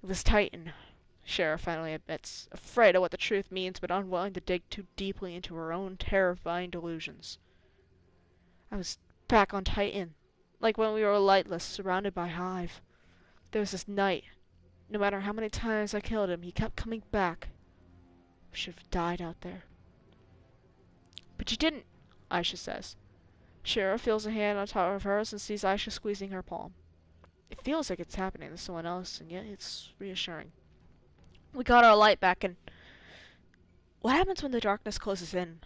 It was Titan, Shira finally admits, afraid of what the truth means but unwilling to dig too deeply into her own terrifying delusions. I was back on Titan, like when we were lightless, surrounded by Hive. There was this night. No matter how many times I killed him, he kept coming back. I should have died out there. But you didn't, Aisha says. Shira feels a hand on top of hers and sees Aisha squeezing her palm. It feels like it's happening to someone else, and yet it's reassuring. We got our light back, and... what happens when the darkness closes in?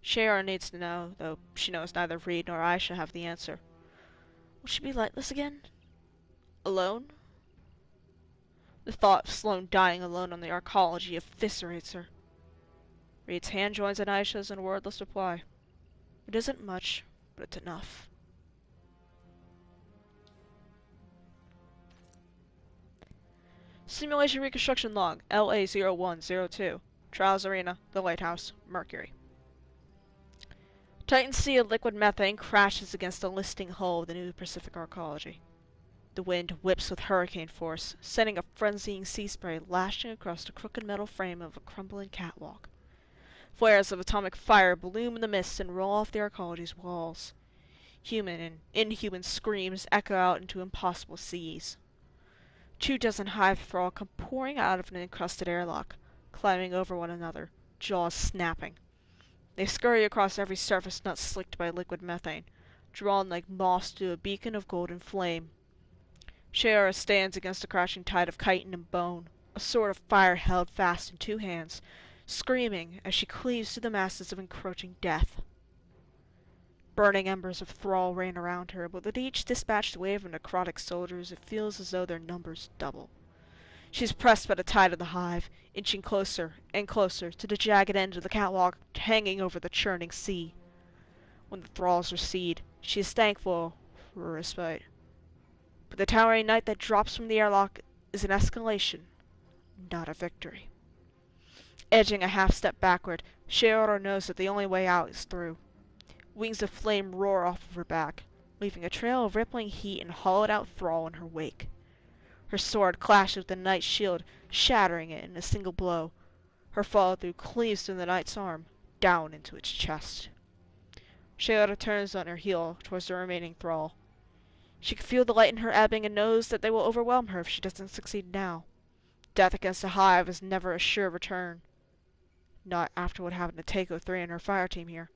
Shira needs to know, though she knows neither Reed nor Aisha have the answer. Will she be lightless again? Alone? The thought of Sloane dying alone on the arcology eviscerates her. Reed's hand joins in Aisha's in a wordless reply. It isn't much, but it's enough. Simulation Reconstruction Log, LA-0102. Trials Arena, The Lighthouse, Mercury. Titan sea of liquid methane crashes against the listing hull of the new Pacific Arcology. The wind whips with hurricane force, sending a frenzying sea spray lashing across the crooked metal frame of a crumbling catwalk. Flares of atomic fire bloom in the mist and roll off the Arcology's walls. Human and inhuman screams echo out into impossible seas. 24 hive thrall come pouring out of an encrusted airlock, climbing over one another, jaws snapping. They scurry across every surface not slicked by liquid methane, drawn like moss to a beacon of golden flame. Shira stands against a crashing tide of chitin and bone, a sword of fire held fast in 2 hands, screaming as she cleaves through the masses of encroaching death. Burning embers of thrall rain around her, but with each dispatched wave of necrotic soldiers, it feels as though their numbers double. She is pressed by the tide of the hive, inching closer and closer to the jagged end of the catwalk hanging over the churning sea. When the thralls recede, she is thankful for a respite. But the towering night that drops from the airlock is an escalation, not a victory. Edging a half-step backward, Shiora knows that the only way out is through. Wings of flame roar off of her back, leaving a trail of rippling heat and hollowed-out thrall in her wake. Her sword clashes with the knight's shield, shattering it in a single blow. Her follow-through cleaves through the knight's arm, down into its chest. Shiora turns on her heel towards the remaining thrall. She can feel the light in her ebbing and knows that they will overwhelm her if she doesn't succeed now. Death against the Hive is never a sure return. Not after what happened to Takeo 3 and her fire team here.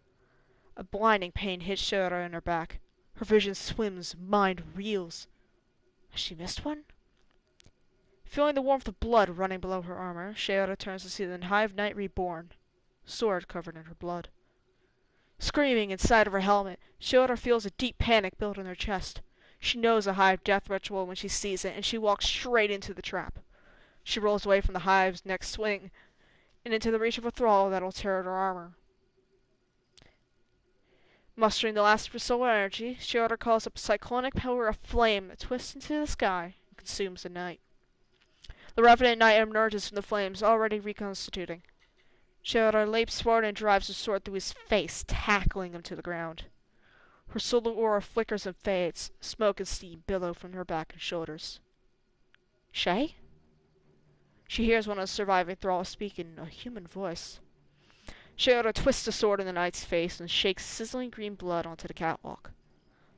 A blinding pain hits Shiora in her back. Her vision swims, mind reels. Has she missed one? Feeling the warmth of blood running below her armor, Shiora turns to see the Hive Knight reborn, sword covered in her blood. Screaming inside of her helmet, Shiora feels a deep panic build in her chest. She knows a Hive death ritual when she sees it, and she walks straight into the trap. She rolls away from the Hive's next swing, and into the reach of a thrall that'll tear at her armor. Mustering the last of her solar energy, Shiora calls up a cyclonic pillar of flame that twists into the sky and consumes the night. The Revenant Knight emerges from the flames, already reconstituting. Shiora leaps forward and drives her sword through his face, tackling him to the ground. Her solar aura flickers and fades. Smoke and steam billow from her back and shoulders. Shay? She hears one of the surviving thralls speak in a human voice. Shiora twists the sword in the knight's face and shakes sizzling green blood onto the catwalk.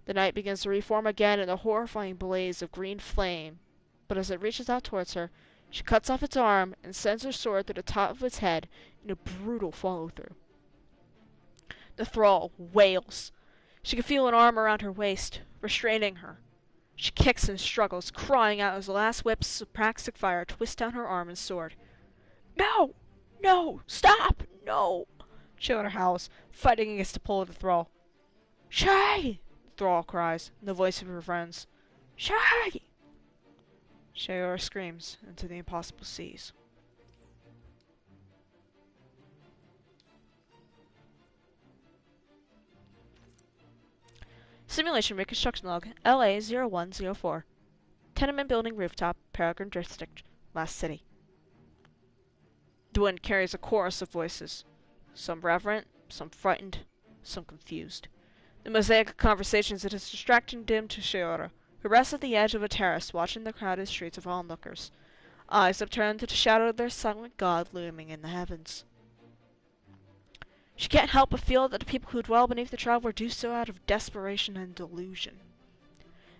The knight begins to reform again in a horrifying blaze of green flame, but as it reaches out towards her, she cuts off its arm and sends her sword through the top of its head in a brutal follow-through. The thrall wails. She can feel an arm around her waist, restraining her. She kicks and struggles, crying out as the last whips of praxic fire twist down her arm and sword. No! No! Stop! No! Shiora howls, fighting against the pull of the thrall. Shay! The thrall cries, in the voice of her friends. Shay! Shiora screams into the impossible seas. Simulation reconstruction log LA-0104. Tenement building rooftop, Peregrine District, Last City. The wind carries a chorus of voices. Some reverent, some frightened, some confused. The mosaic of conversations that is distracting dim to Shiora, who rests at the edge of a terrace watching the crowded streets of onlookers, eyes upturned to the shadow of their silent god looming in the heavens. She can't help but feel that the people who dwell beneath the traveler do so out of desperation and delusion.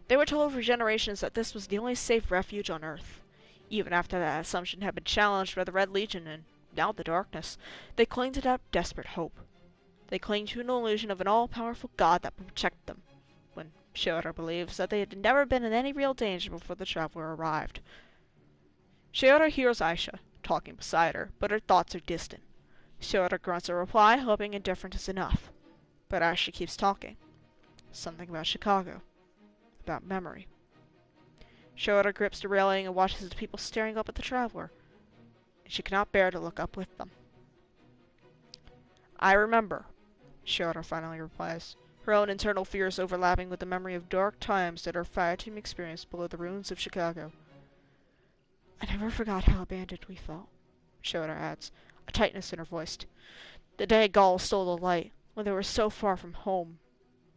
They were told for generations that this was the only safe refuge on Earth. Even after that assumption had been challenged by the Red Legion and now the Darkness, they clung to that desperate hope. They cling to an illusion of an all-powerful god that would protect them, when Shiora believes that they had never been in any real danger before the traveler arrived. Shiora hears Aisha, talking beside her, but her thoughts are distant. Shiora grunts a reply, hoping indifferent is enough. But Aisha keeps talking. Something about Chicago. About memory. Shiora grips the railing and watches the people staring up at the traveler, and she cannot bear to look up with them. I remember, Shiora finally replies, her own internal fears overlapping with the memory of dark times that her fire team experienced below the ruins of Chicago. I never forgot how abandoned we felt, Shiora adds, a tightness in her voice. The day Gaul stole the light, when they were so far from home,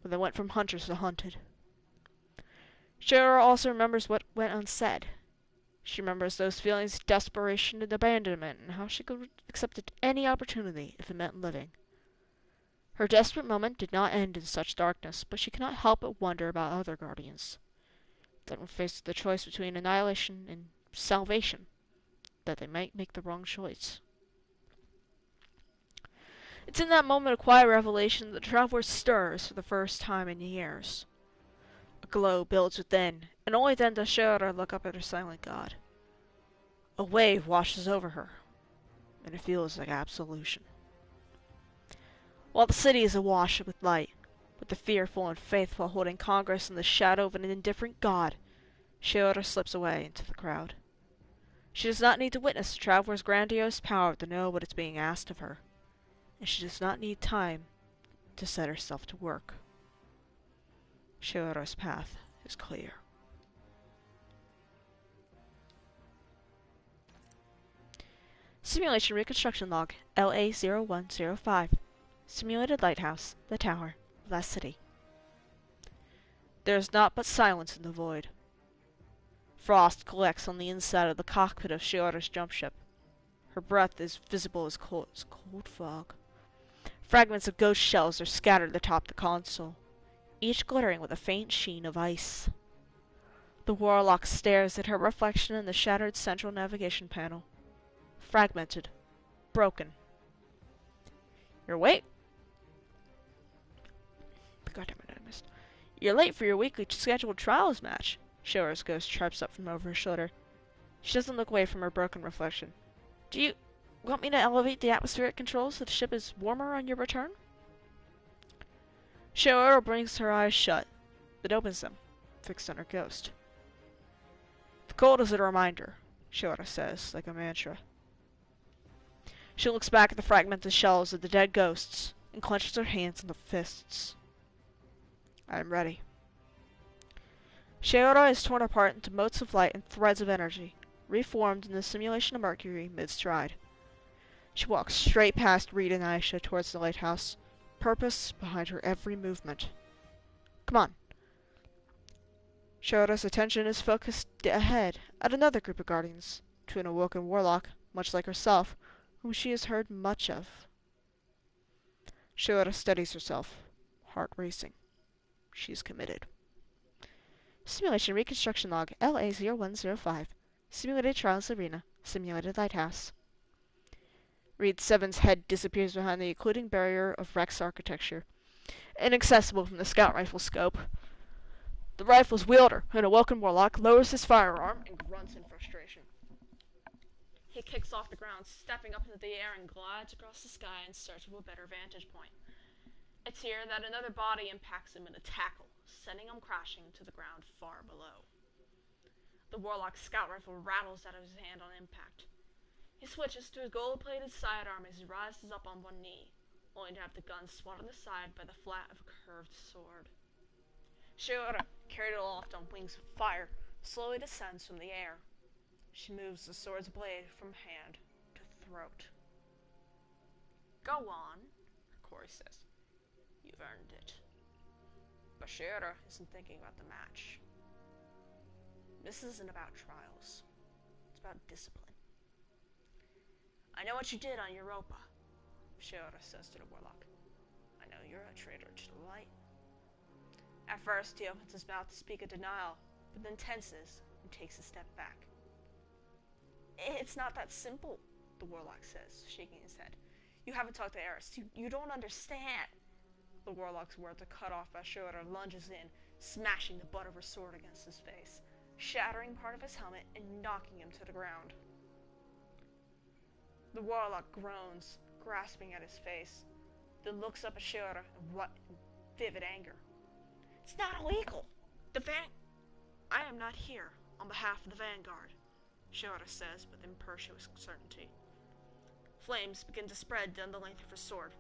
when they went from hunters to hunted. Shiora also remembers what went unsaid. She remembers those feelings of desperation and abandonment, and how she could accept any opportunity if it meant living. Her desperate moment did not end in such darkness, but she cannot help but wonder about other guardians. That when faced with the choice between annihilation and salvation, that they might make the wrong choice. It's in that moment of quiet revelation that the traveler stirs for the first time in years. A glow builds within, and only then does Shiora look up at her silent god. A wave washes over her, and it feels like absolution. While the city is awash with light, with the fearful and faithful holding congress in the shadow of an indifferent god, Shiora slips away into the crowd. She does not need to witness the traveler's grandiose power to know what is being asked of her, and she does not need time to set herself to work. Shiro's path is clear. Simulation reconstruction log LA-0105. Simulated lighthouse, the tower, last city. There is naught but silence in the void. Frost collects on the inside of the cockpit of Shiro's jump ship. Her breath is visible as cold fog. Fragments of ghost shells are scattered atop the console, each glittering with a faint sheen of ice. The warlock stares at her reflection in the shattered central navigation panel. Fragmented. Broken. You're late? Goddammit, I missed. You're late for your weekly scheduled trials match. Shiro's ghost chirps up from over her shoulder. She doesn't look away from her broken reflection. Do you want me to elevate the atmospheric controls so the ship is warmer on your return? Shiro brings her eyes shut, but opens them, fixed on her ghost. The cold is a reminder, Shiro says, like a mantra. She looks back at the fragmented shells of the dead ghosts and clenches her hands into fists. I am ready. Shiro is torn apart into motes of light and threads of energy, reformed in the simulation of Mercury mid-stride. She walks straight past Reed and Aisha towards the lighthouse, purpose behind her every movement. Come on. Shiro's attention is focused ahead at another group of guardians, to an awoken warlock, much like herself, whom she has heard much of. Shiro steadies herself, heart racing. She is committed. Simulation reconstruction log LA-0105. Simulated trials arena. Simulated lighthouse. Reed 7's head disappears behind the occluding barrier of Rex architecture, inaccessible from the scout rifle scope. The rifle's wielder, an awoken warlock, lowers his firearm and grunts in frustration. He kicks off the ground, stepping up into the air and glides across the sky in search of a better vantage point. It's here that another body impacts him in a tackle, sending him crashing to the ground far below. The warlock's scout rifle rattles out of his hand on impact. He switches to his gold-plated sidearm as he rises up on one knee, only to have the gun swat on the side by the flat of a curved sword. Shiro, carried aloft on wings of fire, slowly descends from the air. She moves the sword's blade from hand to throat. Go on, Corey says. You've earned it. But Shiro isn't thinking about the match. This isn't about trials. It's about discipline. I know what you did on Europa, Shiro says to the warlock. I know you're a traitor to the light. At first, he opens his mouth to speak a denial, but then tenses and takes a step back. It's not that simple, the warlock says, shaking his head. You haven't talked to Eris. You don't understand. The warlock's words are cut off as Shiro lunges in, smashing the butt of her sword against his face, shattering part of his helmet and knocking him to the ground. The warlock groans, grasping at his face, then looks up at Shiro in vivid anger. It's not illegal! I am not here on behalf of the Vanguard, Shiro says with impetuous certainty. Flames begin to spread down the length of her sword.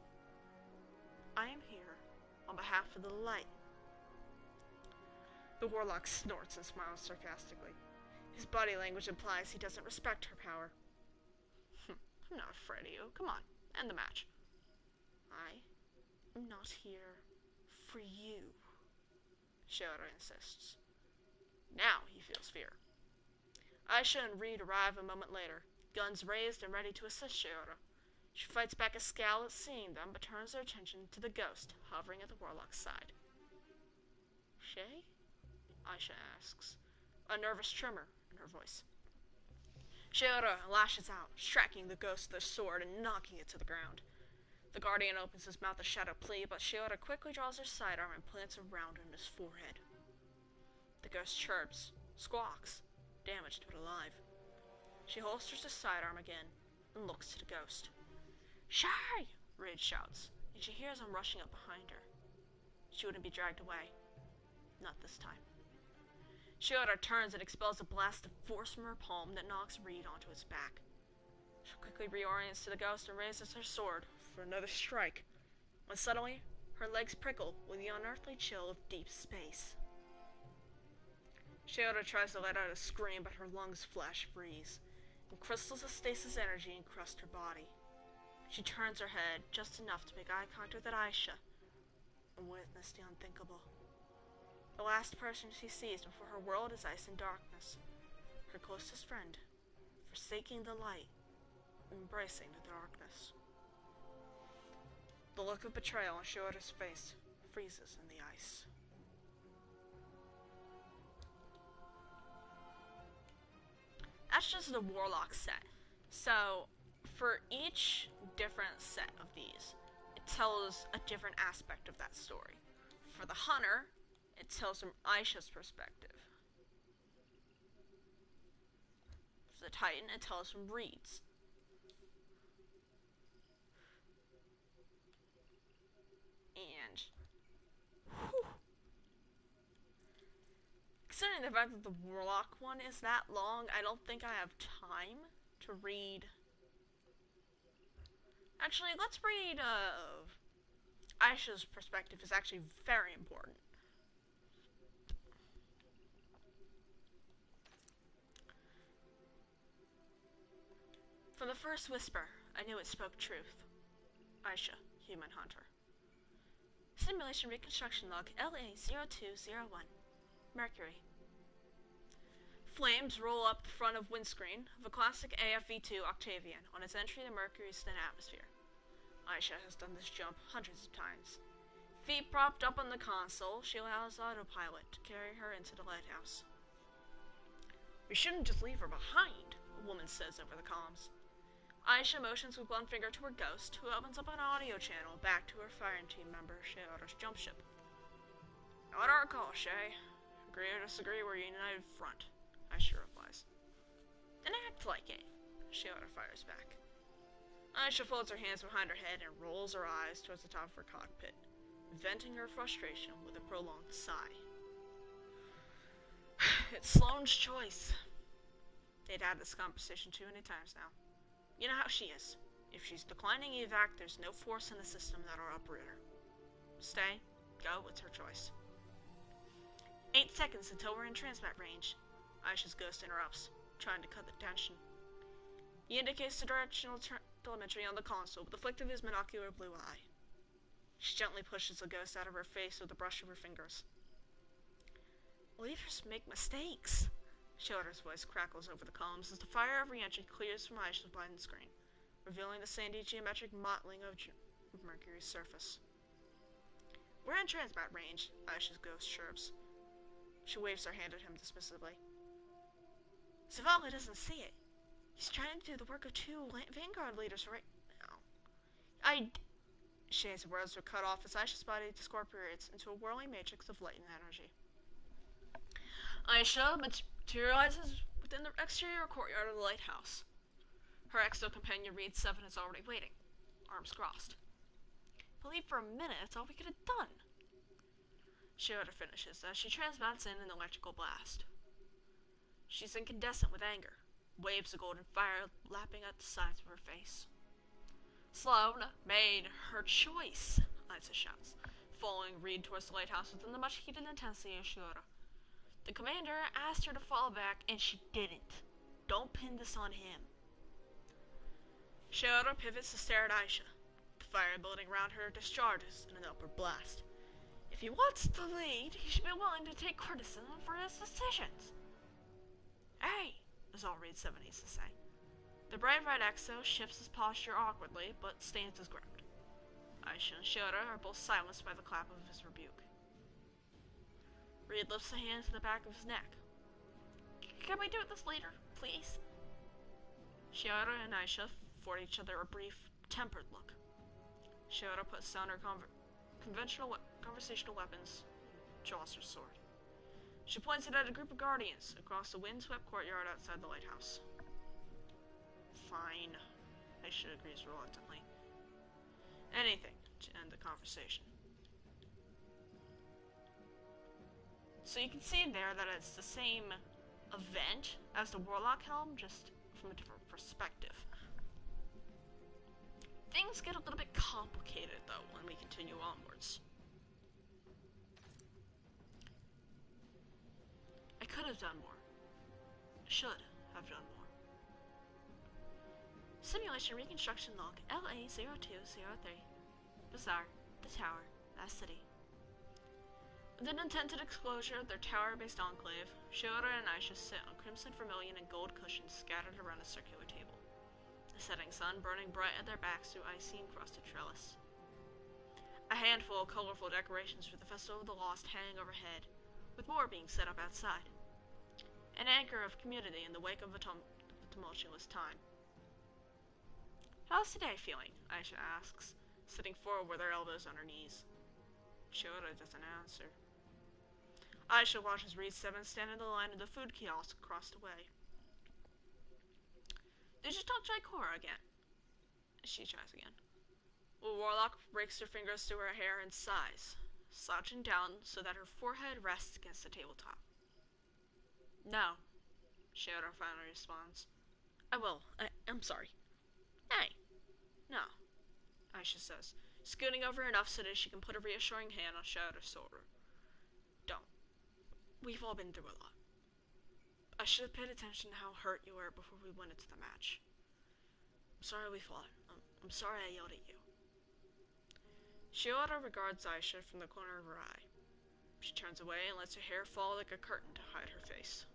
I am here on behalf of the light. The warlock snorts and smiles sarcastically. His body language implies he doesn't respect her power. I'm not afraid of you. Come on, end the match. I am not here for you, Shiro insists. Now he feels fear. Aisha and Reed arrive a moment later, guns raised and ready to assist Shiro. She fights back a scowl at seeing them, but turns her attention to the ghost hovering at the warlock's side. Shay? Aisha asks, a nervous tremor in her voice. Shiro lashes out, striking the ghost with her sword and knocking it to the ground. The guardian opens his mouth to shout a plea, but Shiro quickly draws her sidearm and plants a round in his forehead. The ghost chirps, squawks, damaged but alive. She holsters the sidearm again and looks to the ghost. Shy! Reed shouts, and she hears him rushing up behind her. She wouldn't be dragged away. Not this time. Shiro turns and expels a blast of force from her palm that knocks Reed onto his back. She quickly reorients to the ghost and raises her sword for another strike, when suddenly Her legs prickle with the unearthly chill of deep space. Shiota tries to let out a scream, but her lungs flash freeze, and crystals of stasis energy encrust her body. She turns her head just enough to make eye contact with Aisha and witness the unthinkable. The last person she sees before her world is ice and darkness. Her closest friend, forsaking the light, embracing the darkness. The look of betrayal on Shiota's face freezes in the ice. That's just the Warlock set. So, for each different set of these, it tells a different aspect of that story. For the Hunter, it tells from Aisha's perspective. For the Titan, it tells from Reed's. And considering the fact that the Warlock one is that long, I don't think I have time to read. Actually, let's read Aisha's perspective is actually very important. From the first whisper, I knew it spoke truth. Aisha, human hunter. Simulation reconstruction log LA0201. Mercury. Flames roll up the front of windscreen of a classic AFV2 Octavian on its entry to Mercury's thin atmosphere. Aisha has done this jump hundreds of times. Feet propped up on the console, she allows autopilot to carry her into the lighthouse. We shouldn't just leave her behind, a woman says over the comms. Aisha motions with one finger to her ghost, who opens up an audio channel back to her firing team member, Shiota's jump ship. Not our call, Shay. Agree or disagree, we're a united front, Aisha replies. Then act like it, Shiota fires back. Aisha folds her hands behind her head and rolls her eyes towards the top of her cockpit, venting her frustration with a prolonged sigh. It's Sloane's choice. They'd had this conversation too many times now. You know how she is. If she's declining evac, there's no force in the system that'll uproot her. Stay, go, it's her choice. 8 seconds until we're in transmat range. Aisha's ghost interrupts, trying to cut the tension. He indicates the directional telemetry on the console with the flick of his monocular blue eye. She gently pushes the ghost out of her face with a brush of her fingers. Leaders make mistakes. Shiota's voice crackles over the comms as the fire of re-entry clears from Aisha's blind screen, revealing the sandy geometric mottling of Mercury's surface. We're in transmat range, Aisha's ghost chirps. She waves her hand at him dismissively. Zavala doesn't see it. He's trying to do the work of 2 Vanguard leaders right now. Shay's words were cut off as Aisha's body discorporates into a whirling matrix of light and energy. Aisha materializes within the exterior courtyard of the lighthouse. Her exo companion Reed 7 is already waiting, arms crossed. Believe for a minute that's all we could have done. Shiota finishes as she transmats in an electrical blast. She's incandescent with anger, waves of golden fire lapping at the sides of her face. Sloane made her choice, Isa shouts, following Reed towards the lighthouse within the much heated intensity of Shiota. The commander asked her to fall back, and she didn't. Don't pin this on him. Shiota pivots to stare at Aisha. The fire building around her discharges in an upward blast. If he wants to lead, he should be willing to take criticism for his decisions. Hey, is all Reed 7 needs to say. The brave red exo shifts his posture awkwardly, but stands his ground. Aisha and Shiota are both silenced by the clap of his rebuke. Reed lifts a hand to the back of his neck. Can we do this later, please? Shiota and Aisha afford each other a brief, tempered look. Shiota puts down her conversational weapons, draws her sword. She points it at a group of guardians across the windswept courtyard outside the lighthouse. Fine, Aisha agrees reluctantly. Anything to end the conversation. So you can see there that it's the same event as the Warlock Helm, just from a different perspective. Things get a little bit complicated, though, when we continue onwards. could have done more. Should have done more. Simulation reconstruction log LA0203. Bazaar, the tower, that city. With an intended disclosure of their tower-based enclave, Shiora and Aisha sit on crimson vermilion and gold cushions scattered around a circular table. The setting sun burning bright at their backs through icy encrusted trellis. A handful of colorful decorations for the Festival of the Lost hang overhead, with more being set up outside. An anchor of community in the wake of a tumultuous time. How's today feeling? Aisha asks, sitting forward with her elbows on her knees. Shiora doesn't answer. Aisha watches Reed Seven stand in the line of the food kiosk across the way. Did you talk to Ikora again? She tries again. Warlock rakes her fingers through her hair and sighs, slouching down so that her forehead rests against the tabletop. No, Shiora finally responds. I will. I'm sorry. Hey. No, Aisha says, scooting over enough so that she can put a reassuring hand on Shiora's shoulder. Don't. We've all been through a lot. I should have paid attention to how hurt you were before we went into the match. I'm sorry we fought. I'm sorry I yelled at you. Shiora regards Aisha from the corner of her eye. She turns away and lets her hair fall like a curtain to hide her face.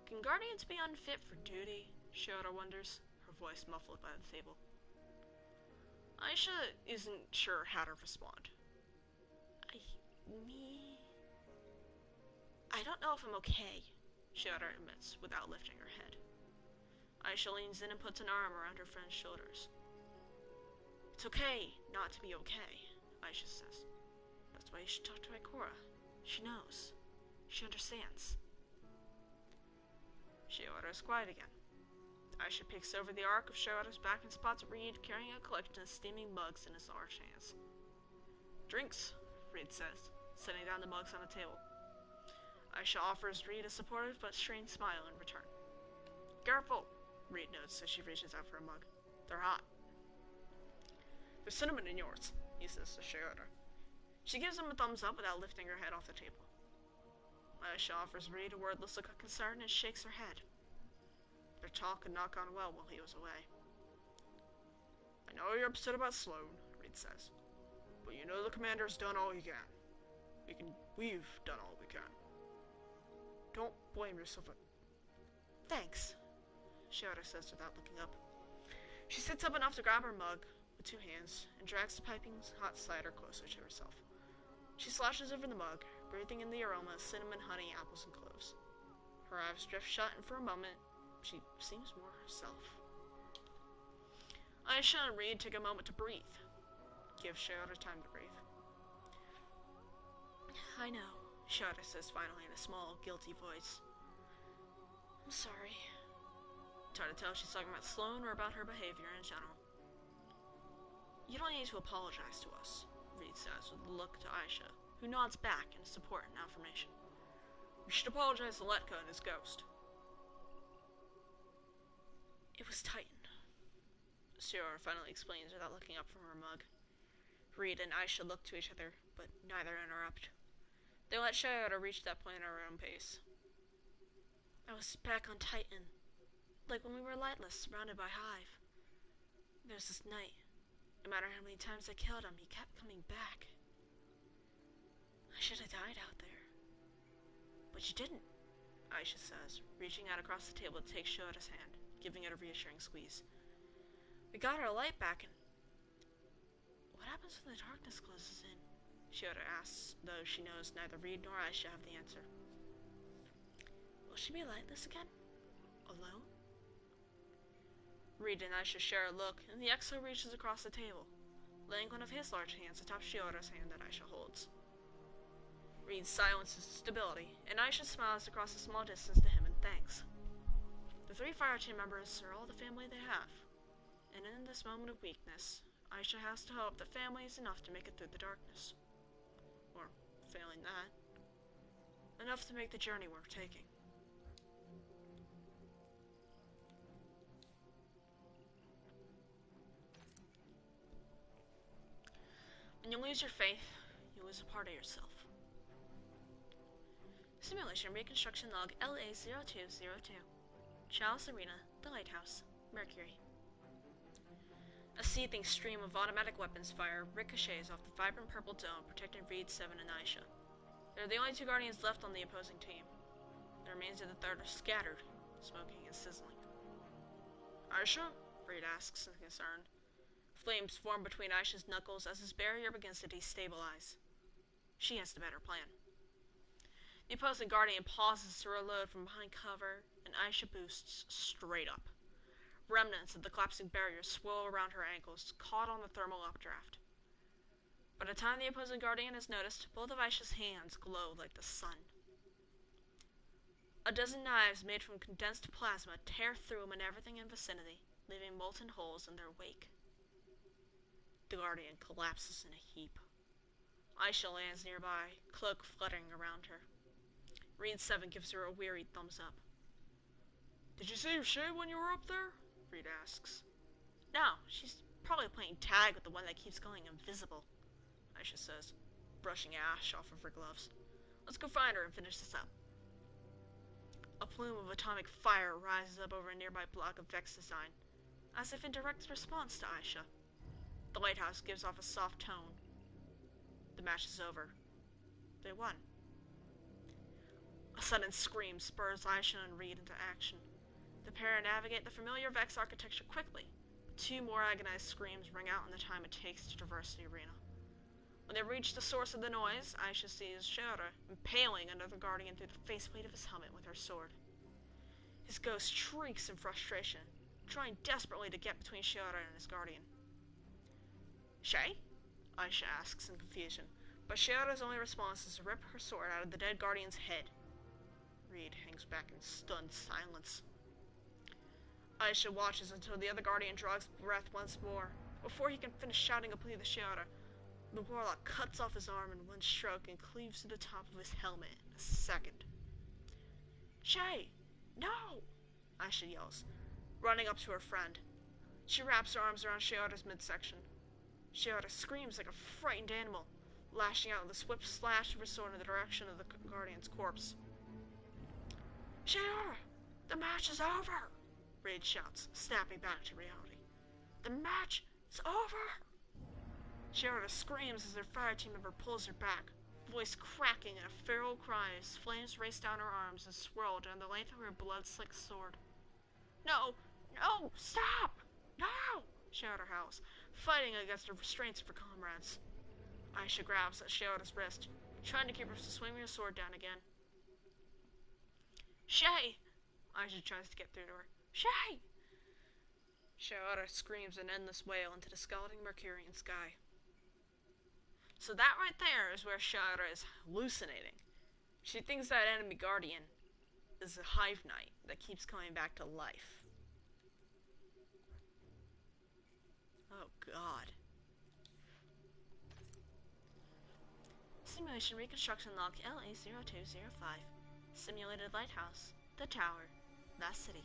Can Guardians be unfit for duty? Shiora wonders, her voice muffled by the table. Aisha isn't sure how to respond. I don't know if I'm okay, Shiora admits, without lifting her head. Aisha leans in and puts an arm around her friend's shoulders. It's okay not to be okay, Aisha says. That's why you should talk to Ikora. She knows. She understands. Shiora is quiet again. Aisha peeks over the arc of Shiora's back and spots Reed carrying a collection of steaming mugs in his large hands. Drinks, Reed says, setting down the mugs on the table. Aisha offers Reed a supportive but strained smile in return. Careful, Reed notes as she reaches out for a mug. They're hot. There's cinnamon in yours, he says to Shiora. She gives him a thumbs up without lifting her head off the table. Aisha offers Reed a wordless look of concern and shakes her head. Their talk had not gone well while he was away. I know you're upset about Sloan, Reed says. But you know the commander's done all he can. We've done all we can. Don't blame yourself. Thanks, Shiora says without looking up. She sits up enough to grab her mug with two hands and drags the piping hot cider closer to herself. She slouches over the mug, breathing in the aroma of cinnamon, honey, apples, and cloves. Her eyes drift shut, and for a moment, she seems more herself. Aisha and Reed take a moment to breathe. Give Shiora time to breathe. I know, Shiora says finally in a small, guilty voice. I'm sorry. It's hard to tell if she's talking about Sloan or about her behavior in general. You don't need to apologize to us, Reed says with a look to Aisha, who nods back in support and affirmation. You should apologize to Letka and his ghost. It was Titan, Shiora finally explains without looking up from her mug. Reed and Aisha look to each other, but neither interrupt. They let Shiora reach that point at her own pace. I was back on Titan, like when we were lightless, surrounded by Hive. There's this night. No matter how many times I killed him, he kept coming back. I should have died out there. But you didn't, Aisha says, reaching out across the table to take Shiora's hand, giving it a reassuring squeeze. We got our light back and... What happens when the darkness closes in? Shiora asks, though she knows neither Reed nor Aisha have the answer. Will she be lightless again? Alone? Reed and Aisha share a look, and the Exo reaches across the table, laying one of his large hands atop Shiora's hand that Aisha holds. Reed silences stability, and Aisha smiles across a small distance to him in thanks. The 3 fire team members are all the family they have, and in this moment of weakness, Aisha has to hope that family is enough to make it through the darkness. Or, failing that, enough to make the journey worth taking. When you lose your faith, you lose a part of yourself. Simulation Reconstruction Log LA0202. Chalice Arena, the Lighthouse, Mercury. A seething stream of automatic weapons fire ricochets off the vibrant purple dome protecting Reed, 7, and Aisha. They're the only two Guardians left on the opposing team. The remains of the third are scattered, smoking and sizzling. Aisha? Reed asks in concern. Flames form between Aisha's knuckles as his barrier begins to destabilize. She has the better plan. The opposing Guardian pauses to reload from behind cover, and Aisha boosts straight up. Remnants of the collapsing barrier swirl around her ankles, caught on the thermal updraft. By the time the opposing Guardian has noticed, both of Aisha's hands glow like the sun. A dozen knives made from condensed plasma tear through and everything in vicinity, leaving molten holes in their wake. The Guardian collapses in a heap. Aisha lands nearby, cloak fluttering around her. Reed 7 gives her a weary thumbs up. Did you see Shay when you were up there? Reed asks. No, she's probably playing tag with the one that keeps going invisible, Aisha says, brushing ash off of her gloves. Let's go find her and finish this up. A plume of atomic fire rises up over a nearby block of Vex design, as if in direct response to Aisha. The lighthouse gives off a soft tone. The match is over. They won. A sudden scream spurs Aisha and Reed into action. The pair navigate the familiar Vex architecture quickly, but 2 more agonized screams ring out in the time it takes to traverse the arena. When they reach the source of the noise, Aisha sees Shiora impaling another Guardian through the faceplate of his helmet with her sword. His ghost shrieks in frustration, trying desperately to get between Shiora and his Guardian. Shay? Aisha asks in confusion, but Shiora's only response is to rip her sword out of the dead Guardian's head. Reed hangs back in stunned silence. Aisha watches until the other Guardian draws breath once more. Before he can finish shouting a plea to Shiora, the Warlock cuts off his arm in one stroke and cleaves to the top of his helmet in a second. Shay! No! Aisha yells, running up to her friend. She wraps her arms around Shiora's midsection. Shiora screams like a frightened animal, lashing out with a swift slash of her sword in the direction of the Guardian's corpse. Shiora! The match is over! Reed shouts, snapping back to reality. The match is over! Shiora screams as her fire team member pulls her back, voice cracking in a feral cry as flames race down her arms and swirl down the length of her blood-slicked sword. No! No! Stop! No! Shiora howls, fighting against the restraints of her comrades. Aisha grabs at Shiora's wrist, trying to keep her from swinging her sword down again. Shay! Aisha tries to get through to her. Shay! Shiora screams an endless wail into the scalding Mercurian sky. So that right there is where Shiora is hallucinating. She thinks that enemy Guardian is a hive knight that keeps coming back to life. Oh god. Simulation Reconstruction Log LA0205. Simulated Lighthouse, the Tower, that city.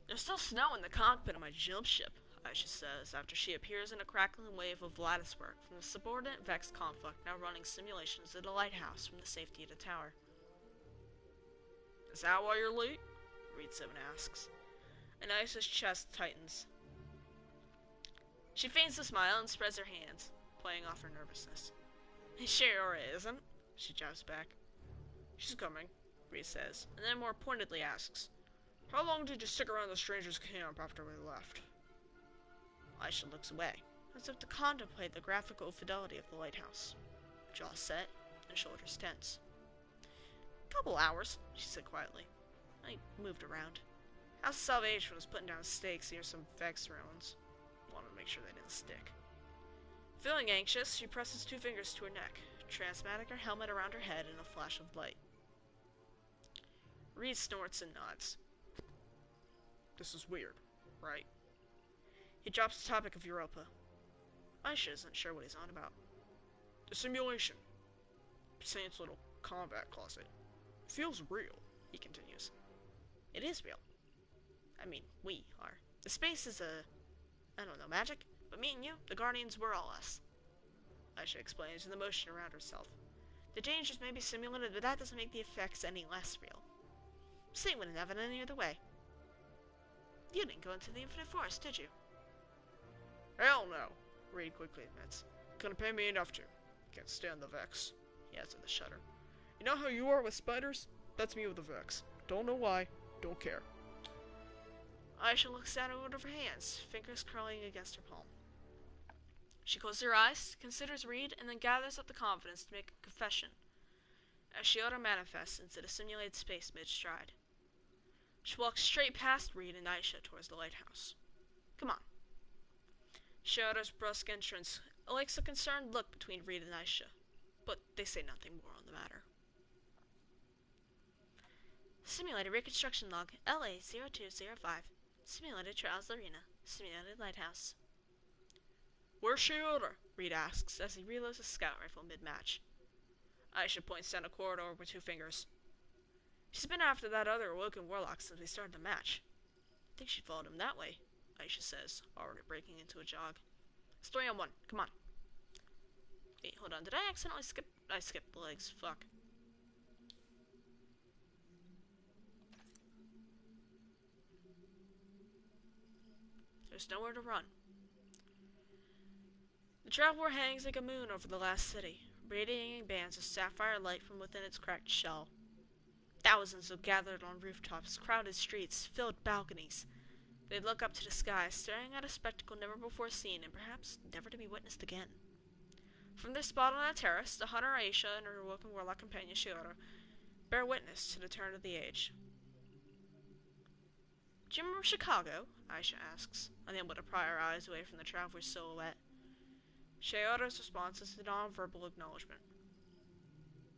There's still snow in the cockpit of my jump ship, Aisha says after she appears in a crackling wave of lattice work from the subordinate Vex conflict now running simulations at the lighthouse from the safety of the tower. Is that why you're late? Reed 7 asks, and Aisha's chest tightens. She feigns a smile and spreads her hands, playing off her nervousness. Shiora isn't, she jabs back. She's coming, Reed says, and then more pointedly asks, how long did you stick around the stranger's camp after we left? Aisha looks away, as if to contemplate the graphical fidelity of the lighthouse. Jaw set and shoulders tense. Couple hours, she said quietly. I moved around. House of Salvation was putting down stakes near some Vex ruins. Wanted to make sure they didn't stick. Feeling anxious, she presses 2 fingers to her neck, transmatting her helmet around her head in a flash of light. Reed snorts and nods. This is weird, right? He drops the topic of Europa. Aisha isn't sure what he's on about. The simulation. Saint's little combat closet. Feels real, he continues. It is real. I mean, we are. The space is I don't know, magic? But me and you, the Guardians, we're all us. Aisha explains in the motion around herself. The dangers may be simulated, but that doesn't make the effects any less real. Sleep wouldn't have it any other way. You didn't go into the Infinite Forest, did you? Hell no, Reed quickly admits. Couldn't pay me enough to. Can't stand the Vex. He adds with a shudder. You know how you are with spiders? That's me with the Vex. Don't know why. Don't care. Aisha looks down at one of her hands, fingers curling against her palm. She closes her eyes, considers Reed, and then gathers up the confidence to make a confession, as she auto-manifests into the simulated space mid-stride. She walks straight past Reed and Aisha towards the lighthouse. Come on. Shioda's brusque entrance likes a concerned look between Reed and Aisha, but they say nothing more on the matter. Simulated reconstruction log LA-0205. Simulated Trials Arena. Simulated Lighthouse. Where's Shiota? Reed asks as he reloads his scout rifle mid-match. Aisha points down a corridor with 2 fingers. She's been after that other awoken warlock since we started the match. I think she followed him that way, Aisha says, already breaking into a jog. It's 3 on 1. Come on. Wait, hold on. Did I accidentally skip? I skipped the legs. Fuck. There's nowhere to run. The traveler hangs like a moon over the last city, radiating bands of sapphire light from within its cracked shell. Thousands have gathered on rooftops, crowded streets, filled balconies. They look up to the sky, staring at a spectacle never before seen and perhaps never to be witnessed again. From their spot on a terrace, the hunter Aisha and her awoken warlock companion Shiota bear witness to the turn of the age. Do you remember Chicago? Aisha asks, unable to pry her eyes away from the traveler's silhouette. Shiota's response is a non-verbal acknowledgement.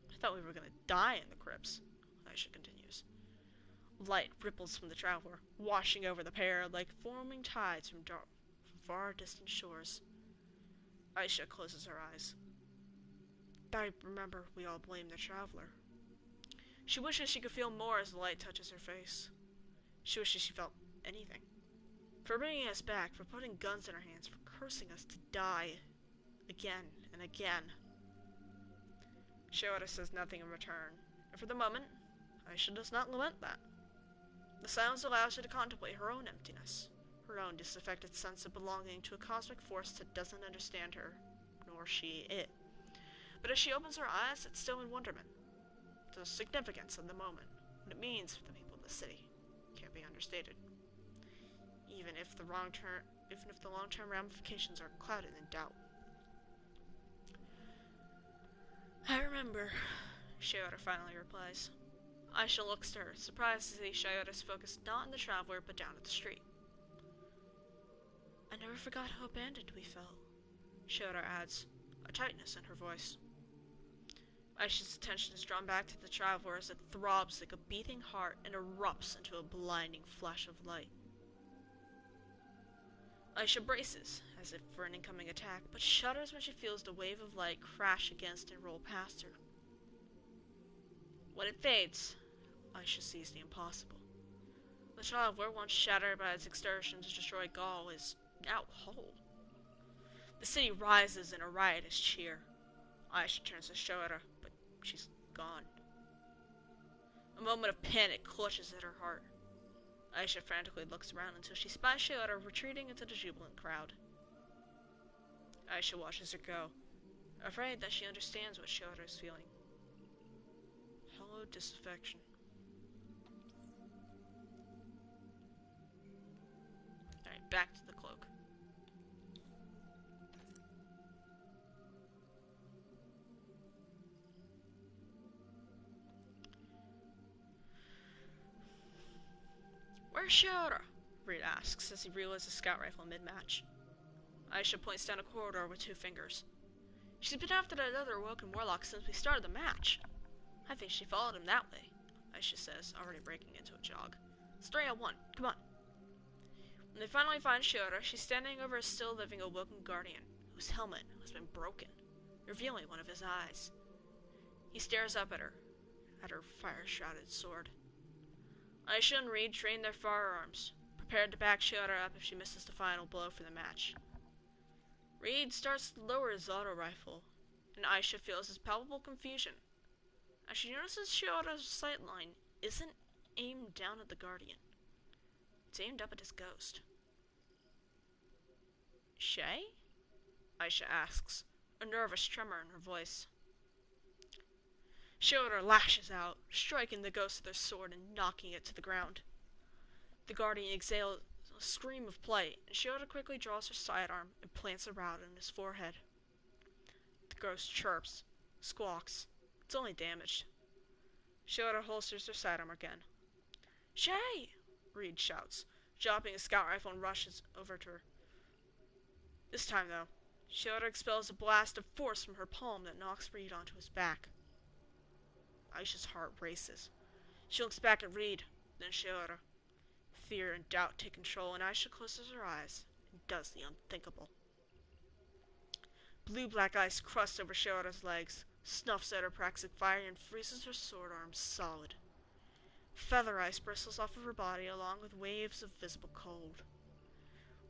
I thought we were going to die in the crypts, Aisha continues. Light ripples from the traveler, washing over the pair like foaming tides from far distant shores. Aisha closes her eyes. I remember we all blame the traveler. She wishes she could feel more as the light touches her face. She wishes she felt anything. For bringing us back, for putting guns in our hands, for cursing us to die. Again and again. Shiota says nothing in return, and for the moment, Aisha does not lament that. The silence allows her to contemplate her own emptiness, her own disaffected sense of belonging to a cosmic force that doesn't understand her, nor she it. But as she opens her eyes, it's still in wonderment. The significance of the moment, what it means for the people of the city, can't be understated. Even if the long-term ramifications are clouded in doubt. I remember, Shiota finally replies. Aisha looks to her, surprised to see Shiota's focus not on the traveler, but down at the street. I never forgot how abandoned we felt, Shiota adds, a tightness in her voice. Aisha's attention is drawn back to the traveler as it throbs like a beating heart and erupts into a blinding flash of light. Aisha braces, as if for an incoming attack, but shudders when she feels the wave of light crash against and roll past her. When it fades, Aisha sees the impossible. The traveler, once shattered by its excursion to destroy Gaul, is now whole. The city rises in a riotous cheer. Aisha turns to Shiota, but she's gone. A moment of panic clutches at her heart. Aisha frantically looks around until she spies Shiota retreating into the jubilant crowd. Aisha watches her go, afraid that she understands what Shiota is feeling. Hollow disaffection. Alright, back to the cloak. Where's Shiota? Reed asks as he reloads his scout rifle mid-match. Aisha points down a corridor with 2 fingers. She's been after that other awoken warlock since we started the match. I think she followed him that way, Aisha says, already breaking into a jog. It's 3 on 1. Come on. When they finally find Shiota, she's standing over a still-living awoken guardian, whose helmet has been broken, revealing one of his eyes. He stares up at her fire-shrouded sword. Aisha and Reed train their firearms, prepared to back Shiota up if she misses the final blow for the match. Reed starts to lower his auto rifle, and Aisha feels his palpable confusion as she notices Shioda's sightline isn't aimed down at the Guardian. It's aimed up at his ghost. Shay? Aisha asks, a nervous tremor in her voice. Shioda lashes out, striking the ghost with her sword and knocking it to the ground. The Guardian exhales a scream of plight, and Shioda quickly draws her sidearm and plants a round in his forehead. The ghost chirps, squawks. It's only damaged. Shioda holsters her sidearm again. Shay! Reed shouts, dropping his scout rifle and rushes over to her. This time, though, Shioda expels a blast of force from her palm that knocks Reed onto his back. Aisha's heart races. She looks back at Reed, then Shioda. Fear and doubt take control, and Aisha closes her eyes and does the unthinkable. Blue-black ice crusts over Shioda's legs, snuffs at her praxic fire, and freezes her sword arm solid. Feather ice bristles off of her body along with waves of visible cold.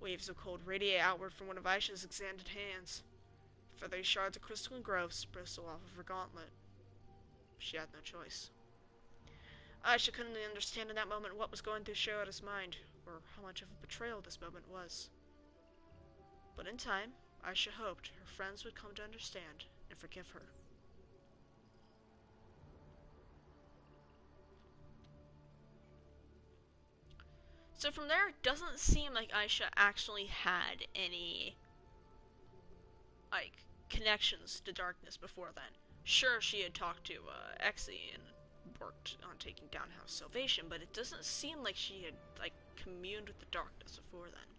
Waves of cold radiate outward from one of Aisha's extended hands. Feathery shards of crystalline growths bristle off of her gauntlet. She had no choice. Aisha couldn't understand in that moment what was going through Shioda's mind, or how much of a betrayal this moment was. But in time, Aisha hoped her friends would come to understand and forgive her. So from there, it doesn't seem like Aisha actually had any, connections to darkness before then. Sure, she had talked to, Exie and worked on taking down House Salvation, but it doesn't seem like she had, communed with the darkness before then.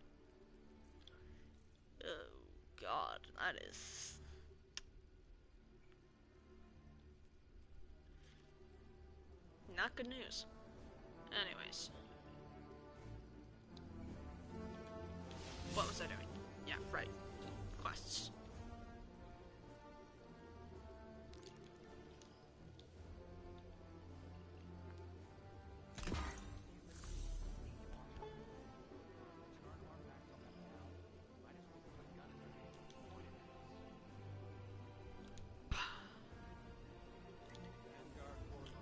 Oh, God, that is... not good news. Anyways. What was I doing? Yeah, right. Quests.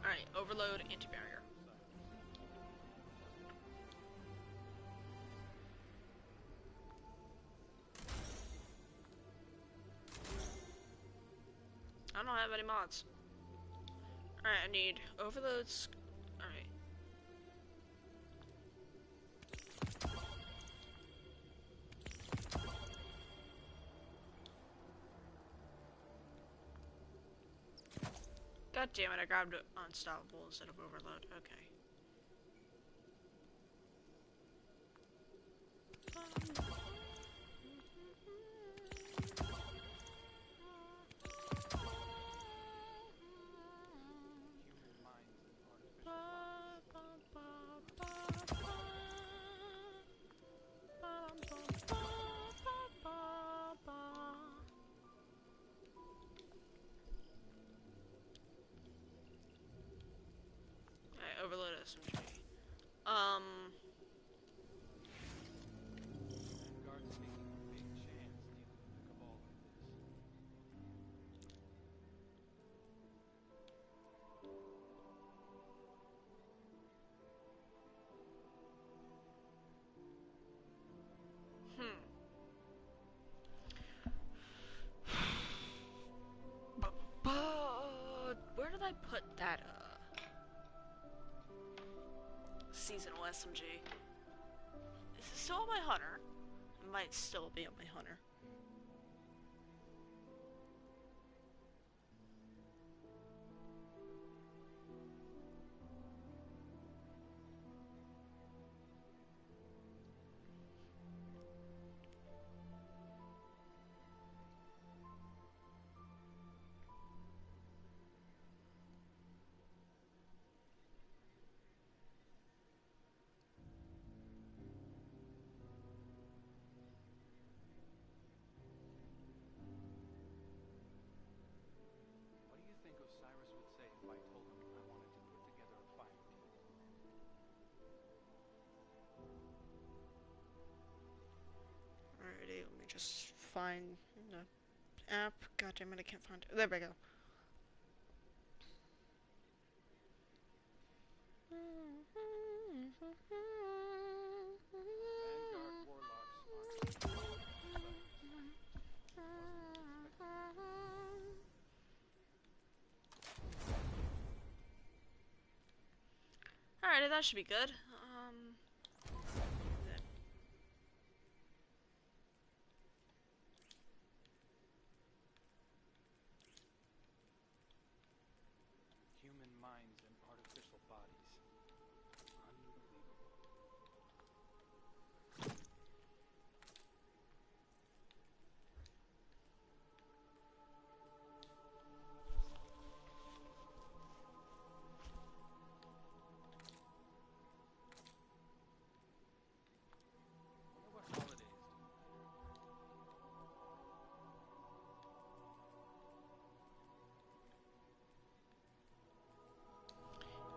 Alright, overload anti-barrier. I don't have any mods. Alright, I need overloads. Alright. God damn it, I grabbed Unstoppable instead of Overload. Okay. Overload SMG. But where did I put that, seasonal SMG? Is it still on my hunter? It might still be on my hunter. What do you think Osiris would say if I told him I wanted to put together a fire team? Alrighty, let me just find the app. God damn it, I can't find it. There we go. Alrighty, that should be good. Human minds and artificial bodies. Unbelievable. Wonder what holidays do.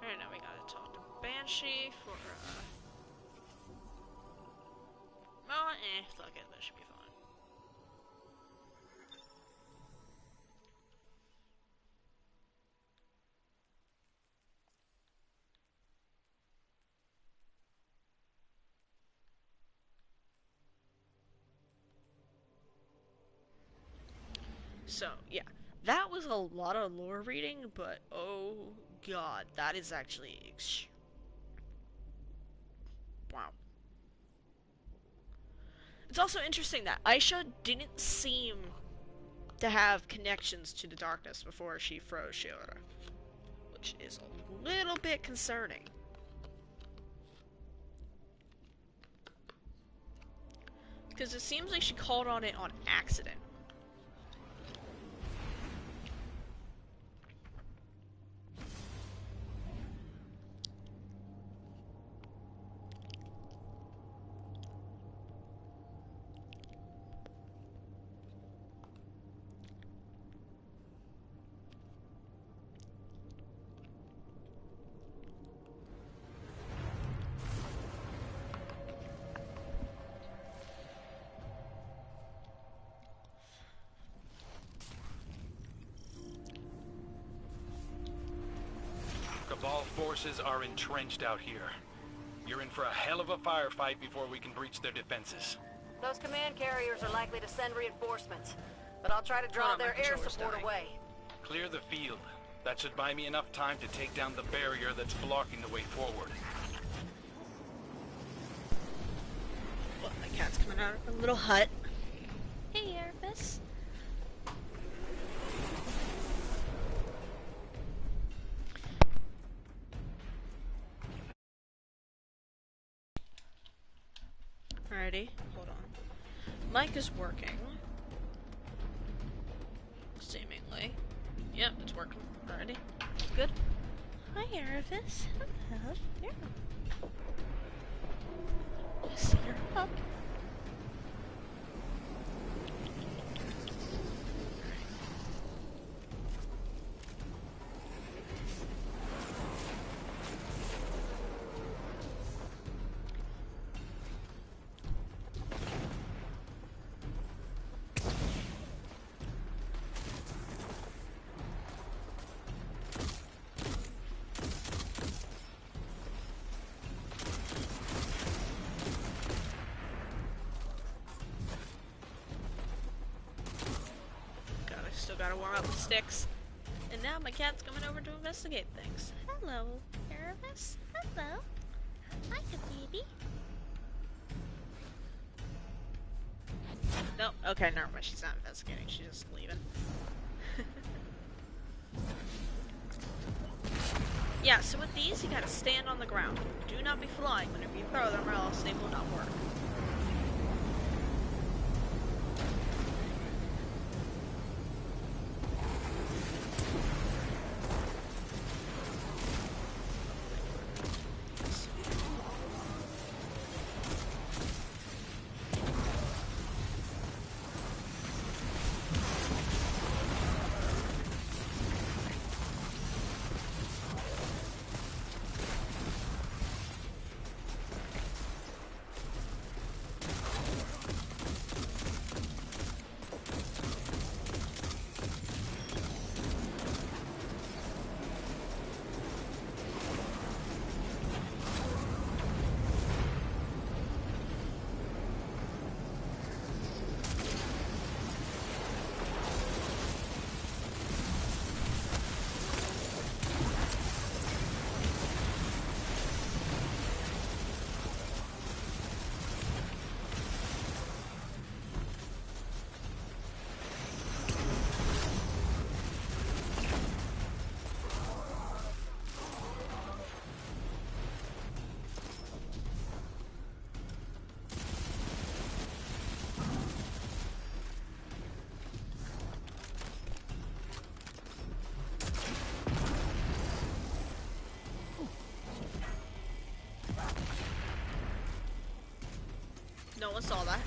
Alright, now we gotta talk to Banshee for, fuck it, that should be fine. So, yeah. That was a lot of lore reading, but oh god, that is actually wow. It's also interesting that Aisha didn't seem to have connections to the darkness before she froze Shiora, which is a little bit concerning. Because it seems like she called on it on accident. Cabal forces are entrenched out here. You're in for a hell of a firefight before we can breach their defenses. Those command carriers are likely to send reinforcements, but I'll try to draw their air support away. Clear the field. That should buy me enough time to take down the barrier that's blocking the way forward. Look, my cat's coming out of a little hut. Hey, Erebus. Alrighty, hold on. Mic is working. Seemingly. Yep, it's working. Alrighty. Good. Hi, Erebus. Hello. There. See her up. Still gotta warm up the sticks. And now my cat's coming over to investigate things. Hello, Erebus. Hello. Hi, baby. No, okay, never mind. She's not investigating. She's just leaving. Yeah, so with these, you gotta stand on the ground. Do not be flying whenever you throw them, or else they will not work. one saw that.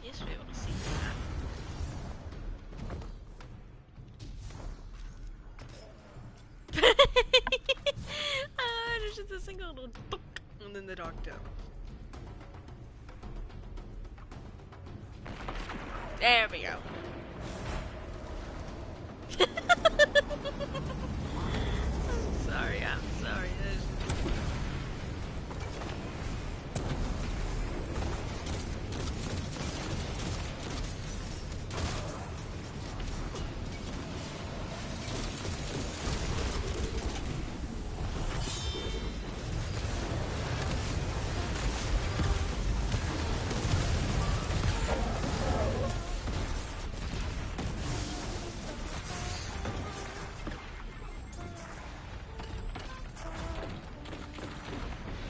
Used to be able to see that. There's just a single little book, and then the dog died. There we go. I'm sorry.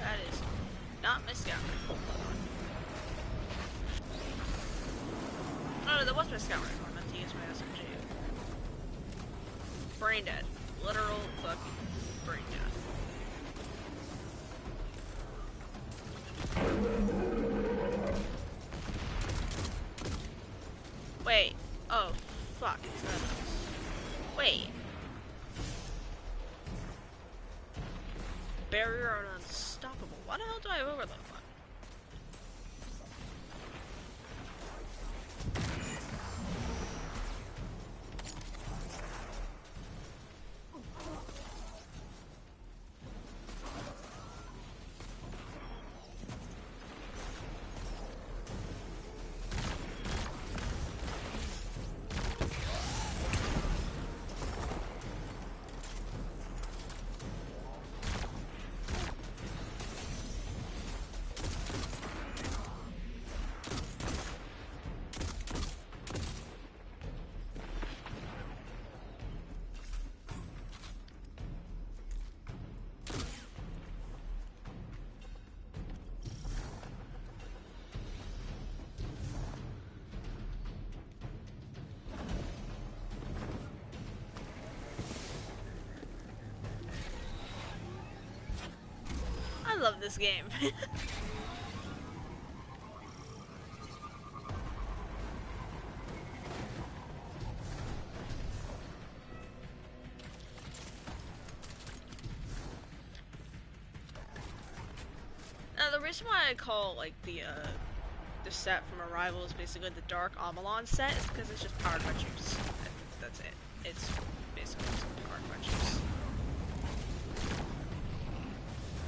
That is not my scout rifle. Oh no, that was my scout rifle. I meant to use my SMG. Brain dead. Literal fucking brain dead. Wait. Oh, fuck. Wait. Barrier are unstoppable. Why the hell do I have overload on? I love this game. Now, the reason why I call like the set from Arrival is basically the Dark Amalon set is because it's just powered by juice. That's it. It's basically just powered by juice.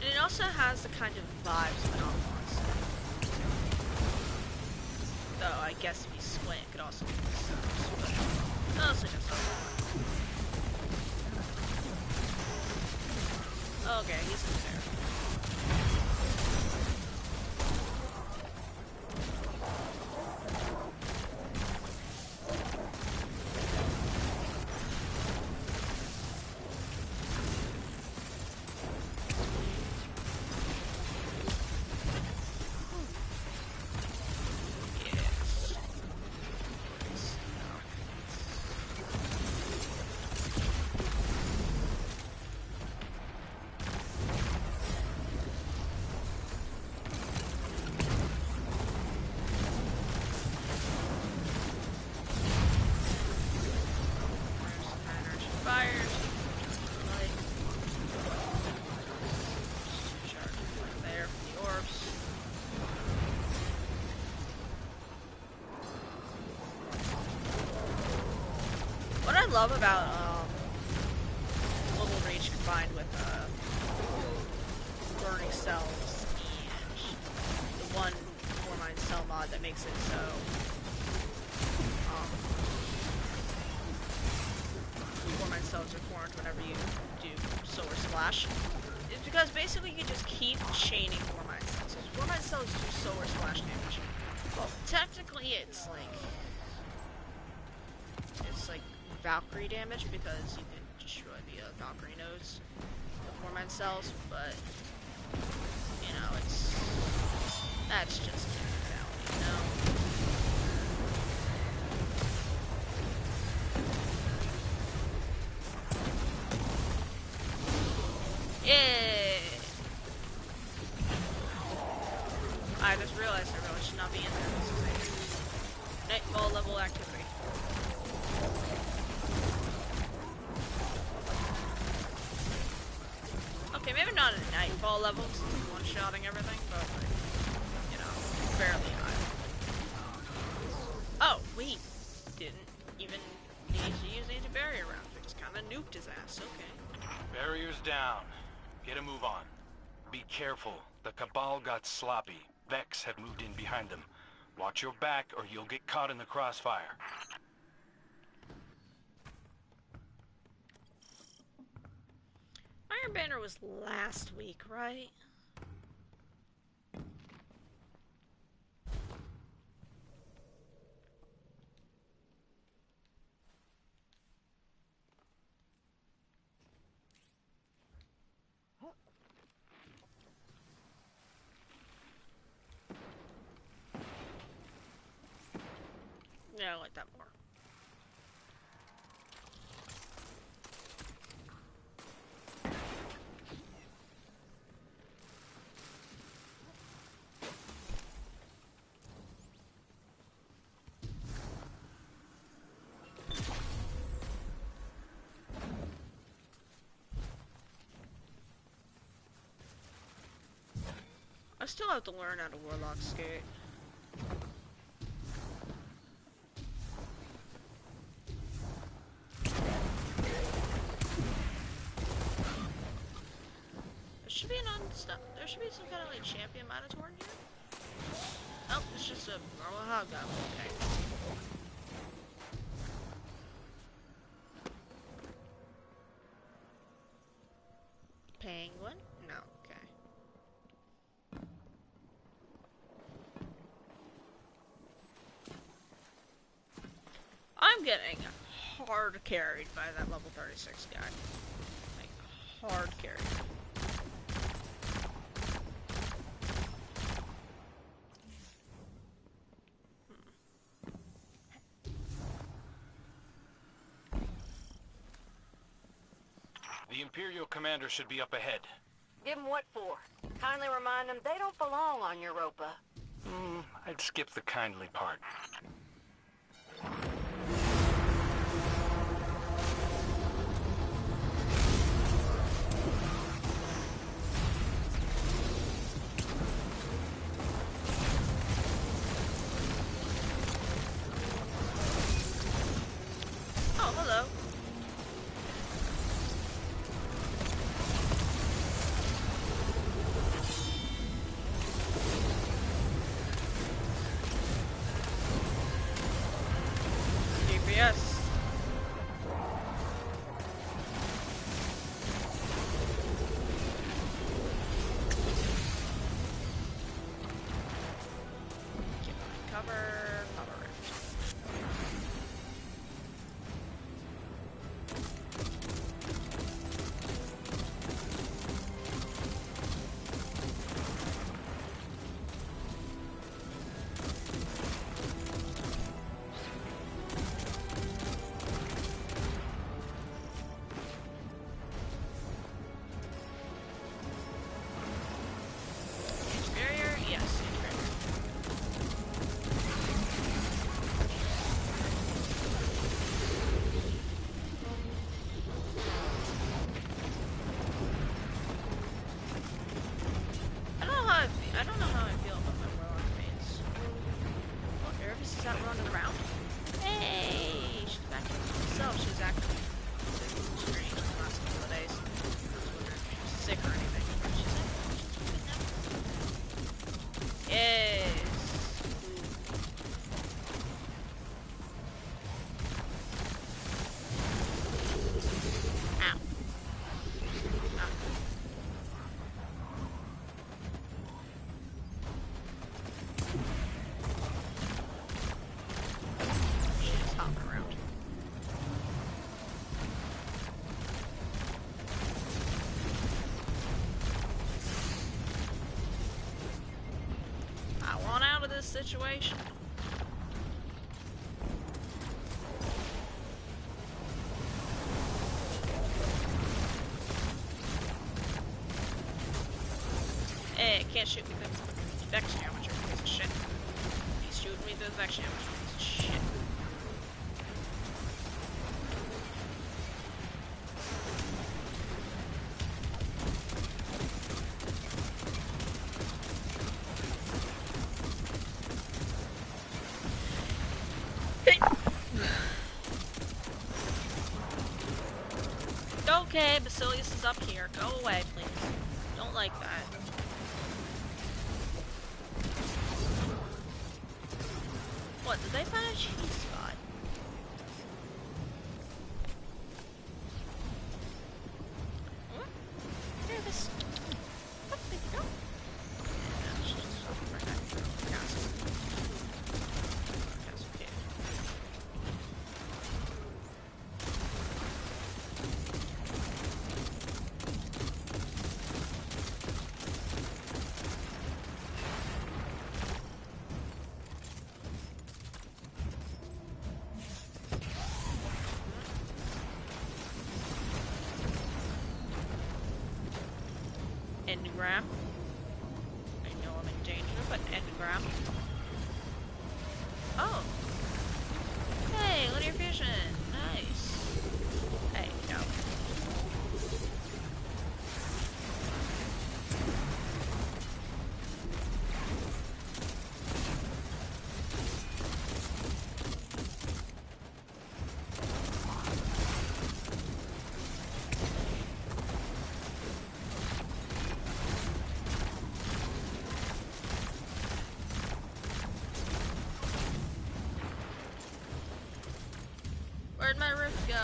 And it also has the kind of vibes of an Amalon set. Though I guess if you squint, it could also be this, but mostly just okay, he's in there. What I love about Global Reach combined with Burning Cells and the one Four-Mind Cell mod that makes it so Four-Mind Cells are formed whenever you do Solar Splash is because basically you can just keep chaining Four-Mind Cells. Four-Mind Cells do Solar Splash damage. Well, technically it's like Valkyrie damage because you can destroy the Valkyrie nodes of Four-Mind Cells, but you know, it's That's just technicality, no. Yeah. I just realized I really should not be in there. This is a nightfall level activity. Okay, maybe not a nightfall level, since it's one-shotting everything, but like, you know, fairly high. Oh, we didn't even need to use anti-barrier rounds. We just kind of nuked his ass. Okay. Barriers down. Get a move on. Be careful. The Cabal got sloppy. Vex have moved in behind them. Watch your back or you'll get caught in the crossfire. Iron Banner was last week, right? Yeah, I like that more. I still have to learn how to Warlock skate. There should be some kind of like champion Minotaur in here. Oh, it's just a normal hobgoblin. Okay. Penguin? No. Okay. I'm getting hard carried by that level 36 guy. Like, hard carried. The Imperial commander should be up ahead. Give them what for? Kindly remind them they don't belong on Europa. I'd skip the kindly part. Oh, hello. DPS. Cover it. situation. Hey, can't shoot me with Vex damage, piece of shit. He's shooting me with Vex damage, piece of shit. Okay, Basilius is up here. Go away, please. Don't like that. What, did they find a cheese spot? Hmm? Here, this... Oh, there you go. Yeah, that's just right back to the castle. Castle cave. Engram. I know I'm in danger, but engram. Oh! Hey, linear fusion! Nice! Hey, no. Where'd my roof go?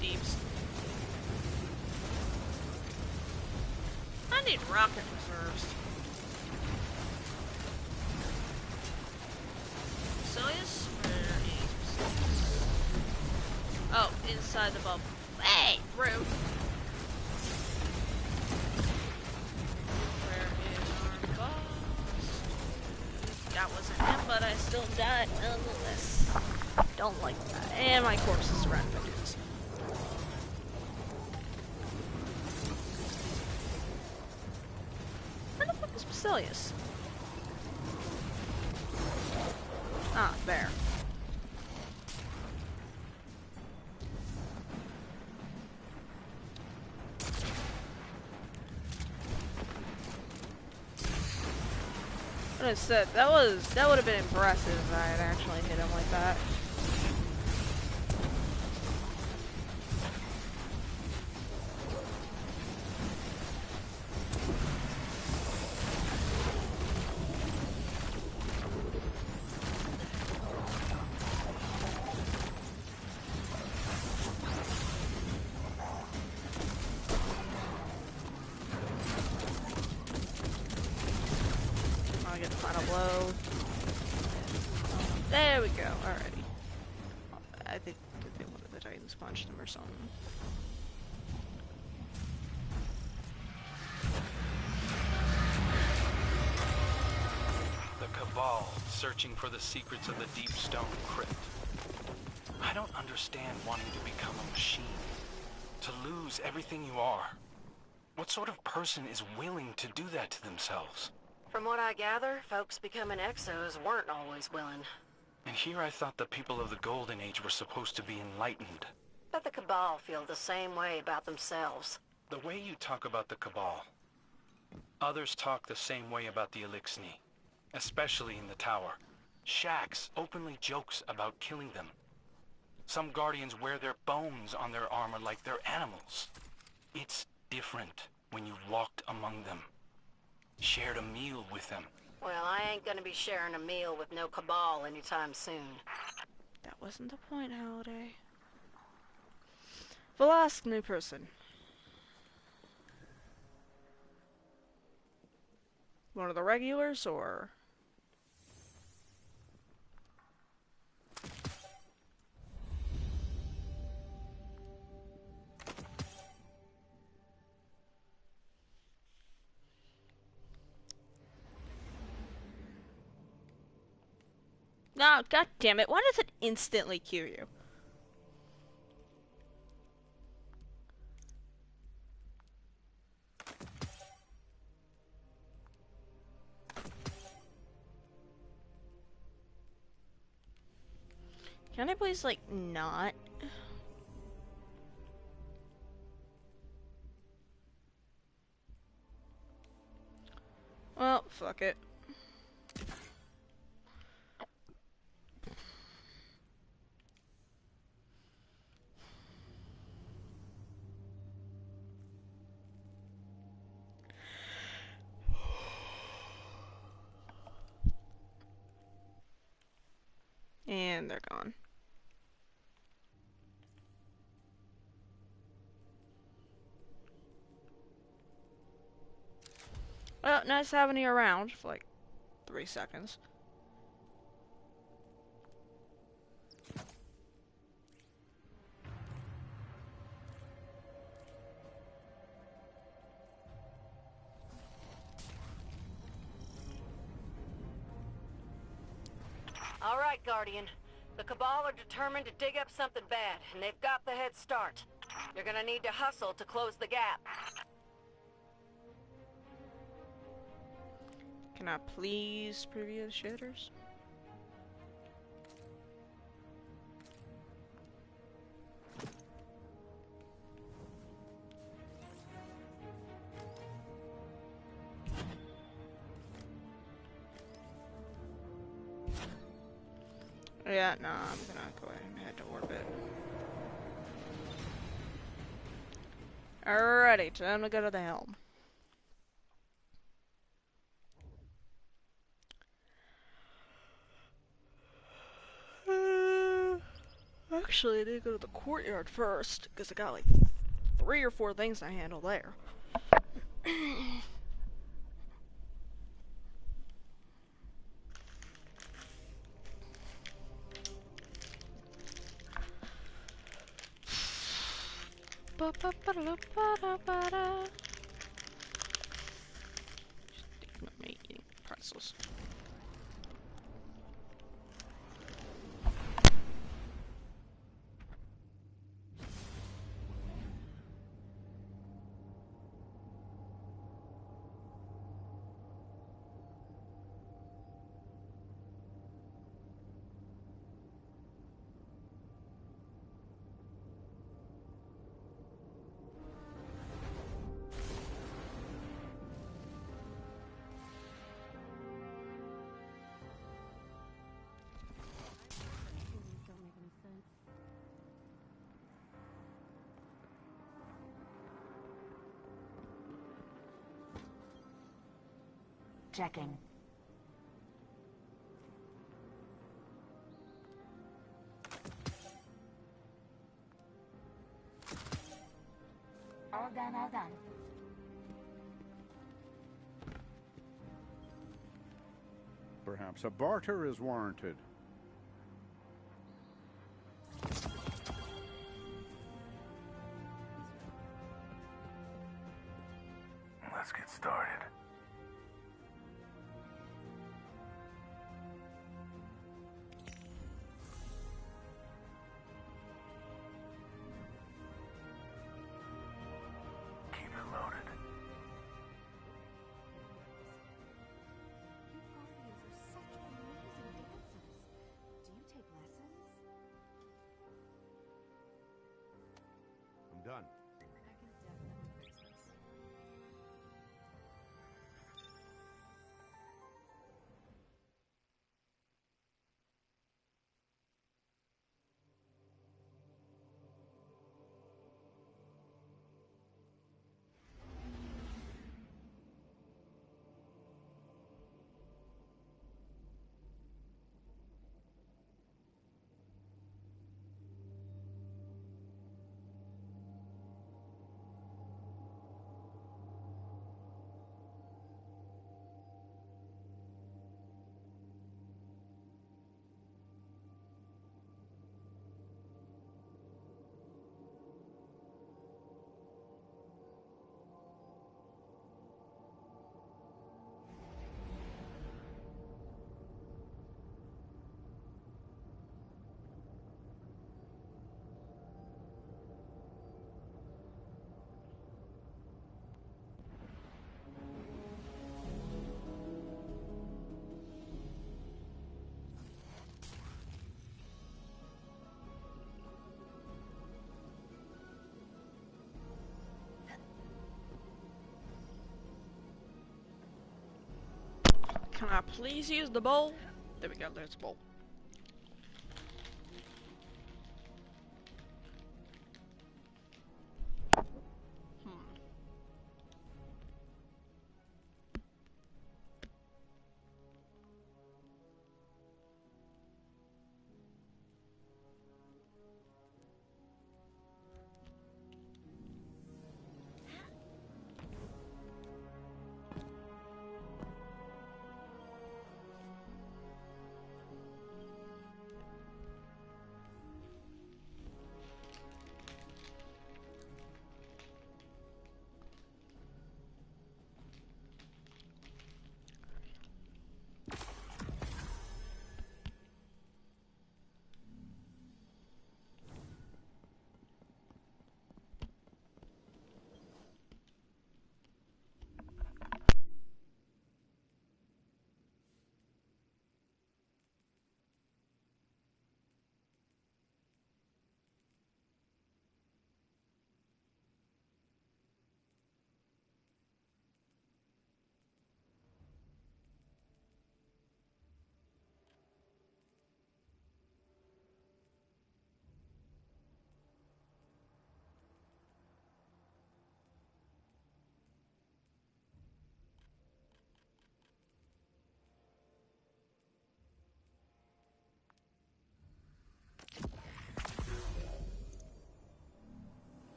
Deeps. I need rocket reserves. Basilius? Where is Basilius? Oh, inside the bubble. Hey, rude. Where is our boss? That wasn't him, but I still died nonetheless. Don't like that. And my corpse is surrounded by dudes. Where the fuck is Basilius? Ah, there. I said that would have been impressive if I had actually hit him like that. I'll get the final blow. There we go. Alrighty. I think one of the Titans punched him or something. The Cabal, searching for the secrets of the Deep Stone Crypt. I don't understand wanting to become a machine. To lose everything you are. What sort of person is willing to do that to themselves? From what I gather, folks becoming exos weren't always willing. And here I thought the people of the Golden Age were supposed to be enlightened. But the Cabal feel the same way about themselves. The way you talk about the Cabal, others talk the same way about the Elixni, especially in the tower. Shax openly jokes about killing them. Some Guardians wear their bones on their armor like they're animals. It's different when you walked among them, shared a meal with them. Well, I ain't gonna be sharing a meal with no Cabal anytime soon. That wasn't the point, Holiday. We'll ask new person. One of the regulars, or... No, god damn it. Why does it instantly cue you? Can I please, like, not? Well, fuck it. And they're gone. Well, nice having you around for like 3 seconds. All right, Guardian. The Cabal are determined to dig up something bad, and they've got the head start. You're gonna need to hustle to close the gap. Can I please preview the shitters? Yeah, no, I'm gonna go ahead and head to orbit. Alrighty, time to go to the helm. Actually, I need to go to the courtyard first, because I got like 3 or 4 things to handle there. I'm eating pretzels. Checking. All done, all done. Perhaps a barter is warranted. Let's get started. Keep it loaded. I'm done. Can I please use the bowl? There we go, there's the bowl.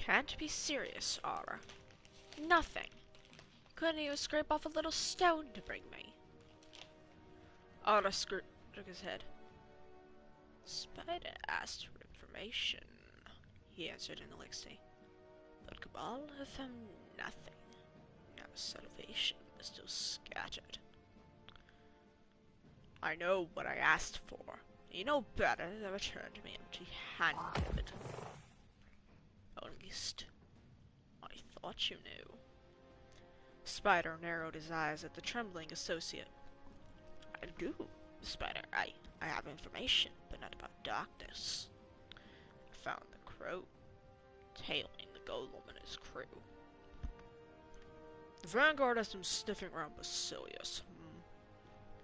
Can't be serious, Aura. Nothing. Couldn't even scrape off a little stone to bring me. Aura shook his head. Spider asked for information, he answered in Elixir. But Cabal have found nothing. Now salvation is still scattered. I know what I asked for. You know better than return to me empty-handed. Or at least, I thought you knew. Spider narrowed his eyes at the trembling associate. I do, Spider. I have information, but not about darkness. I found the crow, tailing the golem and his crew. The Vanguard has them sniffing around Basilius.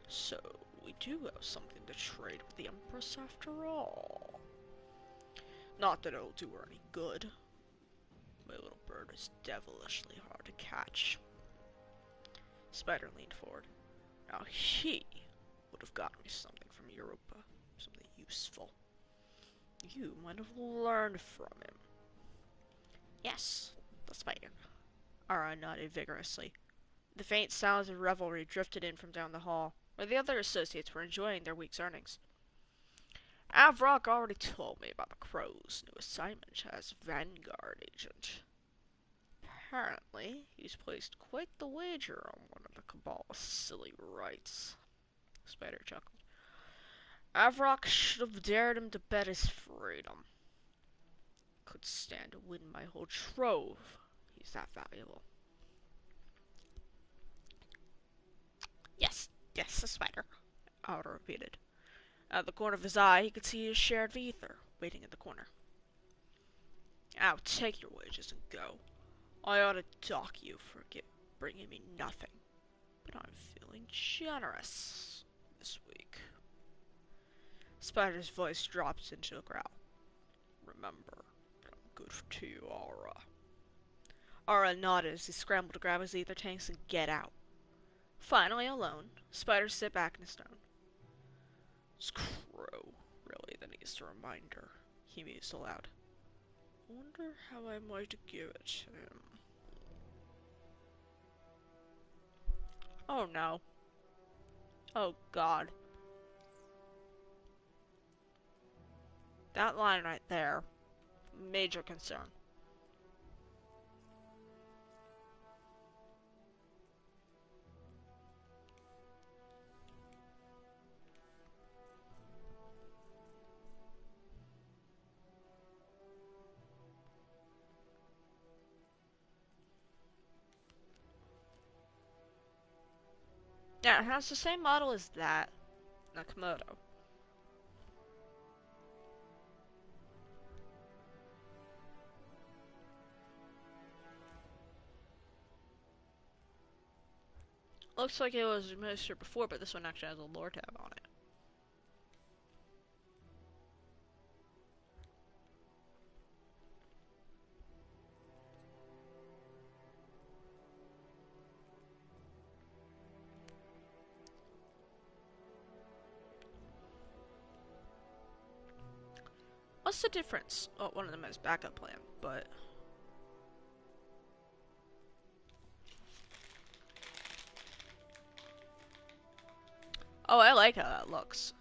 So, we do have something to trade with the Empress after all. Not that it'll do her any good. My little bird is devilishly hard to catch. Spider leaned forward. Now he would have gotten me something from Europa. Something useful. You might have learned from him. Yes, the spider. Ara nodded vigorously. The faint sounds of revelry drifted in from down the hall, where the other associates were enjoying their week's earnings. Avrok already told me about the Crow's new assignment as Vanguard agent. Apparently, he's placed quite the wager on one of the Cabal's silly rights. Spider chuckled. Avrok should have dared him to bet his freedom. Could stand to win my whole trove. He's that valuable. Yes, the spider, Otto repeated. Out the corner of his eye, he could see his share of ether waiting in the corner. Now take your wages and go. I ought to dock you for bringing me nothing, but I'm feeling generous this week. Spider's voice dropped into a growl. Remember, I'm good to you, Aura. Aura nodded as he scrambled to grab his ether tanks and get out. Finally alone, Spider sat back in his stone. This crow really that needs a reminder, he mused aloud. Wonder how I might give it to him. Oh no. Oh god. That line right there. Major concern. Yeah, it has the same model as that. Nakamoto. Looks like it was administered before, but this one actually has a lore tab on it. What's the difference? Oh, one of them has backup plan, but... Oh, I like how that looks.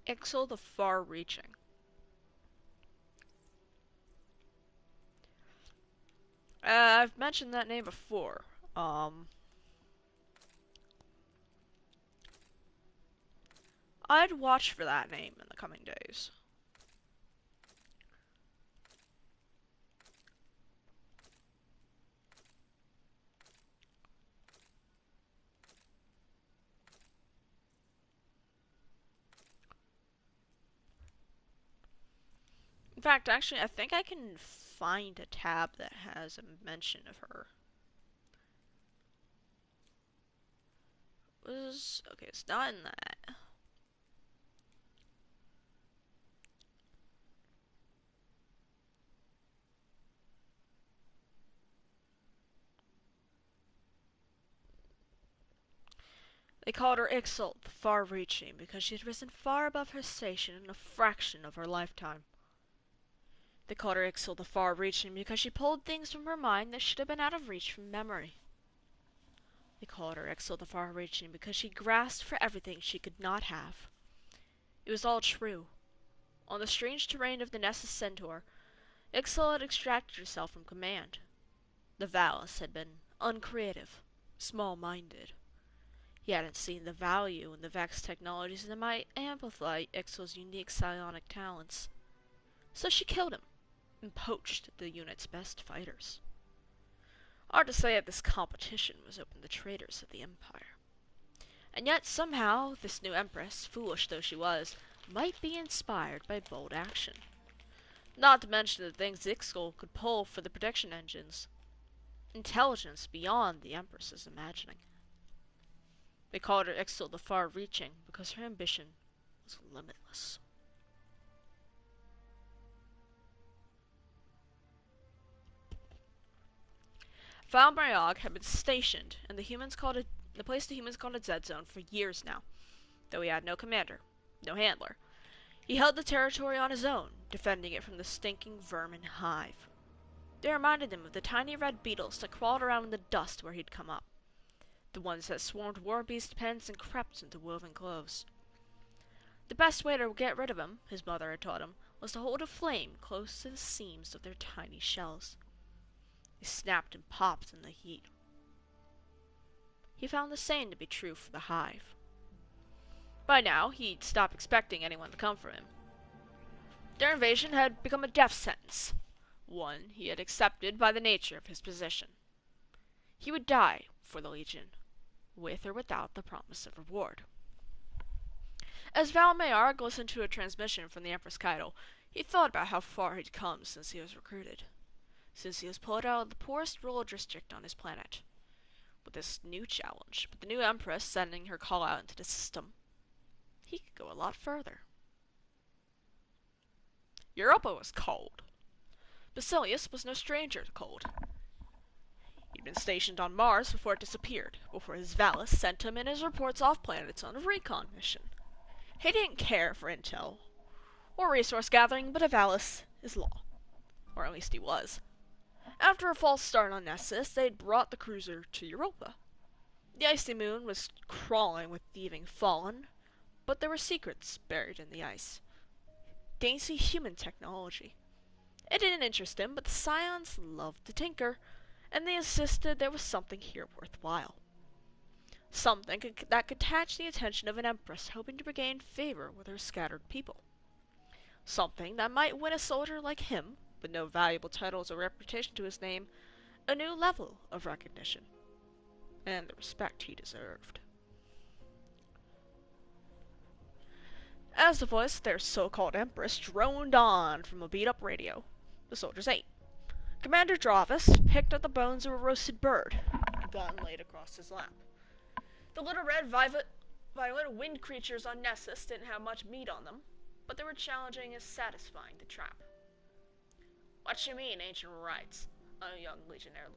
Ixel the Far-Reaching. I've mentioned that name before. I'd watch for that name in the coming days. fact, actually, I think I can find a tab that has a mention of her. Okay, it's not in that. They called her Ixal, the far-reaching, because she had risen far above her station in a fraction of her lifetime. They called her Ixal, the far-reaching, because she pulled things from her mind that should have been out of reach from memory. They called her Ixal, the far-reaching, because she grasped for everything she could not have. It was all true. On the strange terrain of the Nessus Centaur, Ixal had extracted herself from command. The Valis had been uncreative, small-minded. He hadn't seen the value in the Vex technologies that might amplify Ixal's unique psionic talents. So she killed him, and poached the unit's best fighters. Hard to say that this competition was open to traitors of the Empire. And yet, somehow, this new Empress, foolish though she was, might be inspired by bold action. Not to mention the things Ixal could pull for the prediction engines. Intelligence beyond the Empress's imagining. They called her Ixal the Far-Reaching because her ambition was limitless. Val Mariog had been stationed in the place the humans called a Dead Zone for years now, though he had no commander, no handler. He held the territory on his own, defending it from the stinking vermin hive. They reminded him of the tiny red beetles that crawled around in the dust where he'd come up. The ones that swarmed war beast pens and crept into woven clothes. The best way to get rid of them, his mother had taught him, was to hold a flame close to the seams of their tiny shells. They snapped and popped in the heat. He found the same to be true for the hive. By now, he'd stopped expecting anyone to come for him. Their invasion had become a death sentence, one he had accepted by the nature of his position. He would die for the Legion, with or without the promise of reward. As Val Mayarg listened to a transmission from the Empress Keitel, he thought about how far he'd come since he was recruited. Since he was pulled out of the poorest rural district on his planet. With this new challenge, with the new Empress sending her call out into the system, he could go a lot further. Europa was cold. Basilius was no stranger to cold. He'd been stationed on Mars before it disappeared, before his Valis sent him and his reports off planets on a recon mission. He didn't care for intel or resource gathering, but a Valis is law. Or at least he was. After a false start on Nessus, they'd brought the cruiser to Europa. The icy moon was crawling with thieving fallen, but there were secrets buried in the ice. Dainty human technology. It didn't interest him, but the Scions loved to tinker, and they insisted there was something here worthwhile. Something that could catch the attention of an Empress hoping to regain favor with her scattered people. Something that might win a soldier like him, with no valuable titles or reputation to his name, a new level of recognition, and the respect he deserved. As the voice of their so-called Empress droned on from a beat-up radio, the soldiers ate. Commander Dravis picked up the bones of a roasted bird, a gun laid across his lap. The little red violet wind creatures on Nessus didn't have much meat on them, but they were challenging and satisfying to trap. What you mean, ancient rites? A young legionnaire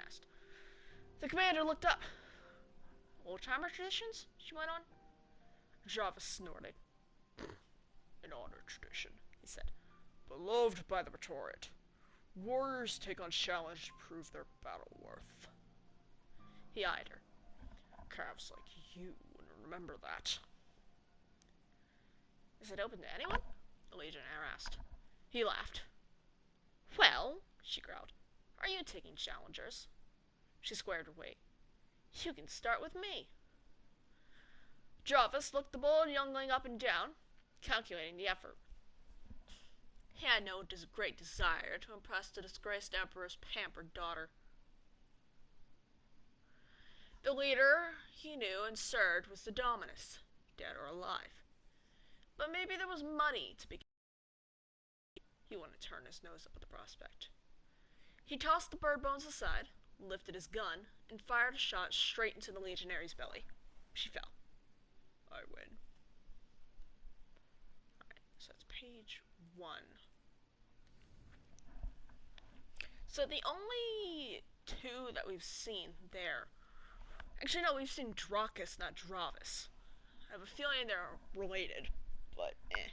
asked. The commander looked up. Old-timer traditions? She went on. Java snorted. An honor tradition, he said. Beloved by the Praetoriat. Warriors take on challenge to prove their battle worth. He eyed her. Calves like you wouldn't remember that. Is it open to anyone? The legionnaire asked. He laughed. Well, she growled, are you taking challengers? She squared her weight. You can start with me. Jarvis looked the bold youngling up and down, calculating the effort. He had no great desire to impress the disgraced emperor's pampered daughter. The leader he knew and served was the Dominus, dead or alive. But maybe there was money to be He wouldn't turn his nose up at the prospect. He tossed the bird bones aside, lifted his gun, and fired a shot straight into the legionary's belly. She fell. I win. Alright, so that's page 1. So the only 2 that we've seen there... Actually, no, we've seen Dracus, not Dravis. I have a feeling they're related, but eh.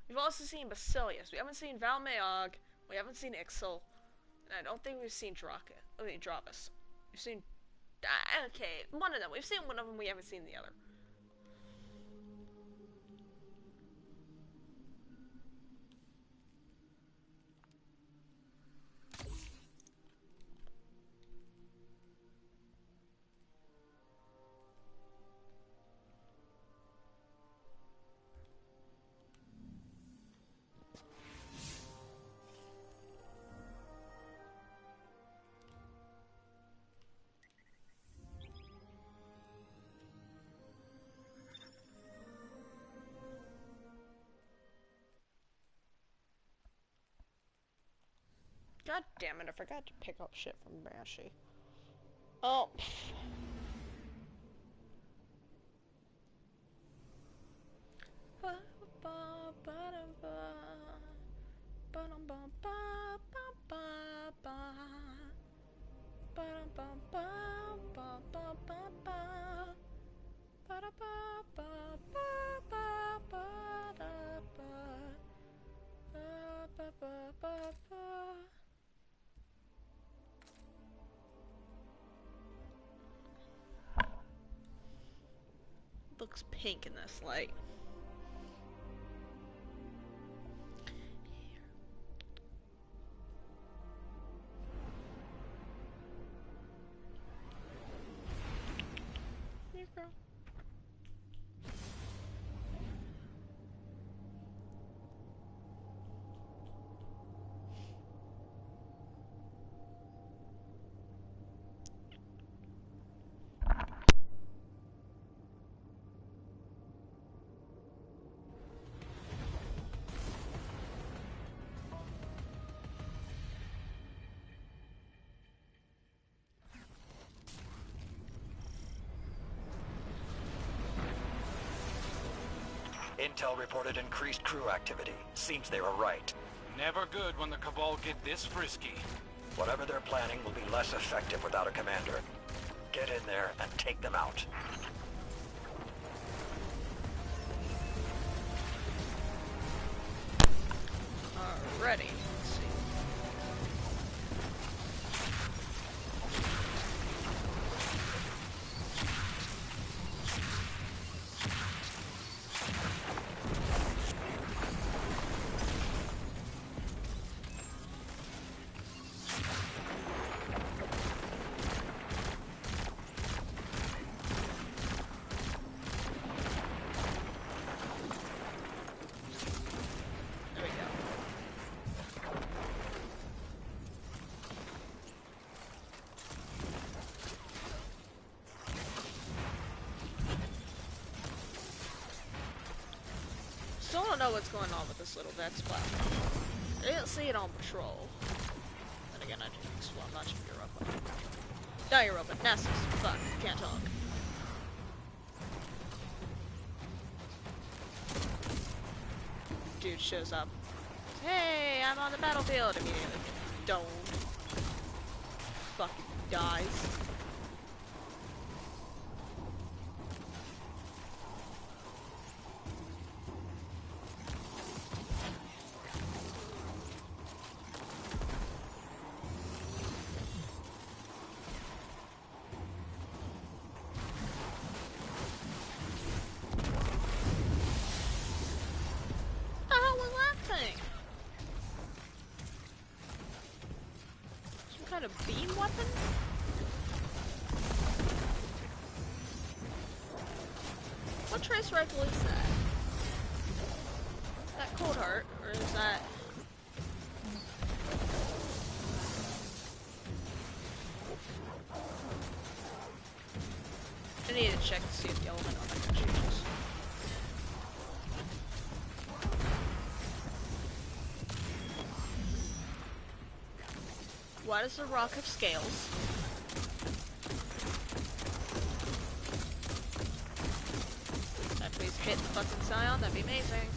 We've also seen Basilius. We haven't seen Valmeog. We haven't seen Ixel. And I don't think we've seen Dravis. We've seen... okay, one of them. We've seen one of them, we haven't seen the other. God damn it, I forgot to pick up shit from Banshee. Oh. Looks pink in this light. Here, girl. Intel reported increased crew activity. Seems they were right. Never good when the Cabal get this frisky. Whatever they're planning will be less effective without a commander. Get in there and take them out. Alrighty. Let's see. Still don't know what's going on with this little Vex platform. I didn't see it on patrol. Then again, I didn't swap much of Europa. Not Europa, Nessus. Fuck, can't talk. Dude shows up. Hey, I'm on the battlefield. Immediately don't. Fucking dies. A beam weapon? What trace rifle is that? Is that Cold Heart, or is that... need to check to see if the element on that changes. Why does the rock have scales? Can I please hit the fucking scion? That'd be amazing.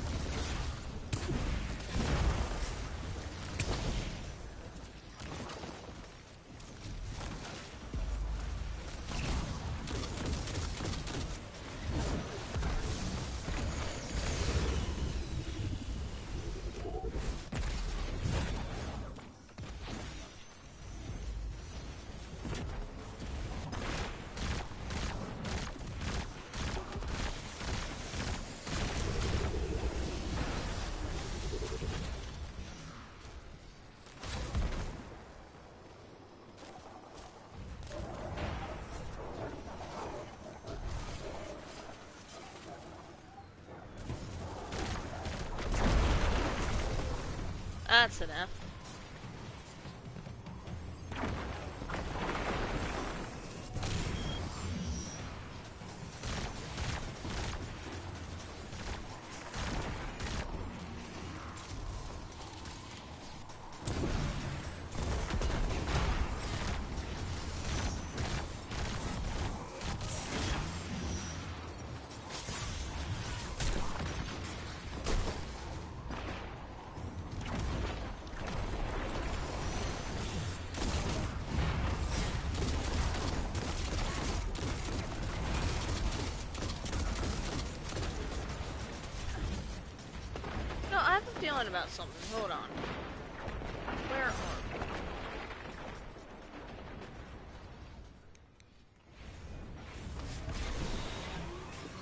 That's enough. Feeling about something. Hold on. Where are we?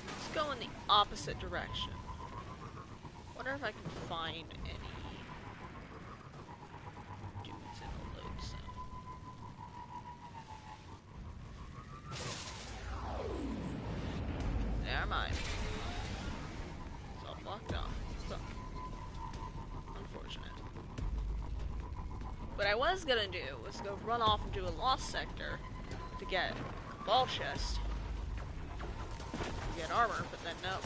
Let's go in the opposite direction. Wonder if I can find any dudes in the load zone. Never mind. It's all blocked off. Fuck. Unfortunate. What I was gonna do was go run off and do a lost sector to get a ball chest, to get armor, but then no.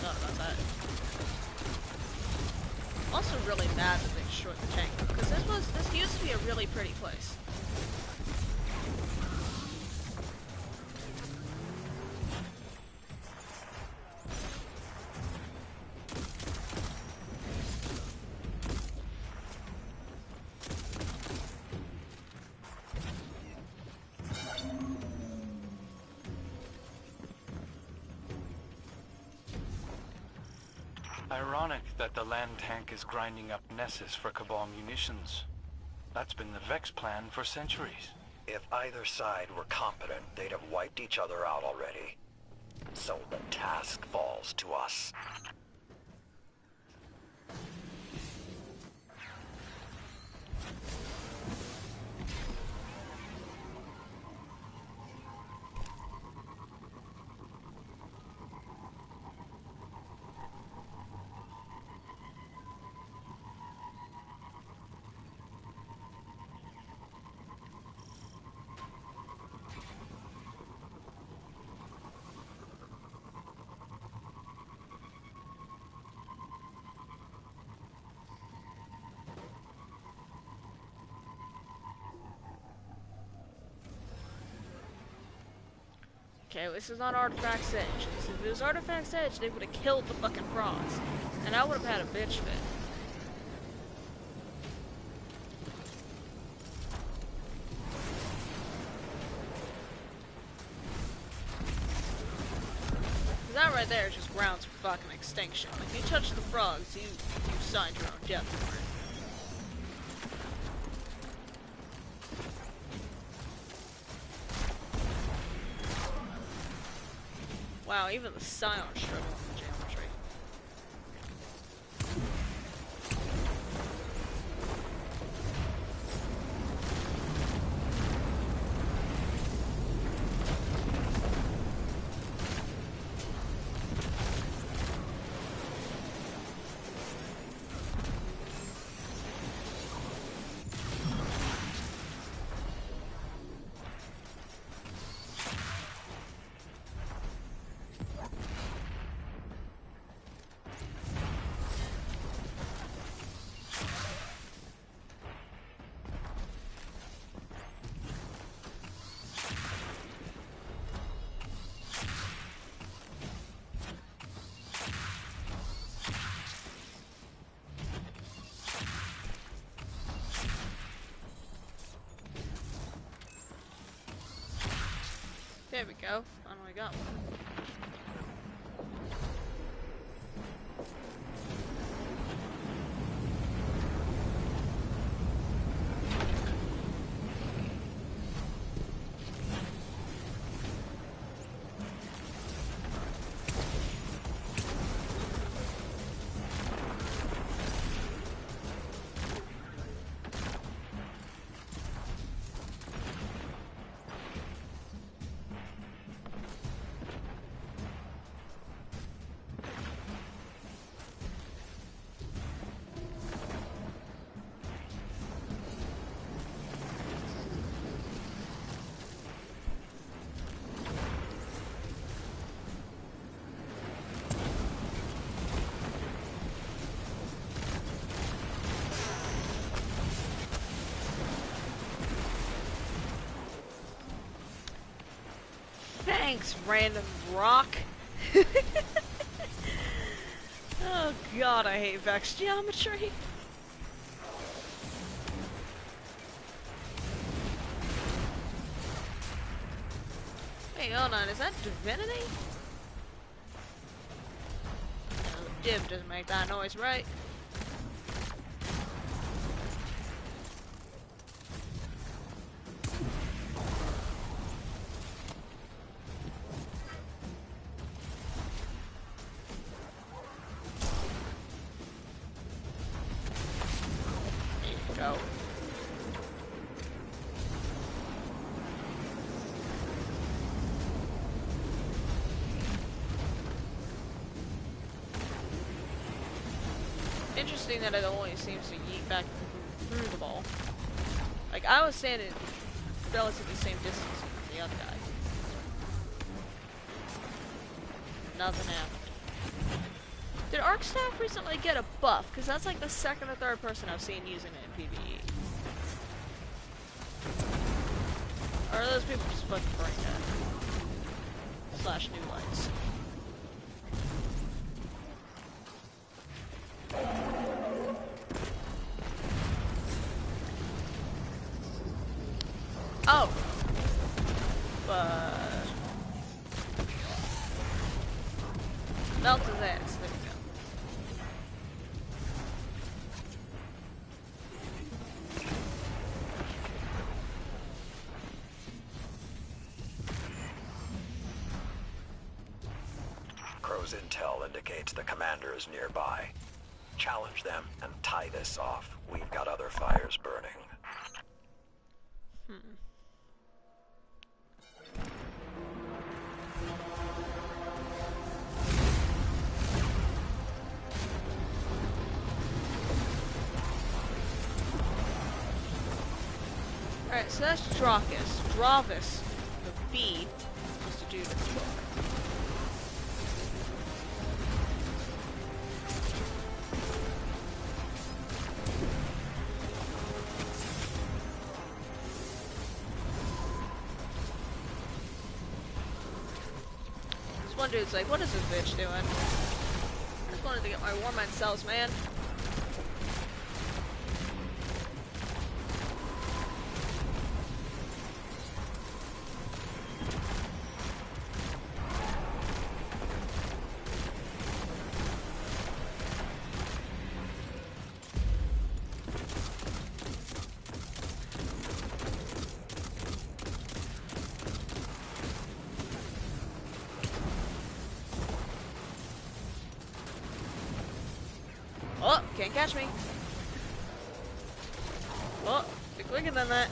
Thought about that. I'm also really mad that they destroyed the tank, because this used to be a really pretty place. Ironic that the land tank is grinding up Nessus for Cabal munitions. That's been the Vex plan for centuries. If either side were competent, they'd have wiped each other out already. So the task falls to us. Okay, this is not Artifact's Edge. If it was Artifact's Edge, they would have killed the fucking frogs. And I would have had a bitch fit. That right there is just grounds for fucking extinction. If you touch the frogs, you signed your own death warrant. Wow, even the Scion struggle in the geometry. go. Finally got one. Thanks, random rock. Oh god, I hate Vex geometry. Hey, hold on, is that divinity? No, div doesn't make that noise, right? Go. Interesting that it only seems to yeet back through the ball. Like, I was standing relatively the same distance as the other guy. Nothing happened. Did Arcstaff recently get a buff? Because that's like the second or third person I've seen using it in PvE. Or are those people just fucking brain dead? Slash new lights. Oh! But... melt his ass. There we go. Crow's intel indicates the commander is nearby. Challenge them and tie this off. We've got other fires burning. Alright, so that's Drakus. Dravis, the bee, is to do the book. This one dude's like, what is this bitch doing? I just wanted to get my War Mind cells, man. Oh, can't catch me. Oh, you're quicker than that.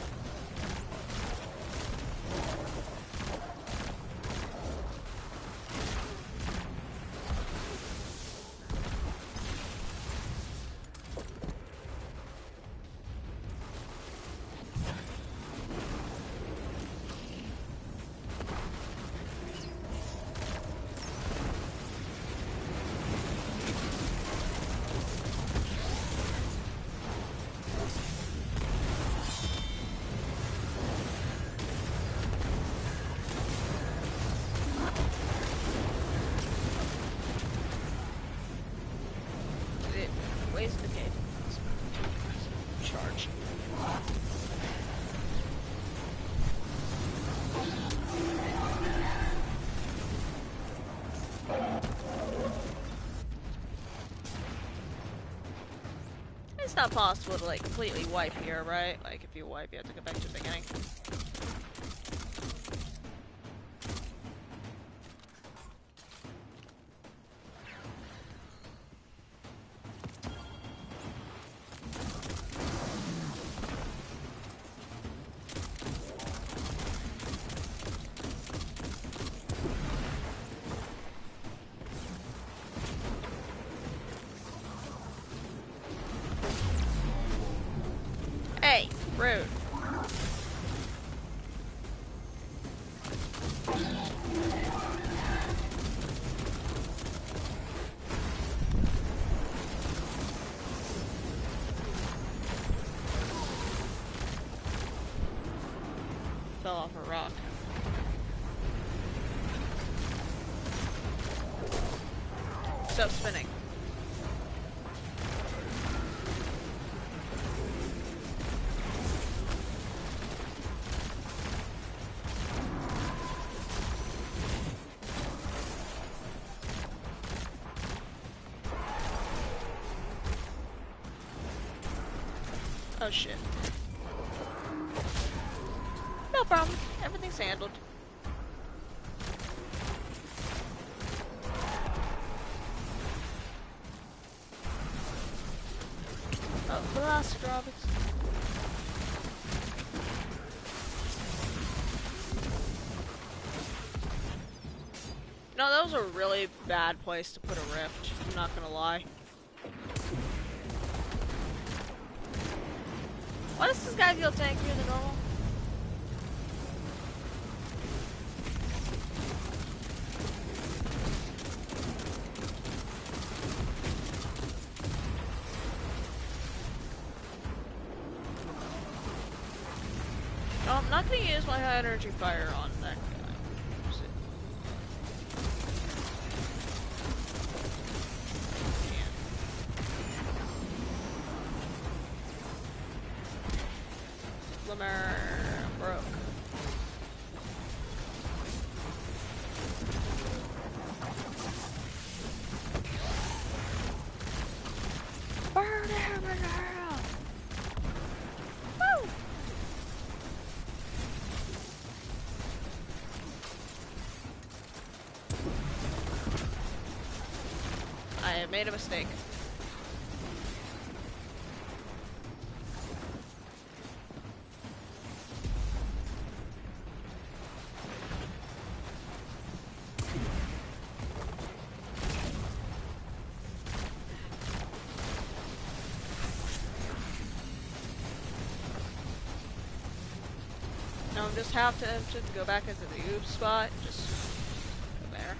Charge. It's not possible to, like, completely wipe here, right? Like, if you wipe, you have to go back to the beginning. Hey, rude. Fell off a rock. Stop spinning. Oh shit. No problem. Everything's handled. Oh, Velociraptors. No, that was a really bad place to put a rift. I'm not gonna lie. Why does this guy feel tankier than normal? No, I'm not gonna use my high energy fire on that guy. Glimmer broke. Burn him in hell! Woo! I have made a mistake. No, I'm just half tempted to go back into the oops spot. Just go there.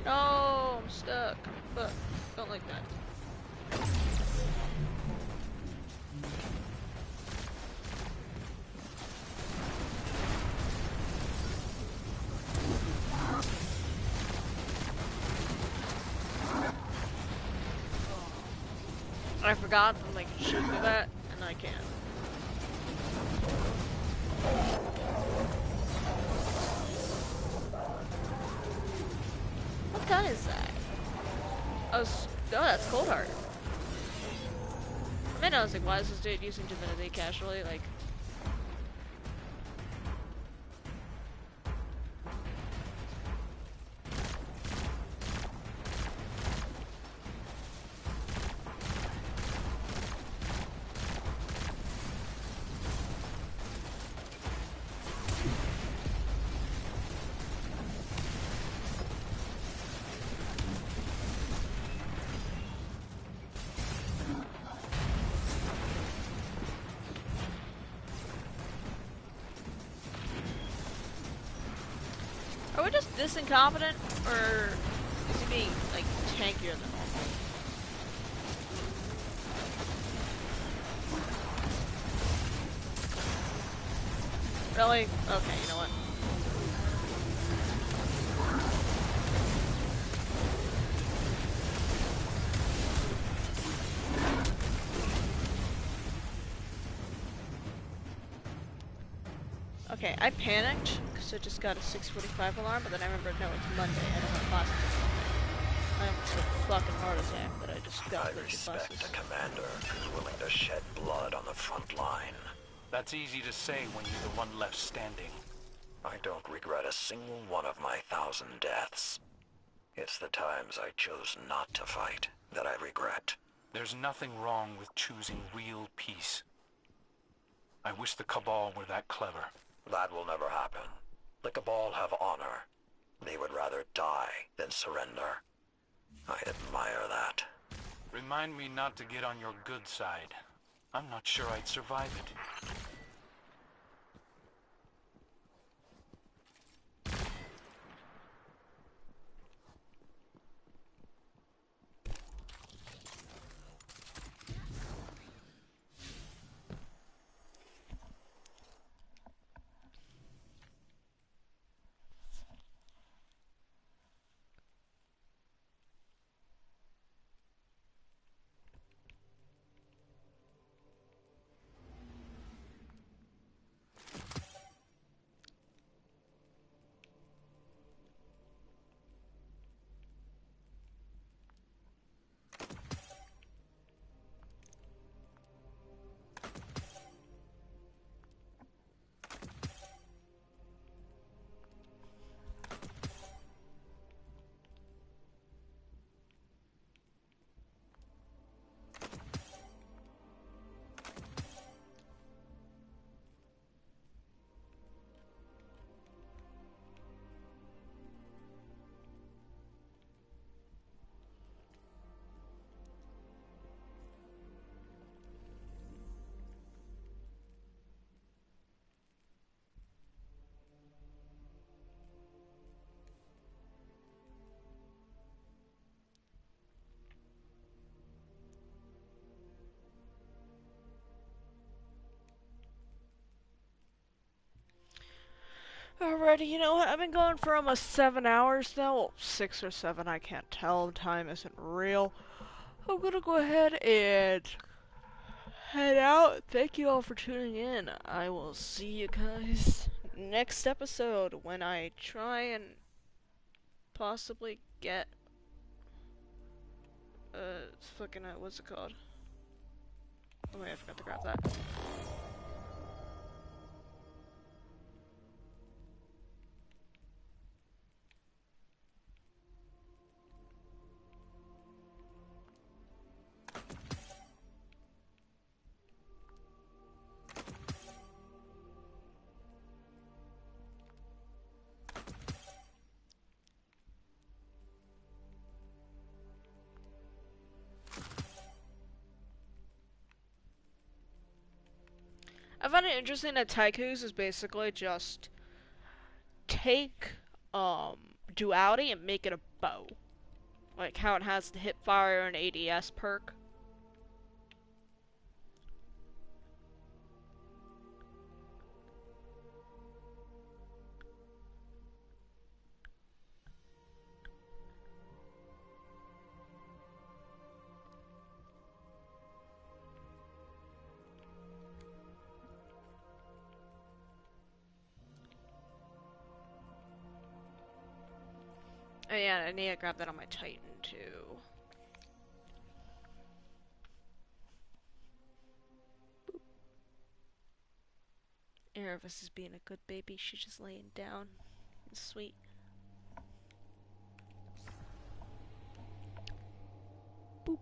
No, I'm stuck. But don't like that. I forgot that like you should do that, and I can't. What gun is that? Oh, that's Cold Heart. I mean, I was like, why is this dude using Divinity casually? Like, are we just this incompetent, or is he being, like, tankier than normal? Really? Okay, you know what? Okay, I panicked because I just got a 6:45 alarm, but then I remembered, no, it's Monday. I don't have classes on Monday. I almost had a fucking heart attack that I just got I to go to respect classes. a commander who's willing to shed blood on the front line. That's easy to say when you're the one left standing. I don't regret a single one of my 1,000 deaths. It's the times I chose not to fight that I regret. There's nothing wrong with choosing real peace. I wish the Cabal were that clever. That will never happen. The Cabal have honor. They would rather die than surrender. I admire that. Remind me not to get on your good side. I'm not sure I'd survive it. Alrighty, you know what? I've been going for almost 7 hours now. Well, 6 or 7, I can't tell. Time isn't real. I'm gonna go ahead and head out. Thank you all for tuning in. I will see you guys next episode when I try and possibly get fucking what's it called? Oh wait, I forgot to grab that. I find it interesting that Taiku's is basically just take duality and make it a bow. Like how it has the hip fire and ADS perk. Oh yeah, I need to grab that on my Titan too. Erebus is being a good baby. She's just laying down. It's sweet. Boop.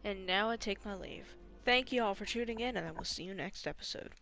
And now I take my leave. Thank you all for tuning in, and I will see you next episode.